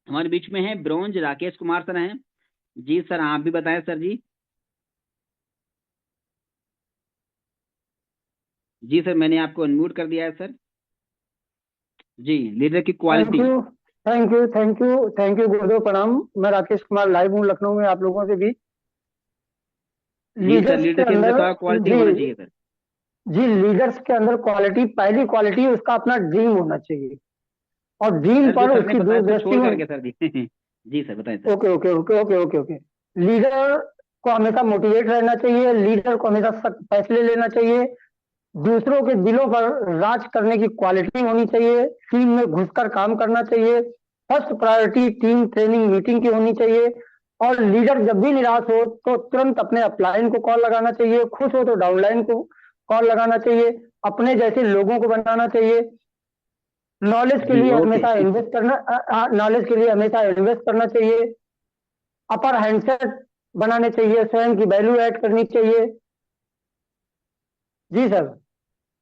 हमारे बीच में है ब्रॉन्ज राकेश कुमार सर हैं। जी सर, आप भी बताएं सर जी। जी सर, मैंने आपको अनम्यूट कर दिया है सर। जी, लीडर की thank quality. You thank you thank you thank you गुरुदेव प्रणाम। मैं राकेश कुमार लाइव हूँ लखनऊ में आप लोगों से भी। जी सर, लीडर्स के लीडर के अंदर अंदर क्या क्वालिटी होना जी चाहिए सर? जी लीडर्स के अंदर क्वालिटी, पहली क्वालिटी उसका अपना ड्रीम होना चाहिए, और ड्रीम सर जो पर सर ने उसकी बताया, सर दूरदृष्टि छोड़ होनी। करके सर जी जी सर बताएं sir. Okay okay okay okay okay okay leader को हमेशा मोटिवेट रहना चाहिए, लीडर को हमेशा सख्त फैसले लेना चाहिए, दूसरों के दिलों पर राज करने की क्वालिटी होनी चाहिए, टीम में घुसकर काम करना चाहिए, first priority team training meeting की होनी चाहिए, और लीडर जब भी निराश हो तो तुरंत अपने अपलाइन को कॉल लगाना चाहिए, खुश हो तो डाउनलाइन को कॉल लगाना चाहिए, अपने जैसे लोगों को बनाना चाहिए, नॉलेज के जी लिए ओके हमेशा इन्वेस्ट करना, नॉलेज के लिए हमेशा इन्वेस्ट करना चाहिए, अपर हैंडसेट बनाने चाहिए, स्वयं की वैल्यू ऐड करनी चाहिए। जी सर।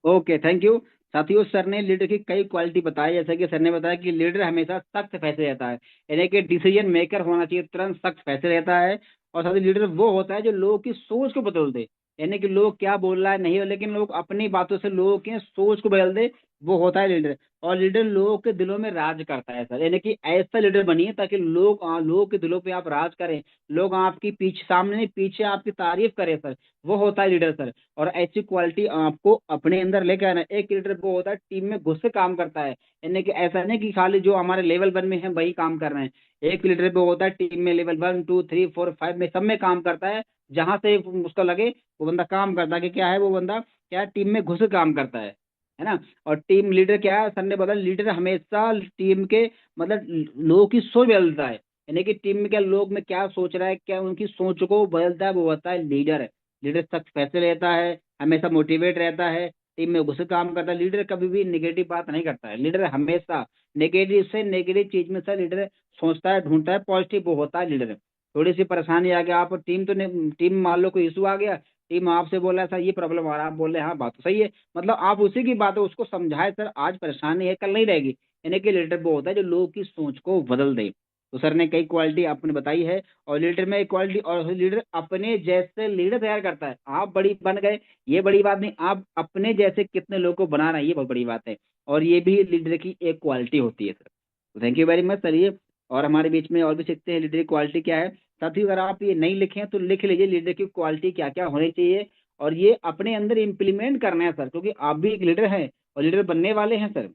Okay, thank you. साथियों, सर ने लीडर की कई क्वालिटी बताई, जैसे कि सर ने बताया कि लीडर हमेशा सख्त फैसले रहता है, यानी कि डिसीजन मेकर होना चाहिए, तुरंत सख्त फैसले रहता है। और साथ ही लीडर वो होता है जो लोगों की सोच को बदल दे, यानी कि लोग क्या बोल रहा है नहीं हो, लेकिन लोग अपनी बातों से लोगों की सोच को बदल दे, वो होता है लीडर। और लीडर लोगों के दिलों में राज करता है सर, यानी कि ऐसा लीडर बनिए ताकि लोगों के दिलों पे आप राज करें, लोग आपकी पीछे, सामने नहीं पीछे आपकी तारीफ करें सर, वो होता है लीडर सर। और ऐसी क्वालिटी आपको अपने अंदर लेके आना। एक लीडर वो होता है टीम में घुस के काम करता है, यानी कि ऐसा नहीं कि खाली जो हमारे लेवल 1 में है वही काम कर रहे हैं। एक लीडर वो होता है टीम में लेवल 1 2 3 4 5 में सब में काम करता है, जहां से उसका लगे वो बंदा काम करता है, कि क्या है वो बंदा, क्या टीम में घुस के काम करता है ना। और टीम लीडर क्या है, सर ने बताया, लीडर हमेशा टीम के मतलब लोगों की सोच बदलता है, यानी कि टीम में क्या लोग में क्या सोच रहा है, क्या उनकी सोच को बदलता है, वो होता है लीडर। लीडर सख्त फैसले लेता है, हमेशा मोटिवेट रहता है, टीम में घुस काम करता है। लीडर कभी भी नेगेटिव बात नहीं करता है, लीडर हमेशा नेगेटिव चीज में सर लीडर सोचता है, ढूंढता है, पॉजिटिव वो होता है लीडर। थोड़ी सी परेशानी आ गया, आप टीम मान लो कोई इशू आ गया, टीम आपसे बोला सर ये प्रॉब्लम आ रहा है, आप बोल रहे हैं हाँ बात तो सही है, मतलब आप उसी की बात है उसको समझाए सर, आज परेशानी है कल नहीं रहेगी, यानी कि लीडर वो होता है जो लोगों की सोच को बदल दे। तो सर ने कई क्वालिटी आपने बताई है, और लीडर में एक क्वालिटी, और लीडर अपने जैसे लीडर तैयार करता है। आप बड़ी बन गए ये बड़ी बात नहीं, आप अपने जैसे कितने लोगों को बना रहे हैं ये बहुत बड़ी बात है, और ये भी लीडर की एक क्वालिटी होती है सर। तो thank you very much sir. ये और हमारे बीच में और भी सीखते हैं लीडर की क्वालिटी क्या है। साथ ही अगर आप ये नहीं लिखे हैं तो लिख लीजिए लीडर की क्वालिटी क्या क्या होनी चाहिए, और ये अपने अंदर इम्प्लीमेंट करना है सर, क्योंकि आप भी एक लीडर हैं और लीडर बनने वाले हैं सर।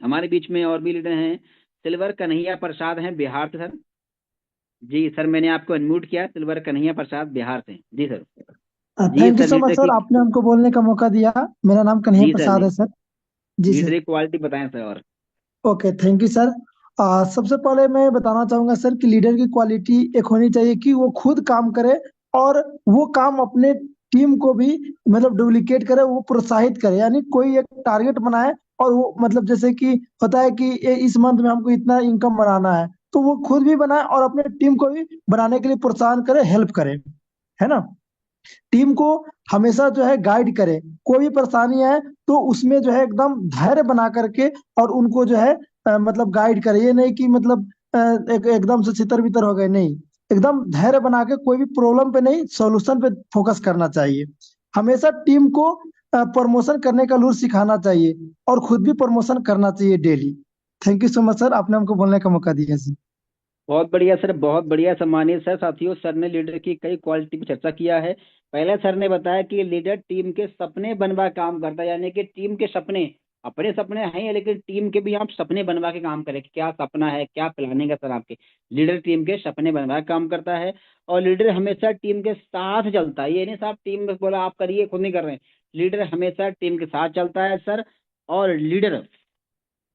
हमारे बीच में और भी लीडर हैं, सिल्वर कन्हैया प्रसाद हैं बिहार से सर। जी सर, मैंने आपको अनम्यूट किया, सिल्वर कन्हैया प्रसाद बिहार से। जी सर। जी thank you sir, so much leader sir, की, आपने हमको बोलने का मौका दिया। मेरा नाम कन्हैया जी सर, प्रसाद है सर। Ji leader sir. की क्वालिटी बताएं सर। और ओके थैंक यू सर। सबसे पहले मैं बताना चाहूंगा सर कि लीडर की क्वालिटी एक होनी चाहिए कि वो खुद काम करे और वो काम अपने टीम को भी मतलब डुप्लीकेट करे, वो प्रोत्साहित करे, यानी कोई एक टारगेट बनाए और वो मतलब जैसे कि होता है कि इस मंथ में हमको इतना इनकम बनाना है, तो वो खुद भी बनाए और अपने टीम को भी बनाने के लिए प्रोत्साहन करे, हेल्प करे, है ना। टीम को हमेशा जो है गाइड करे, कोई भी परेशानी है तो उसमें जो है एकदम धैर्य बना करके और उनको जो है मतलब गाइड करे। ये नहीं कि मतलब एकदम से छितर बितर हो गए, नहीं, एकदम धैर्य बना के कोई भी प्रॉब्लम पे नहीं, सॉल्यूशन पे फोकस करना चाहिए। हमेशा टीम को प्रमोशन करने का रूल सिखाना चाहिए और खुद भी प्रमोशन करना चाहिए daily. Thank you so much sir, आपने हमको बोलने का मौका दिया सर। बहुत बढ़िया सर, बहुत बढ़िया। सम्मानित सर, साथियों, सर ने लीडर की कई क्वालिटी पर चर्चा किया है। पहले सर ने बताया कि लीडर टीम के सपने बनवा काम करता है, यानी कि टीम के सपने, अपने सपने हैं लेकिन टीम के भी आप सपने बनवा के काम करें कि क्या सपना है, क्या प्लानिंग है सर आपके। लीडर टीम के सपने बनवा के काम करता है और लीडर हमेशा टीम के साथ चलता है। ये नहीं साहब टीम में बोला आप करिए, खुद नहीं कर रहे हैं। लीडर हमेशा टीम के साथ चलता है सर। और लीडर,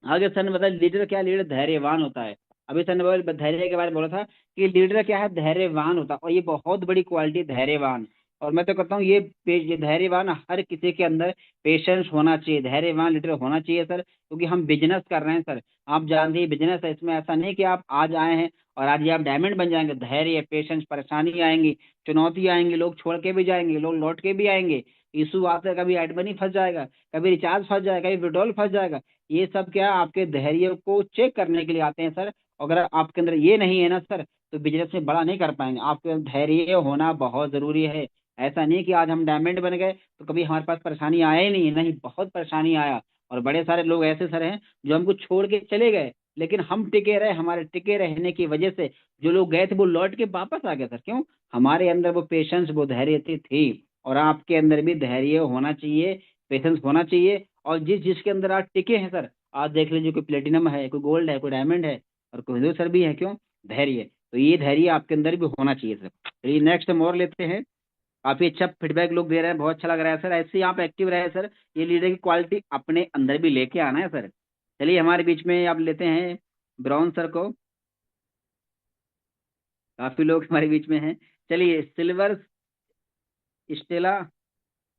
आगे सर ने बताया लीडर क्या, लीडर धैर्यवान होता है। अभी सर ने धैर्य के बारे में बोला था कि लीडर क्या है, धैर्यवान होता है, और ये बहुत बड़ी क्वालिटी, धैर्यवान। और मैं तो कहता हूँ ये धैर्यवान हर किसी के अंदर पेशेंस होना चाहिए, धैर्यवान लीडर होना चाहिए सर। क्योंकि हम बिजनेस कर रहे हैं सर, आप जानते हैं बिजनेस है, इसमें ऐसा नहीं कि आप आज आए हैं और आज ही आप डायमंड बन जाएंगे। धैर्य, पेशेंस, परेशानी आएंगी, चुनौती आएंगी, लोग छोड़ के भी जाएंगे, लोग लौट के भी आएंगे, इशू आते हैं, कभी एड मनी फंस जाएगा, कभी रिचार्ज फंस जाएगा, कभी विड्रॉल फंस जाएगा। ये सब क्या आपके धैर्य को चेक करने के लिए आते हैं सर। अगर आपके अंदर ये नहीं है ना सर, तो बिजनेस में बड़ा नहीं कर पाएंगे। आपके अंदर धैर्य होना बहुत जरूरी है। ऐसा नहीं कि आज हम डायमंड बन गए तो कभी हमारे पास परेशानी आया ही नहीं, नहीं, बहुत परेशानी आया। और बड़े सारे लोग ऐसे सर हैं जो हमको छोड़ के चले गए, लेकिन हम टिके रहे। हमारे टिके रहने की वजह से जो लोग गए थे वो लौट के वापस आ गए सर। क्यों? हमारे अंदर वो पेशेंस, वो धैर्य थी। और आपके अंदर भी धैर्य होना चाहिए, पेशेंस होना चाहिए। और जिसके अंदर आप टिके हैं सर, आज देख लीजिए, कोई प्लेटिनम है, कोई गोल्ड है, कोई डायमंड है, और कोई जो सर भी है। क्यों? धैर्य। तो ये धैर्य आपके अंदर भी होना चाहिए सर। चलिए नेक्स्ट हम और लेते हैं। काफी अच्छा फीडबैक लोग दे रहे हैं, बहुत अच्छा लग रहा है सर। ऐसे ही आप एक्टिव रहे सर, ये लीडर की क्वालिटी अपने अंदर भी लेके आना है सर। चलिए हमारे बीच में आप लेते हैं ब्राउन सर को। काफी लोग हमारे बीच में हैं। चलिए सिल्वर स्टेला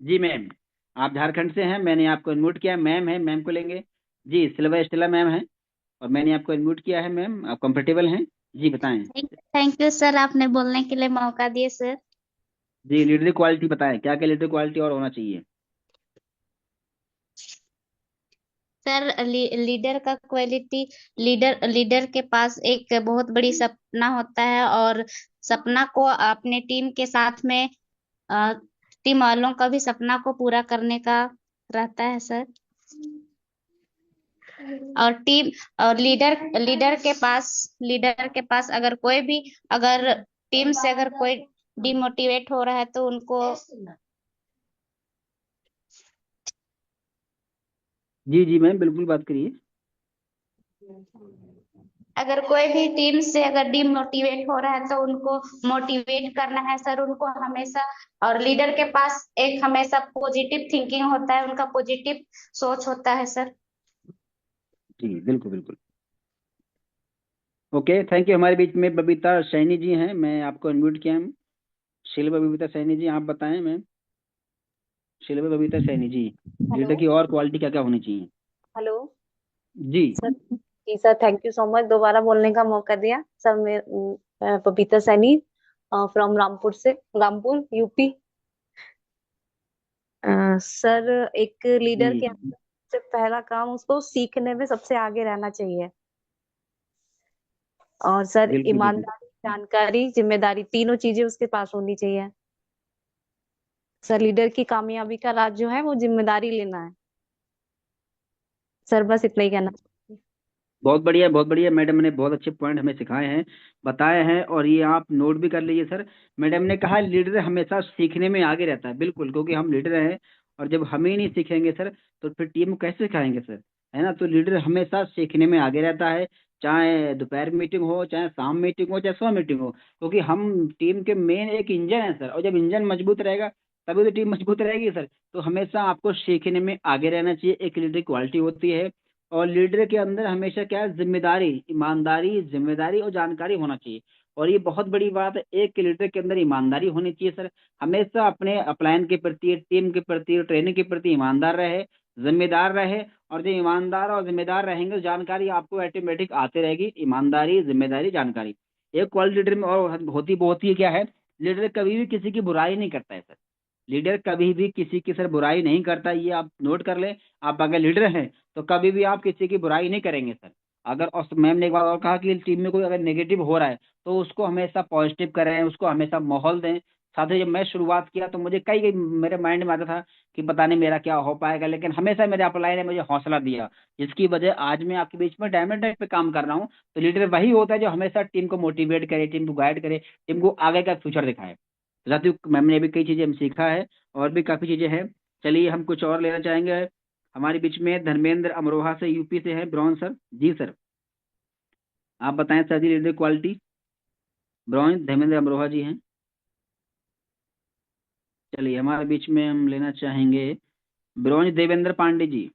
जी मैम, आप झारखंड से हैं, मैंने आपको इनवाइट किया। मैम है, मैम को लेंगे। जी सिल्वर स्टेला मैम है और मैंने आपको इनवाइट किया है। मैम आप कंफर्टेबल हैं? जी बताएं। थैंक यू सर, आपने बोलने के लिए मौका दिए सर। जी लीडर क्वालिटी बताएं, क्या क्या लीडर क्वालिटी और होना चाहिए? सर लीडर का क्वालिटी, लीडर के पास एक बहुत बड़ी सपना होता है और सपना को अपने टीम के साथ में टीम वालों का भी सपना को पूरा करने का रहता है सर। और टीम और लीडर के पास अगर कोई भी, अगर टीम से अगर कोई डिमोटिवेट हो रहा है तो उनको, जी जी मैम बिल्कुल बात करिए। अगर कोई भी टीम से अगर डिमोटिवेट हो रहा है तो उनको मोटिवेट करना है सर, उनको हमेशा। और लीडर के पास एक हमेशा पॉजिटिव थिंकिंग होता है, उनका पॉजिटिव सोच होता है सर। जी बिल्कुल बिल्कुल। Okay thank you. हमारे बीच में बबीता सैनी जी हैं, मैं आपको इनवाइट किया हूं। शिल्पा बबीता सैनी जी, आप बताएं मैम। शिल्पा बबीता सैनी जी, लीडर की और क्वालिटी क्या क्या होनी चाहिए? हेलो जी सर। जी sir, thank you so much दोबारा बोलने का मौका दिया सर। मैं Babita Saini from Rampur UP. Sir एक लीडर जी के अंदर सबसे पहला काम उसको सीखने में सबसे आगे रहना चाहिए। और सर बिल्कुल बिल्कुल। ईमानदारी, जानकारी, जिम्मेदारी, तीनों चीजें उसके पास होनी चाहिए। सर लीडर की कामयाबी का राज जो है वो जिम्मेदारी लेना है। सर बस इतना ही कहना। बहुत बढ़िया, बहुत बढ़िया। मैडम ने बहुत अच्छे पॉइंट हमें सिखाए हैं, बताए हैं, और ये आप नोट भी कर लीजिए सर। मैडम ने कहा लीडर हमेशा सीखने में आगे रहता है। बिल्कुल, क्योंकि हम लीडर हैं और जब हम ही नहीं सीखेंगे सर तो फिर टीम कैसे सिखाएंगे सर, है ना। तो लीडर हमेशा सीखने में आगे रहता है, चाहे दोपहर मीटिंग हो, चाहे शाम मीटिंग हो, चाहे सुबह मीटिंग हो। क्योंकि हम टीम के मेन एक इंजन है सर, और जब इंजन मजबूत रहेगा तभी तो टीम मजबूत रहेगी सर। तो हमेशा आपको सीखने में आगे रहना चाहिए, एक लीडर की क्वालिटी होती है। और लीडर के अंदर हमेशा क्या है, जिम्मेदारी, ईमानदारी, जिम्मेदारी और जानकारी होना चाहिए। और ये बहुत बड़ी बात है, एक लीडर के अंदर ईमानदारी होनी चाहिए सर। हमेशा अपने अपलाइन के प्रति, टीम के प्रति, ट्रेनिंग के प्रति ईमानदार रहे, जिम्मेदार रहे। और जो ईमानदार और जिम्मेदार रहेंगे तो जानकारी आपको ऑटोमेटिक आती रहेगी। ईमानदारी, जिम्मेदारी, जानकारी, एक क्वालिटी लीडर में और होती बहुत ही क्या है, लीडर कभी भी किसी की बुराई नहीं करता है सर। लीडर कभी भी किसी की सर बुराई नहीं करता, ये आप नोट कर ले। आप अगर लीडर हैं तो कभी भी आप किसी की बुराई नहीं करेंगे सर। अगर, और मैम ने एक बार और कहा कि टीम में कोई अगर नेगेटिव हो रहा है तो उसको हमेशा पॉजिटिव करें, उसको हमेशा माहौल दें। साथ ही जब मैं शुरुआत किया तो मुझे कई कई मेरे माइंड में आता था कि पता नहीं मेरा क्या हो पाएगा, लेकिन हमेशा मेरे अपलाइन ने मुझे हौसला दिया, जिसकी वजह आज मैं आपके बीच में डायमंड टाइप पे काम कर रहा हूँ। तो लीडर वही होता है जो हमेशा टीम को मोटिवेट करे, टीम को गाइड करे, टीम को आगे का फ्यूचर दिखाए। साथियों मैम ने भी कई चीजें हम सीखा है, और भी काफी चीजें हैं। चलिए हम कुछ और लेना चाहेंगे। हमारे बीच में धर्मेंद्र अमरोहा से, यूपी से है, ब्रॉन्ज सर। जी सर, आप बताएं sir ji, leader quality. Bronze Dharmendra Amroha ji हैं। चलिए हमारे बीच में हम लेना चाहेंगे ब्रॉन्ज देवेंद्र पांडे जी।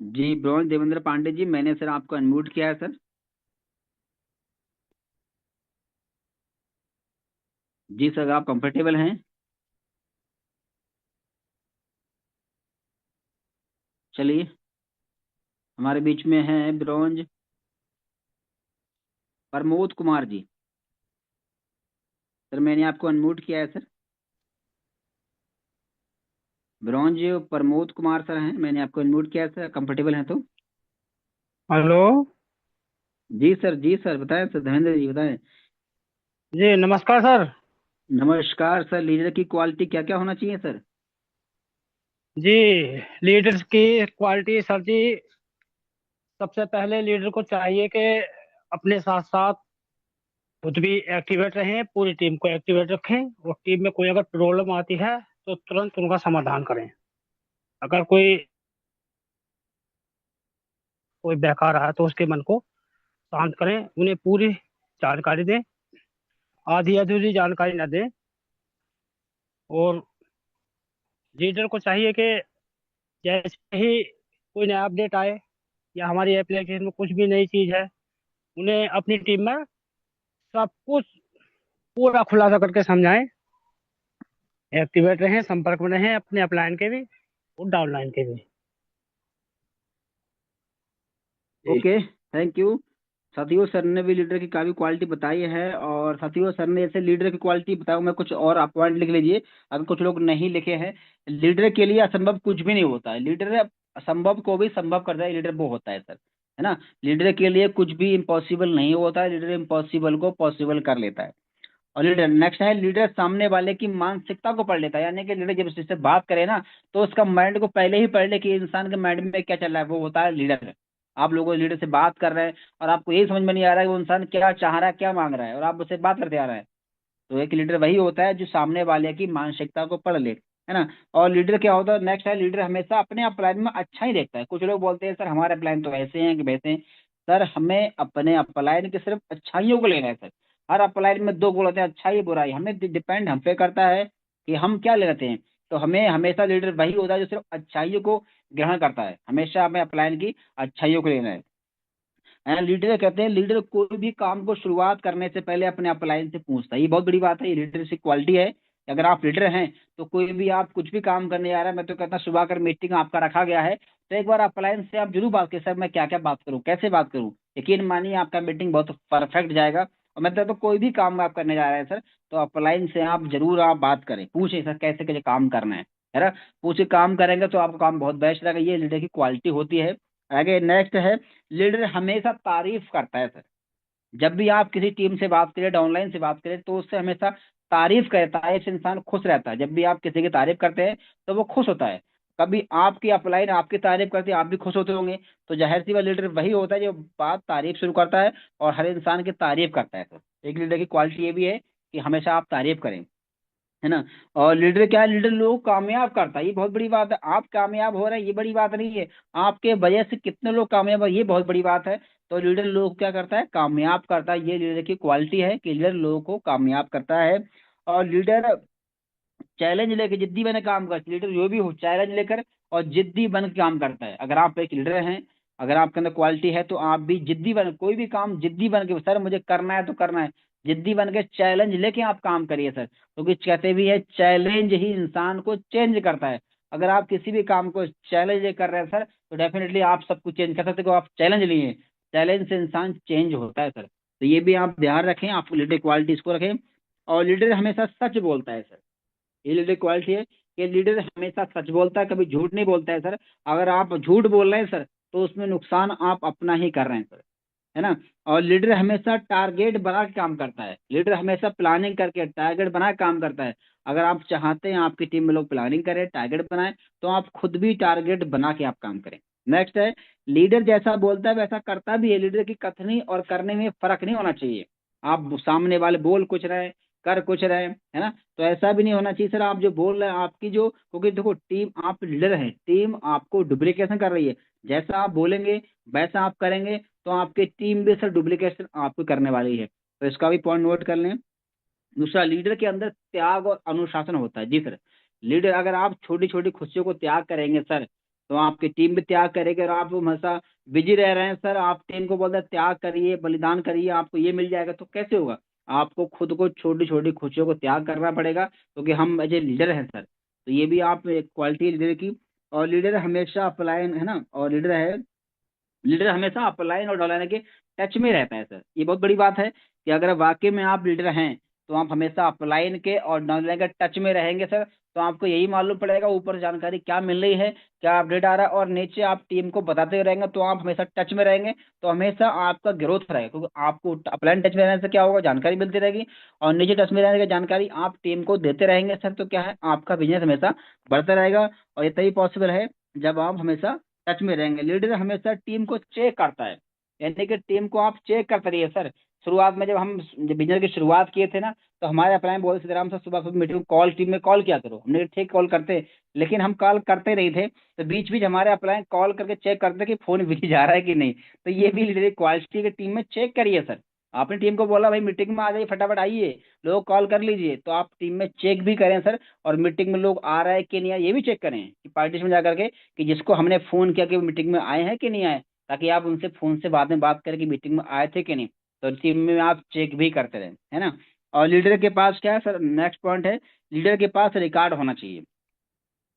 जी ब्रॉन्ज देवेंद्र पांडे जी, मैंने सर आपको अनम्यूट किया है सर। जी सर, आप कंफर्टेबल हैं? चलिए हमारे बीच में है ब्रॉन्ज प्रमोद कुमार जी। सर मैंने आपको अनम्यूट किया है sir. Bronze Pramod Kumar sir हैं, मैंने आपको अनम्यूट किया है सर, कंफर्टेबल हैं तो? हेलो। जी सर, जी सर, बताएं सर, धर्मेंद्र जी बताएं। जी नमस्कार सर। नमस्कार सर। लीडर की क्वालिटी क्या क्या होना चाहिए सर? जी लीडर्स की क्वालिटी सर जी, सबसे पहले लीडर को चाहिए कि अपने साथ साथ खुद भी एक्टिवेट रहें, पूरी टीम को एक्टिवेट रखें, और टीम में कोई अगर प्रॉब्लम आती है तो तुरंत उनका समाधान करें। अगर कोई कोई बहका रहा है तो उसके मन को शांत करें, उन्हें पूरी जानकारी दें, आधी अधूरी जानकारी न दें। और लीडर को चाहिए कि जैसे ही कोई नया अपडेट आए या हमारी एप्लीकेशन में कुछ भी नई चीज है, उन्हें अपनी टीम में सब कुछ पूरा खुलासा करके समझाएं। एक्टिवेट रहें, संपर्क में रहें अपने अपलाइन के भी और डाउनलाइन के भी। Okay, thank you. साथियों सर ने भी लीडर की काफी क्वालिटी बताई है, और साथियों सर ने जैसे लीडर की क्वालिटी बताया, मैं कुछ और आप पॉइंट लिख लीजिए अगर कुछ लोग नहीं लिखे हैं। लीडर के लिए असंभव कुछ भी नहीं होता है, लीडर असंभव को भी संभव करता है, लीडर वो होता है सर, है ना। लीडर के लिए कुछ भी इम्पॉसिबल नहीं होता है, लीडर इम्पॉसिबल को पॉसिबल कर लेता है। और लीडर नेक्स्ट है, लीडर सामने वाले की मानसिकता को पढ़ लेता है, यानी कि लीडर जब उससे बात करे ना तो उसका माइंड को पहले ही पढ़ ले कि इंसान के माइंड में क्या चल रहा है, वो होता है लीडर। आप लोगों लीडर से बात कर रहे हैं और आपको यही समझ में नहीं आ रहा है कि वो इंसान क्या चाह रहा है, क्या मांग रहा है, और आप उससे बात करते आ रहे हैं। तो एक लीडर वही होता है जो सामने वाले की मानसिकता को पढ़ ले, है ना। और लीडर क्या होता है, नेक्स्ट है, लीडर हमेशा अपने अपलाइन में अच्छा ही देखता है। कुछ लोग बोलते हैं सर हमारे अपलाइन तो ऐसे हैं कि वैसे हैं। सर हमें अपने अपलाइन के सिर्फ अच्छाइयों को लेना है सर। हर अपलाइन में दो गुण होते हैं, अच्छाई बुराई, हमें डिपेंड हम पे करता है कि हम क्या लेते हैं। तो हमें हमेशा लीडर वही होता है जो सिर्फ अच्छाइयों को ग्रहण करता है, हमेशा हमें अपलाइन की अच्छाइयों को लेना है। लीडर कहते हैं, लीडर कोई भी काम को शुरुआत करने से पहले अपने अपलाइन से पूछता है। ये बहुत बड़ी बात है, ये लीडरशिप क्वालिटी है। अगर आप लीडर हैं तो कोई भी आप कुछ भी काम करने जा रहा है, मैं तो कहता सुबह अगर मीटिंग आपका रखा गया है तो एक बार अपलाइन से आप जरूर बात करें, सर मैं क्या क्या बात करूं, कैसे बात करूं। यकीन मानिए आपका मीटिंग बहुत परफेक्ट जाएगा। और मैं तो कोई भी काम आप करने जा रहे हैं सर, तो अपलाइन से आप जरूर आप बात करें, पूछें सर कैसे कैसे काम करना है ना। पूछे काम करेंगे तो आपका काम बहुत बेस्ट रहेगा, ये लीडर की क्वालिटी होती है। आगे नेक्स्ट है, लीडर हमेशा तारीफ करता है सर। जब भी आप किसी टीम से बात करें, डाउनलाइन से बात करें, तो उससे हमेशा तारीफ करता है, इससे इंसान खुश रहता है। जब भी आप किसी की तारीफ करते हैं तो वो खुश होता है। कभी आपकी अपलाइन आपकी तारीफ करती है, आप भी खुश होते होंगे। तो जाहिर सी बात, लीडर वही होता है जो बात तारीफ शुरू करता है और हर इंसान की तारीफ करता है सर। एक लीडर की क्वालिटी ये भी है कि हमेशा आप तारीफ करें, है ना। और लीडर क्या है, लीडर लोग कामयाब करता है, ये बहुत बड़ी बात है। आप कामयाब हो रहे हैं ये बड़ी बात नहीं है, आपके वजह से कितने लोग कामयाब है ये बहुत बड़ी बात है। तो लीडर लोग क्या करता है, कामयाब करता है। ये लीडर की क्वालिटी है कि लीडर लोगों को कामयाब करता है। और लीडर चैलेंज लेकर जिद्दी बन के काम करता है। लीडर जो भी हो चैलेंज लेकर और जिद्दी बन के काम करता है। अगर आप एक लीडर हैं, अगर आपके अंदर क्वालिटी है, तो आप भी जिद्दी बन, कोई भी काम जिद्दी बन के, सर मुझे करना है तो करना है, जिद्दी बन के चैलेंज लेके आप काम करिए सर। क्योंकि कहते भी है चैलेंज ही इंसान को चेंज करता है। अगर आप किसी भी काम को चैलेंज ले कर रहे हैं सर, तो डेफिनेटली आप सब कुछ चेंज कर सकते हो। आप चैलेंज लिए, चैलेंज से इंसान चेंज होता है सर। तो ये भी आप ध्यान रखें, आप लीडर क्वालिटीज को रखें। और लीडर हमेशा सच बोलता है सर, ये लीडर क्वालिटी है कि लीडर हमेशा सच बोलता है, कभी झूठ नहीं बोलता है सर। अगर आप झूठ बोल रहे हैं सर, तो उसमें नुकसान आप अपना ही कर रहे हैं सर, है ना। और लीडर हमेशा टारगेट बना के काम करता है। लीडर हमेशा प्लानिंग करके टारगेट बना के काम करता है। अगर आप चाहते हैं आपकी टीम में लोग प्लानिंग करें, टारगेट बनाए, तो आप खुद भी टारगेट बना के आप काम करें। नेक्स्ट है, लीडर जैसा बोलता है वैसा करता भी है। लीडर की कथनी और करने में फर्क नहीं होना चाहिए। आप सामने वाले बोल कुछ रहे, कर कुछ रहे, है ना, तो ऐसा भी नहीं होना चाहिए सर। आप जो बोल रहे हैं आपकी जो, क्योंकि देखो टीम, आप लीडर हैं, टीम आपको डुप्लीकेशन कर रही है। जैसा आप बोलेंगे वैसा आप करेंगे, तो आपकी टीम भी सर डुप्लीकेशन आपको करने वाली है। तो इसका भी पॉइंट नोट कर लें। दूसरा, लीडर के अंदर त्याग और अनुशासन होता है। जी सर, लीडर, अगर आप छोटी छोटी खुशियों को त्याग करेंगे सर, तो आपकी टीम भी त्याग करेगी। और आप हमेशा बिजी रह रहे हैं सर, आप टीम को बोलते हैं त्याग करिए, बलिदान करिए, आपको ये मिल जाएगा, तो कैसे होगा। आपको खुद को छोटी छोटी खुशियों को त्याग करना पड़ेगा, क्योंकि हम एज ए लीडर हैं सर। तो ये भी आप एक क्वालिटी लीडर की। और लीडर हमेशा अपलाइन, है ना, और लीडर है, लीडर हमेशा अपलाइन और डाउनलाइन के टच में रहता है सर। ये बहुत बड़ी बात है कि अगर वाकई में आप लीडर हैं, तो आप हमेशा अपलाइन के और डाउनलाइन के टच में रहेंगे सर। तो आपको यही मालूम पड़ेगा ऊपर जानकारी क्या मिल रही है, क्या अपडेट आ रहा है, और नीचे आप टीम को बताते हुए रहेंगे, तो आप हमेशा टच में रहेंगे। तो हमेशा आपका ग्रोथ रहेगा, क्योंकि आपको अपलाइन टच में रहने से क्या होगा, जानकारी मिलती रहेगी। और नीचे टच में रहने की जानकारी आप टीम को देते रहेंगे सर, तो क्या है, आपका बिजनेस हमेशा बढ़ता रहेगा। और ये तभी पॉसिबल है जब आप हमेशा टच में रहेंगे। लीडर हमेशा टीम को चेक करता है, यानी कि टीम को आप चेक करते रहिए सर। शुरुआत में जब हम बिजनेस की शुरुआत किए थे ना, तो हमारे अपलाइन बोल सीताराम सर सुबह सुबह मीटिंग कॉल, टीम में कॉल किया करो। हमने कहा, ठीक कॉल करते, लेकिन हम कॉल करते नहीं थे। तो बीच बीच हमारे अपलाइन कॉल करके चेक करते कि फोन बिजी जा रहा है कि नहीं। तो ये भी लीडर क्वालिटी के टीम में चेक करिए सर। आपने टीम को बोला भाई मीटिंग में आ जाइए, फटाफट आइए, लोग कॉल कर लीजिए, तो आप टीम में चेक भी करें सर। और मीटिंग में लोग आ रहे हैं कि नहीं आए, ये भी चेक करें कि पार्टीशन में जाकर के, कि जिसको हमने फोन किया कि वो मीटिंग में आए हैं कि नहीं आए, ताकि आप उनसे फोन से बाद में बात करें कि मीटिंग में आए थे कि नहीं। तो टीम में आप चेक भी करते रहें, है ना। और लीडर के पास क्या है सर, नेक्स्ट पॉइंट है, लीडर के पास रिकॉर्ड होना चाहिए।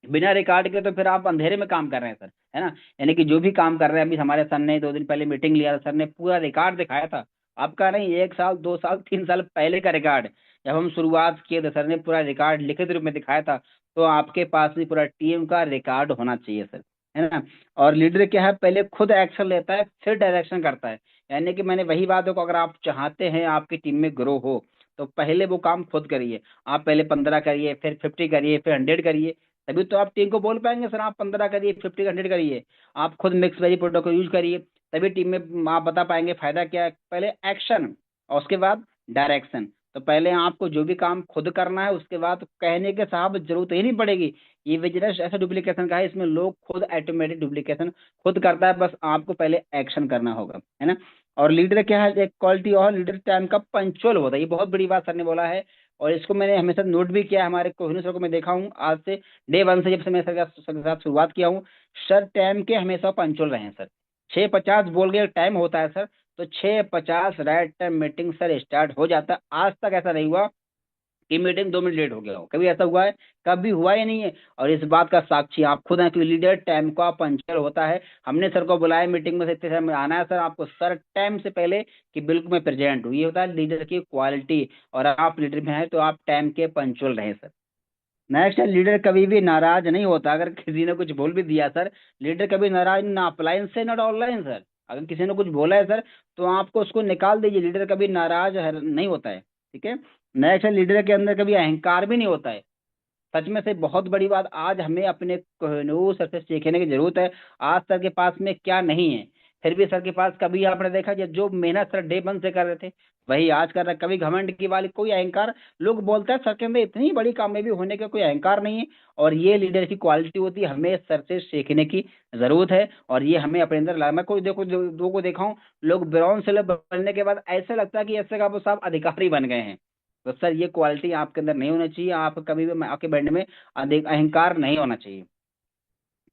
बिना रिकॉर्ड के तो फिर आप अंधेरे में काम कर रहे हैं सर, है ना। यानी कि जो भी काम कर रहे हैं, अभी हमारे सर ने 2 दिन पहले मीटिंग लिया था, सर ने पूरा रिकॉर्ड दिखाया था। आपका नहीं, 1 साल 2 साल 3 साल पहले का रिकॉर्ड, जब हम शुरुआत किए थे, सर ने पूरा रिकॉर्ड लिखित रूप में दिखाया था। तो आपके पास भी पूरा टीम का रिकॉर्ड होना चाहिए सर, है ना। और लीडर क्या है, पहले खुद एक्शन लेता है, फिर डायरेक्शन करता है। यानी कि मैंने वही बात को, अगर आप चाहते हैं आपकी टीम में ग्रो हो, तो पहले वो काम खुद करिए। आप पहले 15 करिए, फिर 50 करिए, फिर 100 करिए, तभी तो आप टीम को बोल पाएंगे सर आप 15 करिए, 50 100 करिए। आप खुद मिक्स वेजी प्रोडक्ट को यूज करिए, तभी टीम में आप बता पाएंगे फायदा क्या है। पहले एक्शन और उसके बाद डायरेक्शन। तो पहले आपको जो भी काम खुद करना है, उसके बाद कहने के साहब जरूरत ही नहीं पड़ेगी। ये बिजनेस ऐसा डुप्लीकेशन का है, इसमें लोग खुद ऑटोमेटिक डुप्लीकेशन खुद करता है, बस आपको पहले एक्शन करना होगा, है ना। और लीडर क्या है, एक क्वालिटी और, लीडर टाइम का पंचुअल होता है। ये बहुत बड़ी बात सर ने बोला है, और इसको मैंने हमेशा नोट भी किया है। हमारे कोहिनूर सर को मैं देखा हूँ आज से डे 1 से, जब से मैं सर के साथ शुरुआत किया हूँ, सर टाइम के हमेशा पंचुअल रहे हैं सर। 6:50 बोल के टाइम होता है सर, तो 6:50 right time meeting sir start हो जाता है। आज तक ऐसा नहीं हुआ कि मीटिंग 2 मिनट लेट हो गया हो, कभी ऐसा हुआ है? कभी हुआ ही नहीं है। और इस बात का साक्षी आप खुद हैं कि लीडर टाइम का पंचर होता है। हमने सर को बुलाया मीटिंग में से, इतने समय आना है सर आपको, सर टाइम से पहले कि बिल्कुल मैं प्रेजेंट हूँ। ये होता है लीडर की क्वालिटी। और आप लीडर में हैं तो आप टाइम के पंचुअल रहे सर। नेक्स्ट है, लीडर कभी भी नाराज नहीं होता। अगर किसी ने कुछ बोल भी दिया सर, लीडर कभी नाराज ना अपलाइन से ना ऑनलाइन सर। अगर किसी ने कुछ बोला है सर, तो आपको उसको निकाल दीजिए। लीडर कभी नाराज नहीं होता है, ठीक है। नेक्स्ट है, लीडर के अंदर कभी अहंकार भी नहीं होता है। सच में से बहुत बड़ी बात आज हमें अपने कोहिनूर सर से सीखने की जरूरत है। आज सर के पास में क्या नहीं है, फिर भी सर के पास, कभी आपने देखा जो मेहनत सर डे 1 से कर रहे थे वही आज कर रहे हैं। कभी घमंड की वाली कोई अहंकार, लोग बोलते हैं सर के अंदर इतनी बड़ी कामयाबी होने का कोई अहंकार नहीं है। और ये लीडर की क्वालिटी होती है, हमें सर से सीखने की जरूरत है। और ये हमें अपने अंदर ला, मैं कोई देखो दो को देखा हूँ, लोग ब्रॉन्ज सेलर बनने के बाद ऐसा लगता है कि ऐसे का वो साहब अधिकारी बन गए हैं। तो सर ये क्वालिटी आपके अंदर नहीं होनी चाहिए, आप कभी भी आपके बैठ में अधिक अहंकार नहीं होना चाहिए।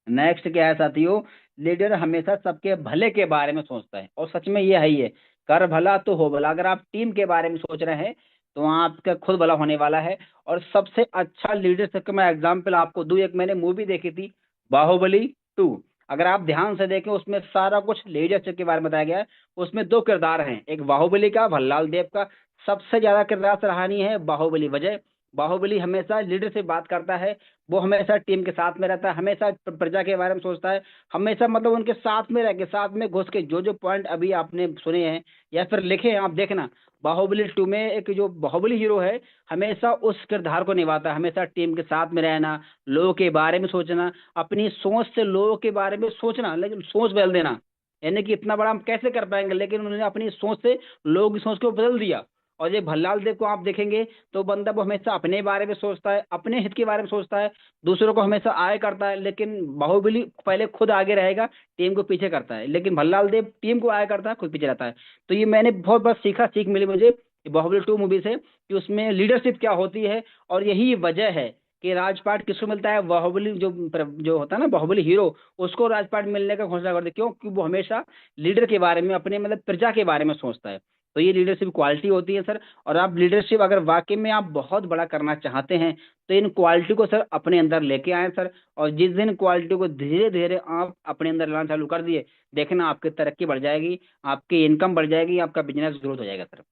नेक्स्ट क्या है साथियों, लीडर हमेशा सबके भले के बारे में सोचता है, और सच में ये है ही है, कर भला तो हो भला। अगर आप टीम के बारे में सोच रहे हैं तो आपका खुद भला होने वाला है। और सबसे अच्छा लीडरशिप का मैं एग्जाम्पल आपको दूं, एक मैंने मूवी देखी थी बाहुबली 2। अगर आप ध्यान से देखें उसमें सारा कुछ लीडरशिप के बारे में बताया गया है। उसमें दो किरदार हैं, एक बाहुबली का, भल्लाल देव का। सबसे ज्यादा किरदार सराहनीय है बाहुबली वजह। बाहुबली हमेशा लीडर से बात करता है, वो हमेशा टीम के साथ में रहता है, हमेशा प्रजा के बारे में सोचता है, हमेशा मतलब उनके साथ में रह के, साथ में घुस के, जो जो पॉइंट अभी आपने सुने हैं या फिर लिखे हैं आप देखना, बाहुबली 2 में एक जो बाहुबली हीरो है हमेशा उस किरदार को निभाता है, हमेशा टीम के साथ में रहना, लोगों के बारे में सोचना, अपनी सोच से लोगों के बारे में सोचना, लेकिन सोच बदल देना। यानी कि इतना बड़ा हम कैसे कर पाएंगे, लेकिन उन्होंने अपनी सोच से लोगों की सोच को बदल दिया। और ये भल्लाल देव को आप देखेंगे तो बंदा वो हमेशा अपने बारे में सोचता है, अपने हित के बारे में सोचता है, दूसरों को हमेशा आगे करता है। लेकिन बाहुबली पहले खुद आगे रहेगा, टीम को पीछे करता है, लेकिन भल्लाल देव टीम को आगे करता है, खुद पीछे रहता है। तो ये मैंने बहुत बार सीख मिली मुझे बाहुबली 2 मूवी से, कि उसमें लीडरशिप क्या होती है। और यही वजह है कि राजपाट किसको मिलता है, बाहुबली जो होता है ना बाहुबली हीरो, उसको राजपाट मिलने का घोषणा करते। क्यों? क्योंकि वो हमेशा लीडर के बारे में, अपने मतलब प्रजा के बारे में सोचता है। तो ये लीडरशिप क्वालिटी होती है सर। और आप लीडरशिप अगर वाकई में आप बहुत बड़ा करना चाहते हैं तो इन क्वालिटी को सर अपने अंदर लेके आए सर। और जिस दिन क्वालिटी को धीरे धीरे आप अपने अंदर लाना चालू कर दिए, देखना आपकी तरक्की बढ़ जाएगी, आपकी इनकम बढ़ जाएगी, आपका बिजनेस ग्रोथ हो जाएगा सर।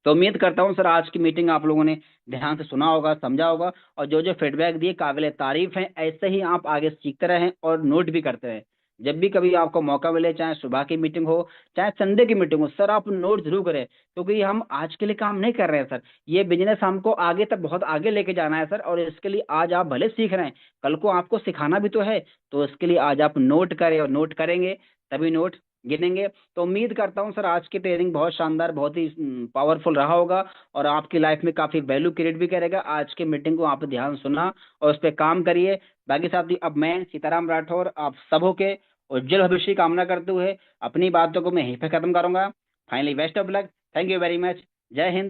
तो उम्मीद करता हूँ सर आज की मीटिंग आप लोगों ने ध्यान से सुना होगा, समझा होगा, और जो जो फीडबैक दिए काबिल तारीफ है। ऐसे ही आप आगे सीखते रहें और नोट भी करते रहें। जब भी कभी आपको मौका मिले, चाहे सुबह की मीटिंग हो चाहे संडे की मीटिंग हो, सर आप नोट जरूर करें, क्योंकि हम आज के लिए काम नहीं कर रहे हैं सर। ये बिजनेस हमको आगे तक बहुत आगे लेके जाना है सर। और इसके लिए आज आप भले सीख रहे हैं, कल को आपको सिखाना भी तो है। तो इसके लिए आज आप नोट करें, और नोट करेंगे तभी नोट गिनेंगे। तो उम्मीद करता हूं सर आज की ट्रेनिंग बहुत शानदार, बहुत ही पावरफुल रहा होगा, और आपकी लाइफ में काफी वैल्यू क्रिएट भी करेगा। आज के मीटिंग को आप ध्यान सुना और उस पर काम करिए। बाकी साथी, अब मैं सीताराम राठौर आप सबों के उज्जवल भविष्य की कामना करते हुए अपनी बातों को मैं यहीं पे खत्म करूंगा। Finally best of luck, thank you very much, जय हिंद।